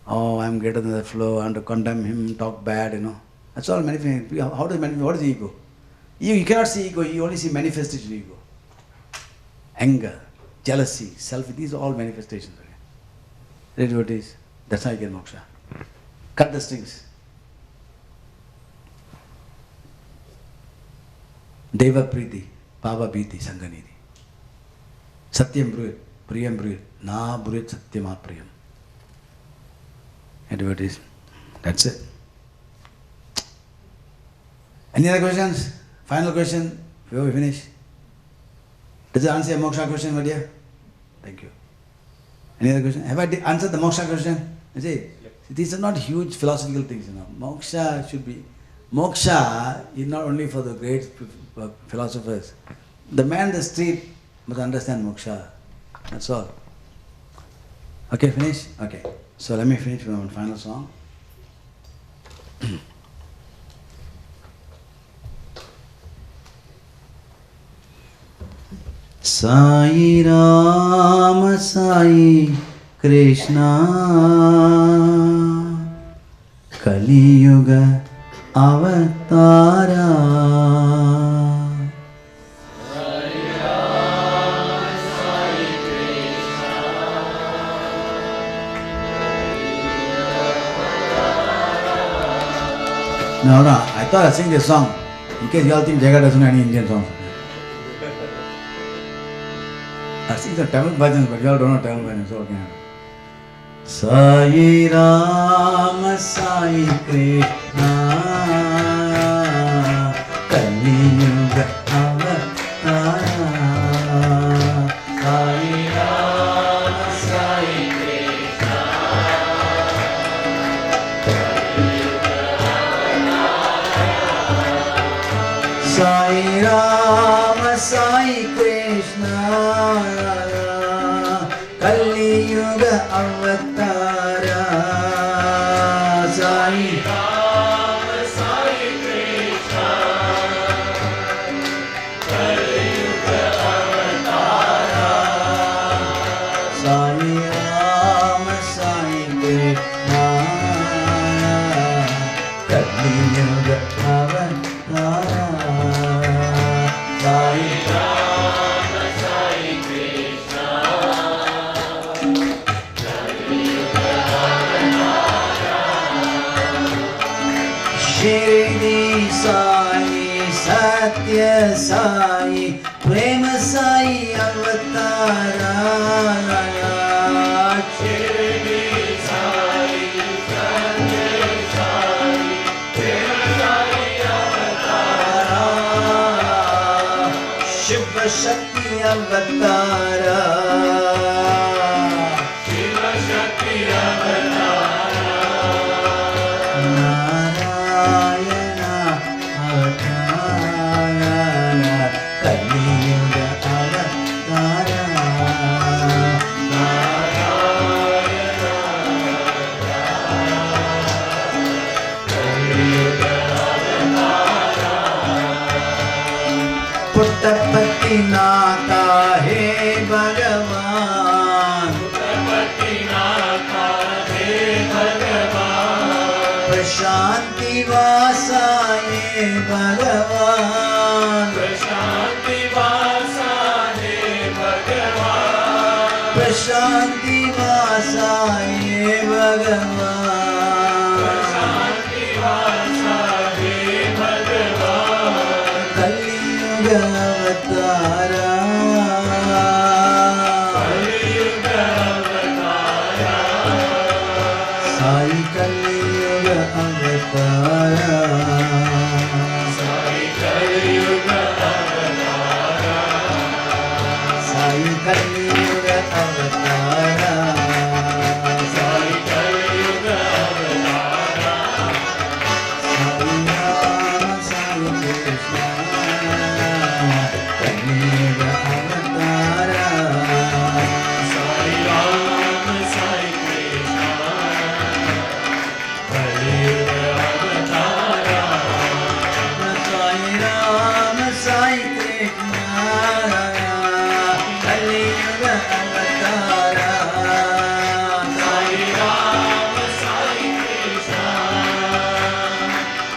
Oh, I'm greater than the flow, I want to condemn him, talk bad, That's all manifestation. How does manifest? What is ego? You cannot see ego, you only see manifestation of ego. Anger, jealousy, self, these are all manifestations. Okay? Devotees, that's how you get moksha. Cut the strings. Deva Priti, Baba Bhiti, Sanganidhi. Satyam Bruyat, Priyam Bruyat, Na Bruyat Satyam Apriyam. Devotees, that's it. Any other questions? Final question before we finish. Does it answer your moksha question, my dear? Thank you. Any other question? Have I answered the moksha question? Is it? These are not huge philosophical things, Moksha should be. Moksha is not only for the great philosophers. The man in the street must understand moksha. That's all. Okay, finish? Okay. So let me finish with one final song. Sai Rama Sai Krishna Kali Yuga Avatara Sai Rama Sai Krishna No, I thought I'd sing this song in case you all think Jega doesn't know any Indian songs. I sing the Tamil bhajans, but you all don't know Tamil bhajans, so okay. Sai Rama Sai Krishna Kali Yuga Avatara Sai Rama Sai Krishna Kali Yuga Avatara Sai Rama Sai Krishna Kali Yuga Avatara Sai Rama Sai Krishna Kali Yuga Avatara Sai Rama Sai Krishna Kali Yuga Avatara Sai Rama Sai Krishna Sri Sathya Sai Prema Sai Avatara Sri Sathya Sai Prema Sai Avatara Shiva Shakti Avatara Shiva Shakti Avatara Narayana Avatara Vasaye Bhagavan Prashanti Vasaye Bhagavan Prashanti Vasaye Bhagavan Prashanti Vasaye Bhagavan Kali Yuga Avatara Kali Yuga Avatara Sai Kali Yuga Avatara Sai Kali Yuga Avatara Sai Kali Yuga Avatara Sai Kali Yuga Avatara Sai Rama Sai Krishna Kali Yuga Avatara Sai Ram Sai Krishna Kali Yuga Avatara Sai Rama Sai Krishna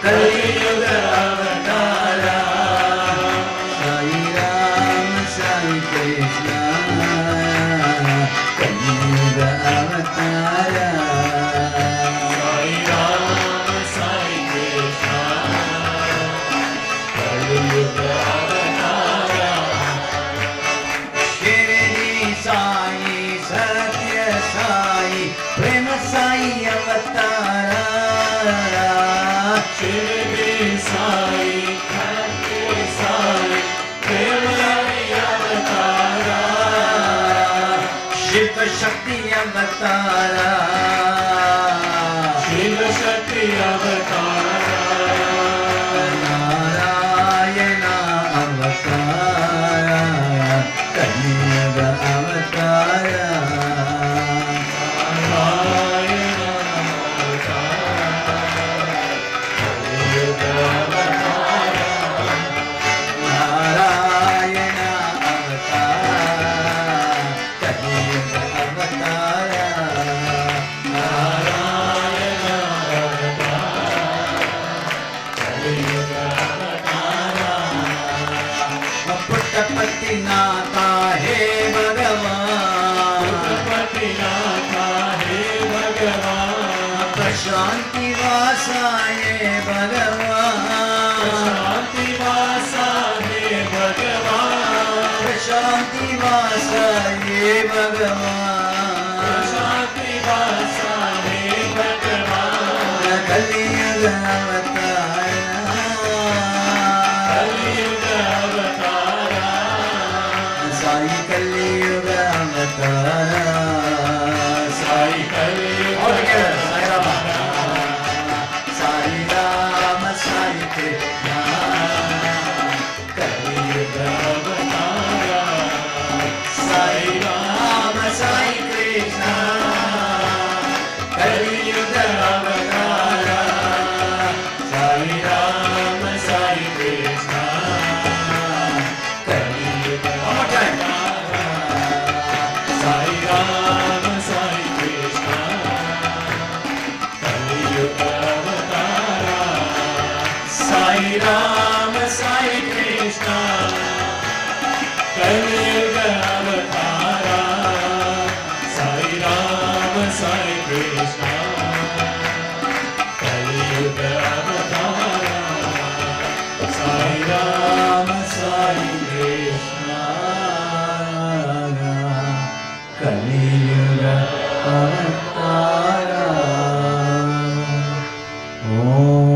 Kali Yuga Avatara Sai Ram Sai Krishna Kali Yuga Avatara Sai Rama Sai Krishna Kali Yuga Avatara Sai Ram Sai Krishna Kali Yuga Avatara Shri Sai Sathya Sai Prema Sai Avatara Shri Sai Sathya Sai Premai Avatara Shiva Shakti Avatara Shiva Shakti Avatara Narayana Avatara Kali Yuga Avatara Narayana Avatara Kali Yuga Avatara Narayana Avatara Kali Yuga Avatara Narayana Avatara Kali Yuga Avatara Puttapati Nata He Bhagavan Puttapatinatha He Bhagavan Prashanti Vasaye Bhagavan Shanti Vasa He Bhagavan Prashanti Vasaye Bhagavan Shanti Vasa He Bhagavan Kali Yuga Avatara Kali Yuga Avatara Sai Kali Yuga Avatara Sai Kali All Yuga together, Sai Rama Sai Rama Sai Krishna Kali Yuga Avatara Sai Rama Sai Krishna Kali Yuga Avatara Sai Ram Sai Krishna Kali Yuga One more time. Sai Ram Sai Krishna Kali Yuga Avatara Sai Ram Sai Krishna Kali Yuga Avatara Sai Ram Sai Krishna Kali Yuga Avatara Sai Ram Sai Krishna Kali Yuga Avatara Om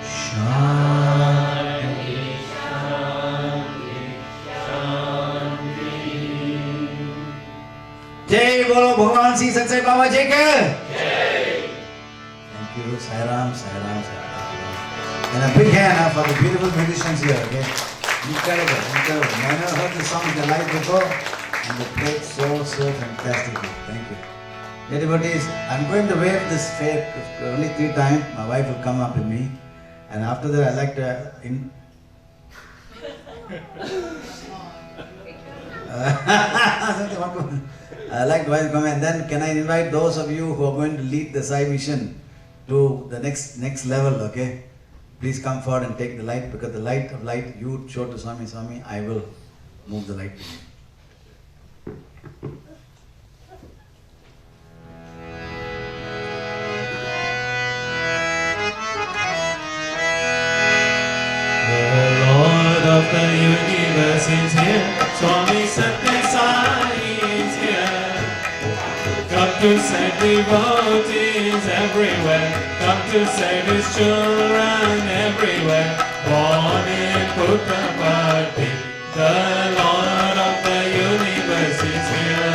Shanti Jai Bolo Bhagavan Sri Sathya Sai Baba Jega. Thank you, Sai Ram, Sai Ram, Sai Ram. And a big hand for the beautiful musicians here, okay? Incredible, incredible. I never heard the song the live before, and they played so fantastically. Thank you. Dear devotees, I'm going to wave this flag only 3 times. My wife will come up with me, and after that, I'd like to. I like to come, and then can I invite those of you who are going to lead the Sai mission to the next level, okay? Please come forward and take the light, because the light of light you show to Swami, Swami, I will move the light to you. The Lord of the universe is here. Swami Sathya Sai is here. Come to save devotees everywhere. Come to save His children everywhere. Born in Putrapati, the Lord of the universe is here.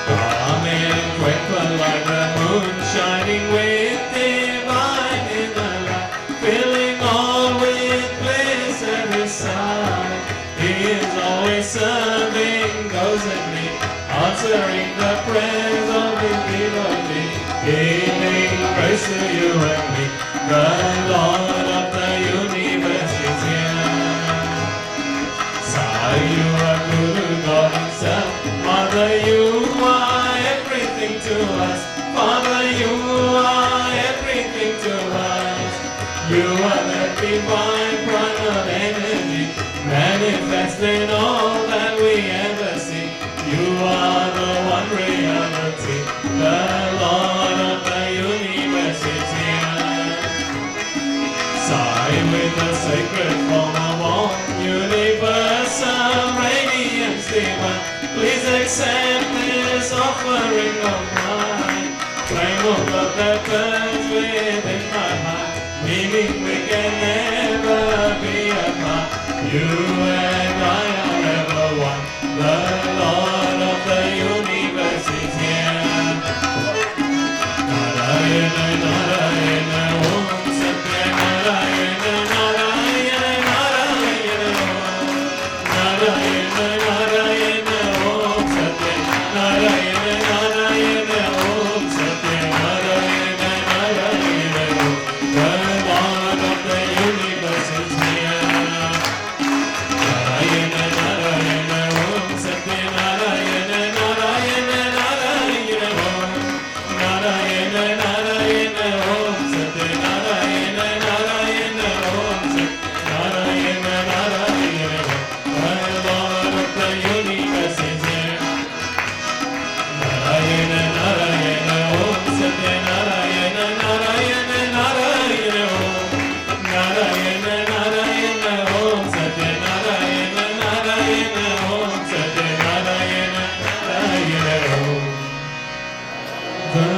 Come and twinkle like the moon, shining with divine in the light, filling all with bliss every side. He is always serving those in need, answering the prayers of His devotee, giving grace to you and me. The Lord of the universe is here. Sai, you are Guru God Himself. Mother, you are everything to us. Father, you are everything to us. You are the divine primal energy, manifest in all that we ever see. You are the one reality. The Lord of the universe is here. Sai, with the sacred form of all universal radiance divine, please accept this offering of mine. Flame of love that burns within my heart, meaning we can never be apart. You and I are ever one. The Lord of the universe is here. Narayana, Narayana, Om Satya Narayana, Narayana, Narayana, Narayana, Narayana, Om Satya Narayana, Narayana, Om Satya Narayana, Narayana. The Lord of the universe is here. Narayana, Narayana, Om Satya Narayana, Narayana, Narayana, Narayana, Narayana, Om Satya Narayana, Narayana, Om Satya Narayana, Narayana. The Lord of the universe is here. Narayana, Narayana, Om Satya Narayana, Narayana, Narayana, Narayana, Narayana, Om Satya Narayana, Narayana, Om Satya Narayana, Narayana. The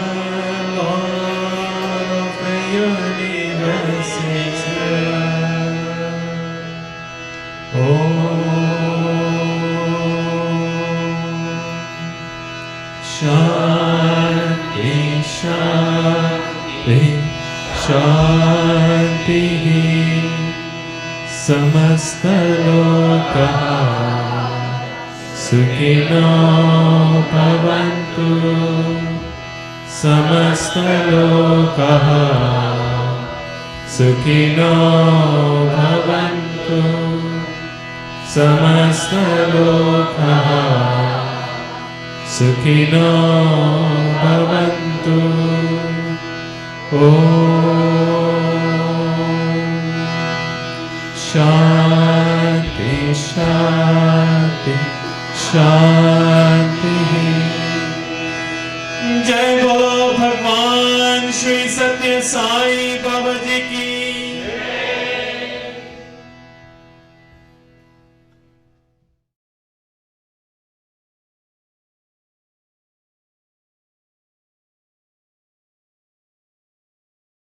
Lord of the universe is here. Shanti, Shanti, Shanti. Samasta lokaha sukhino bhavantu. Samasta lokaha sukhino bhavantu. Samasta lokaha sukhino bhavantu. Shanti, Shanti, Shanti.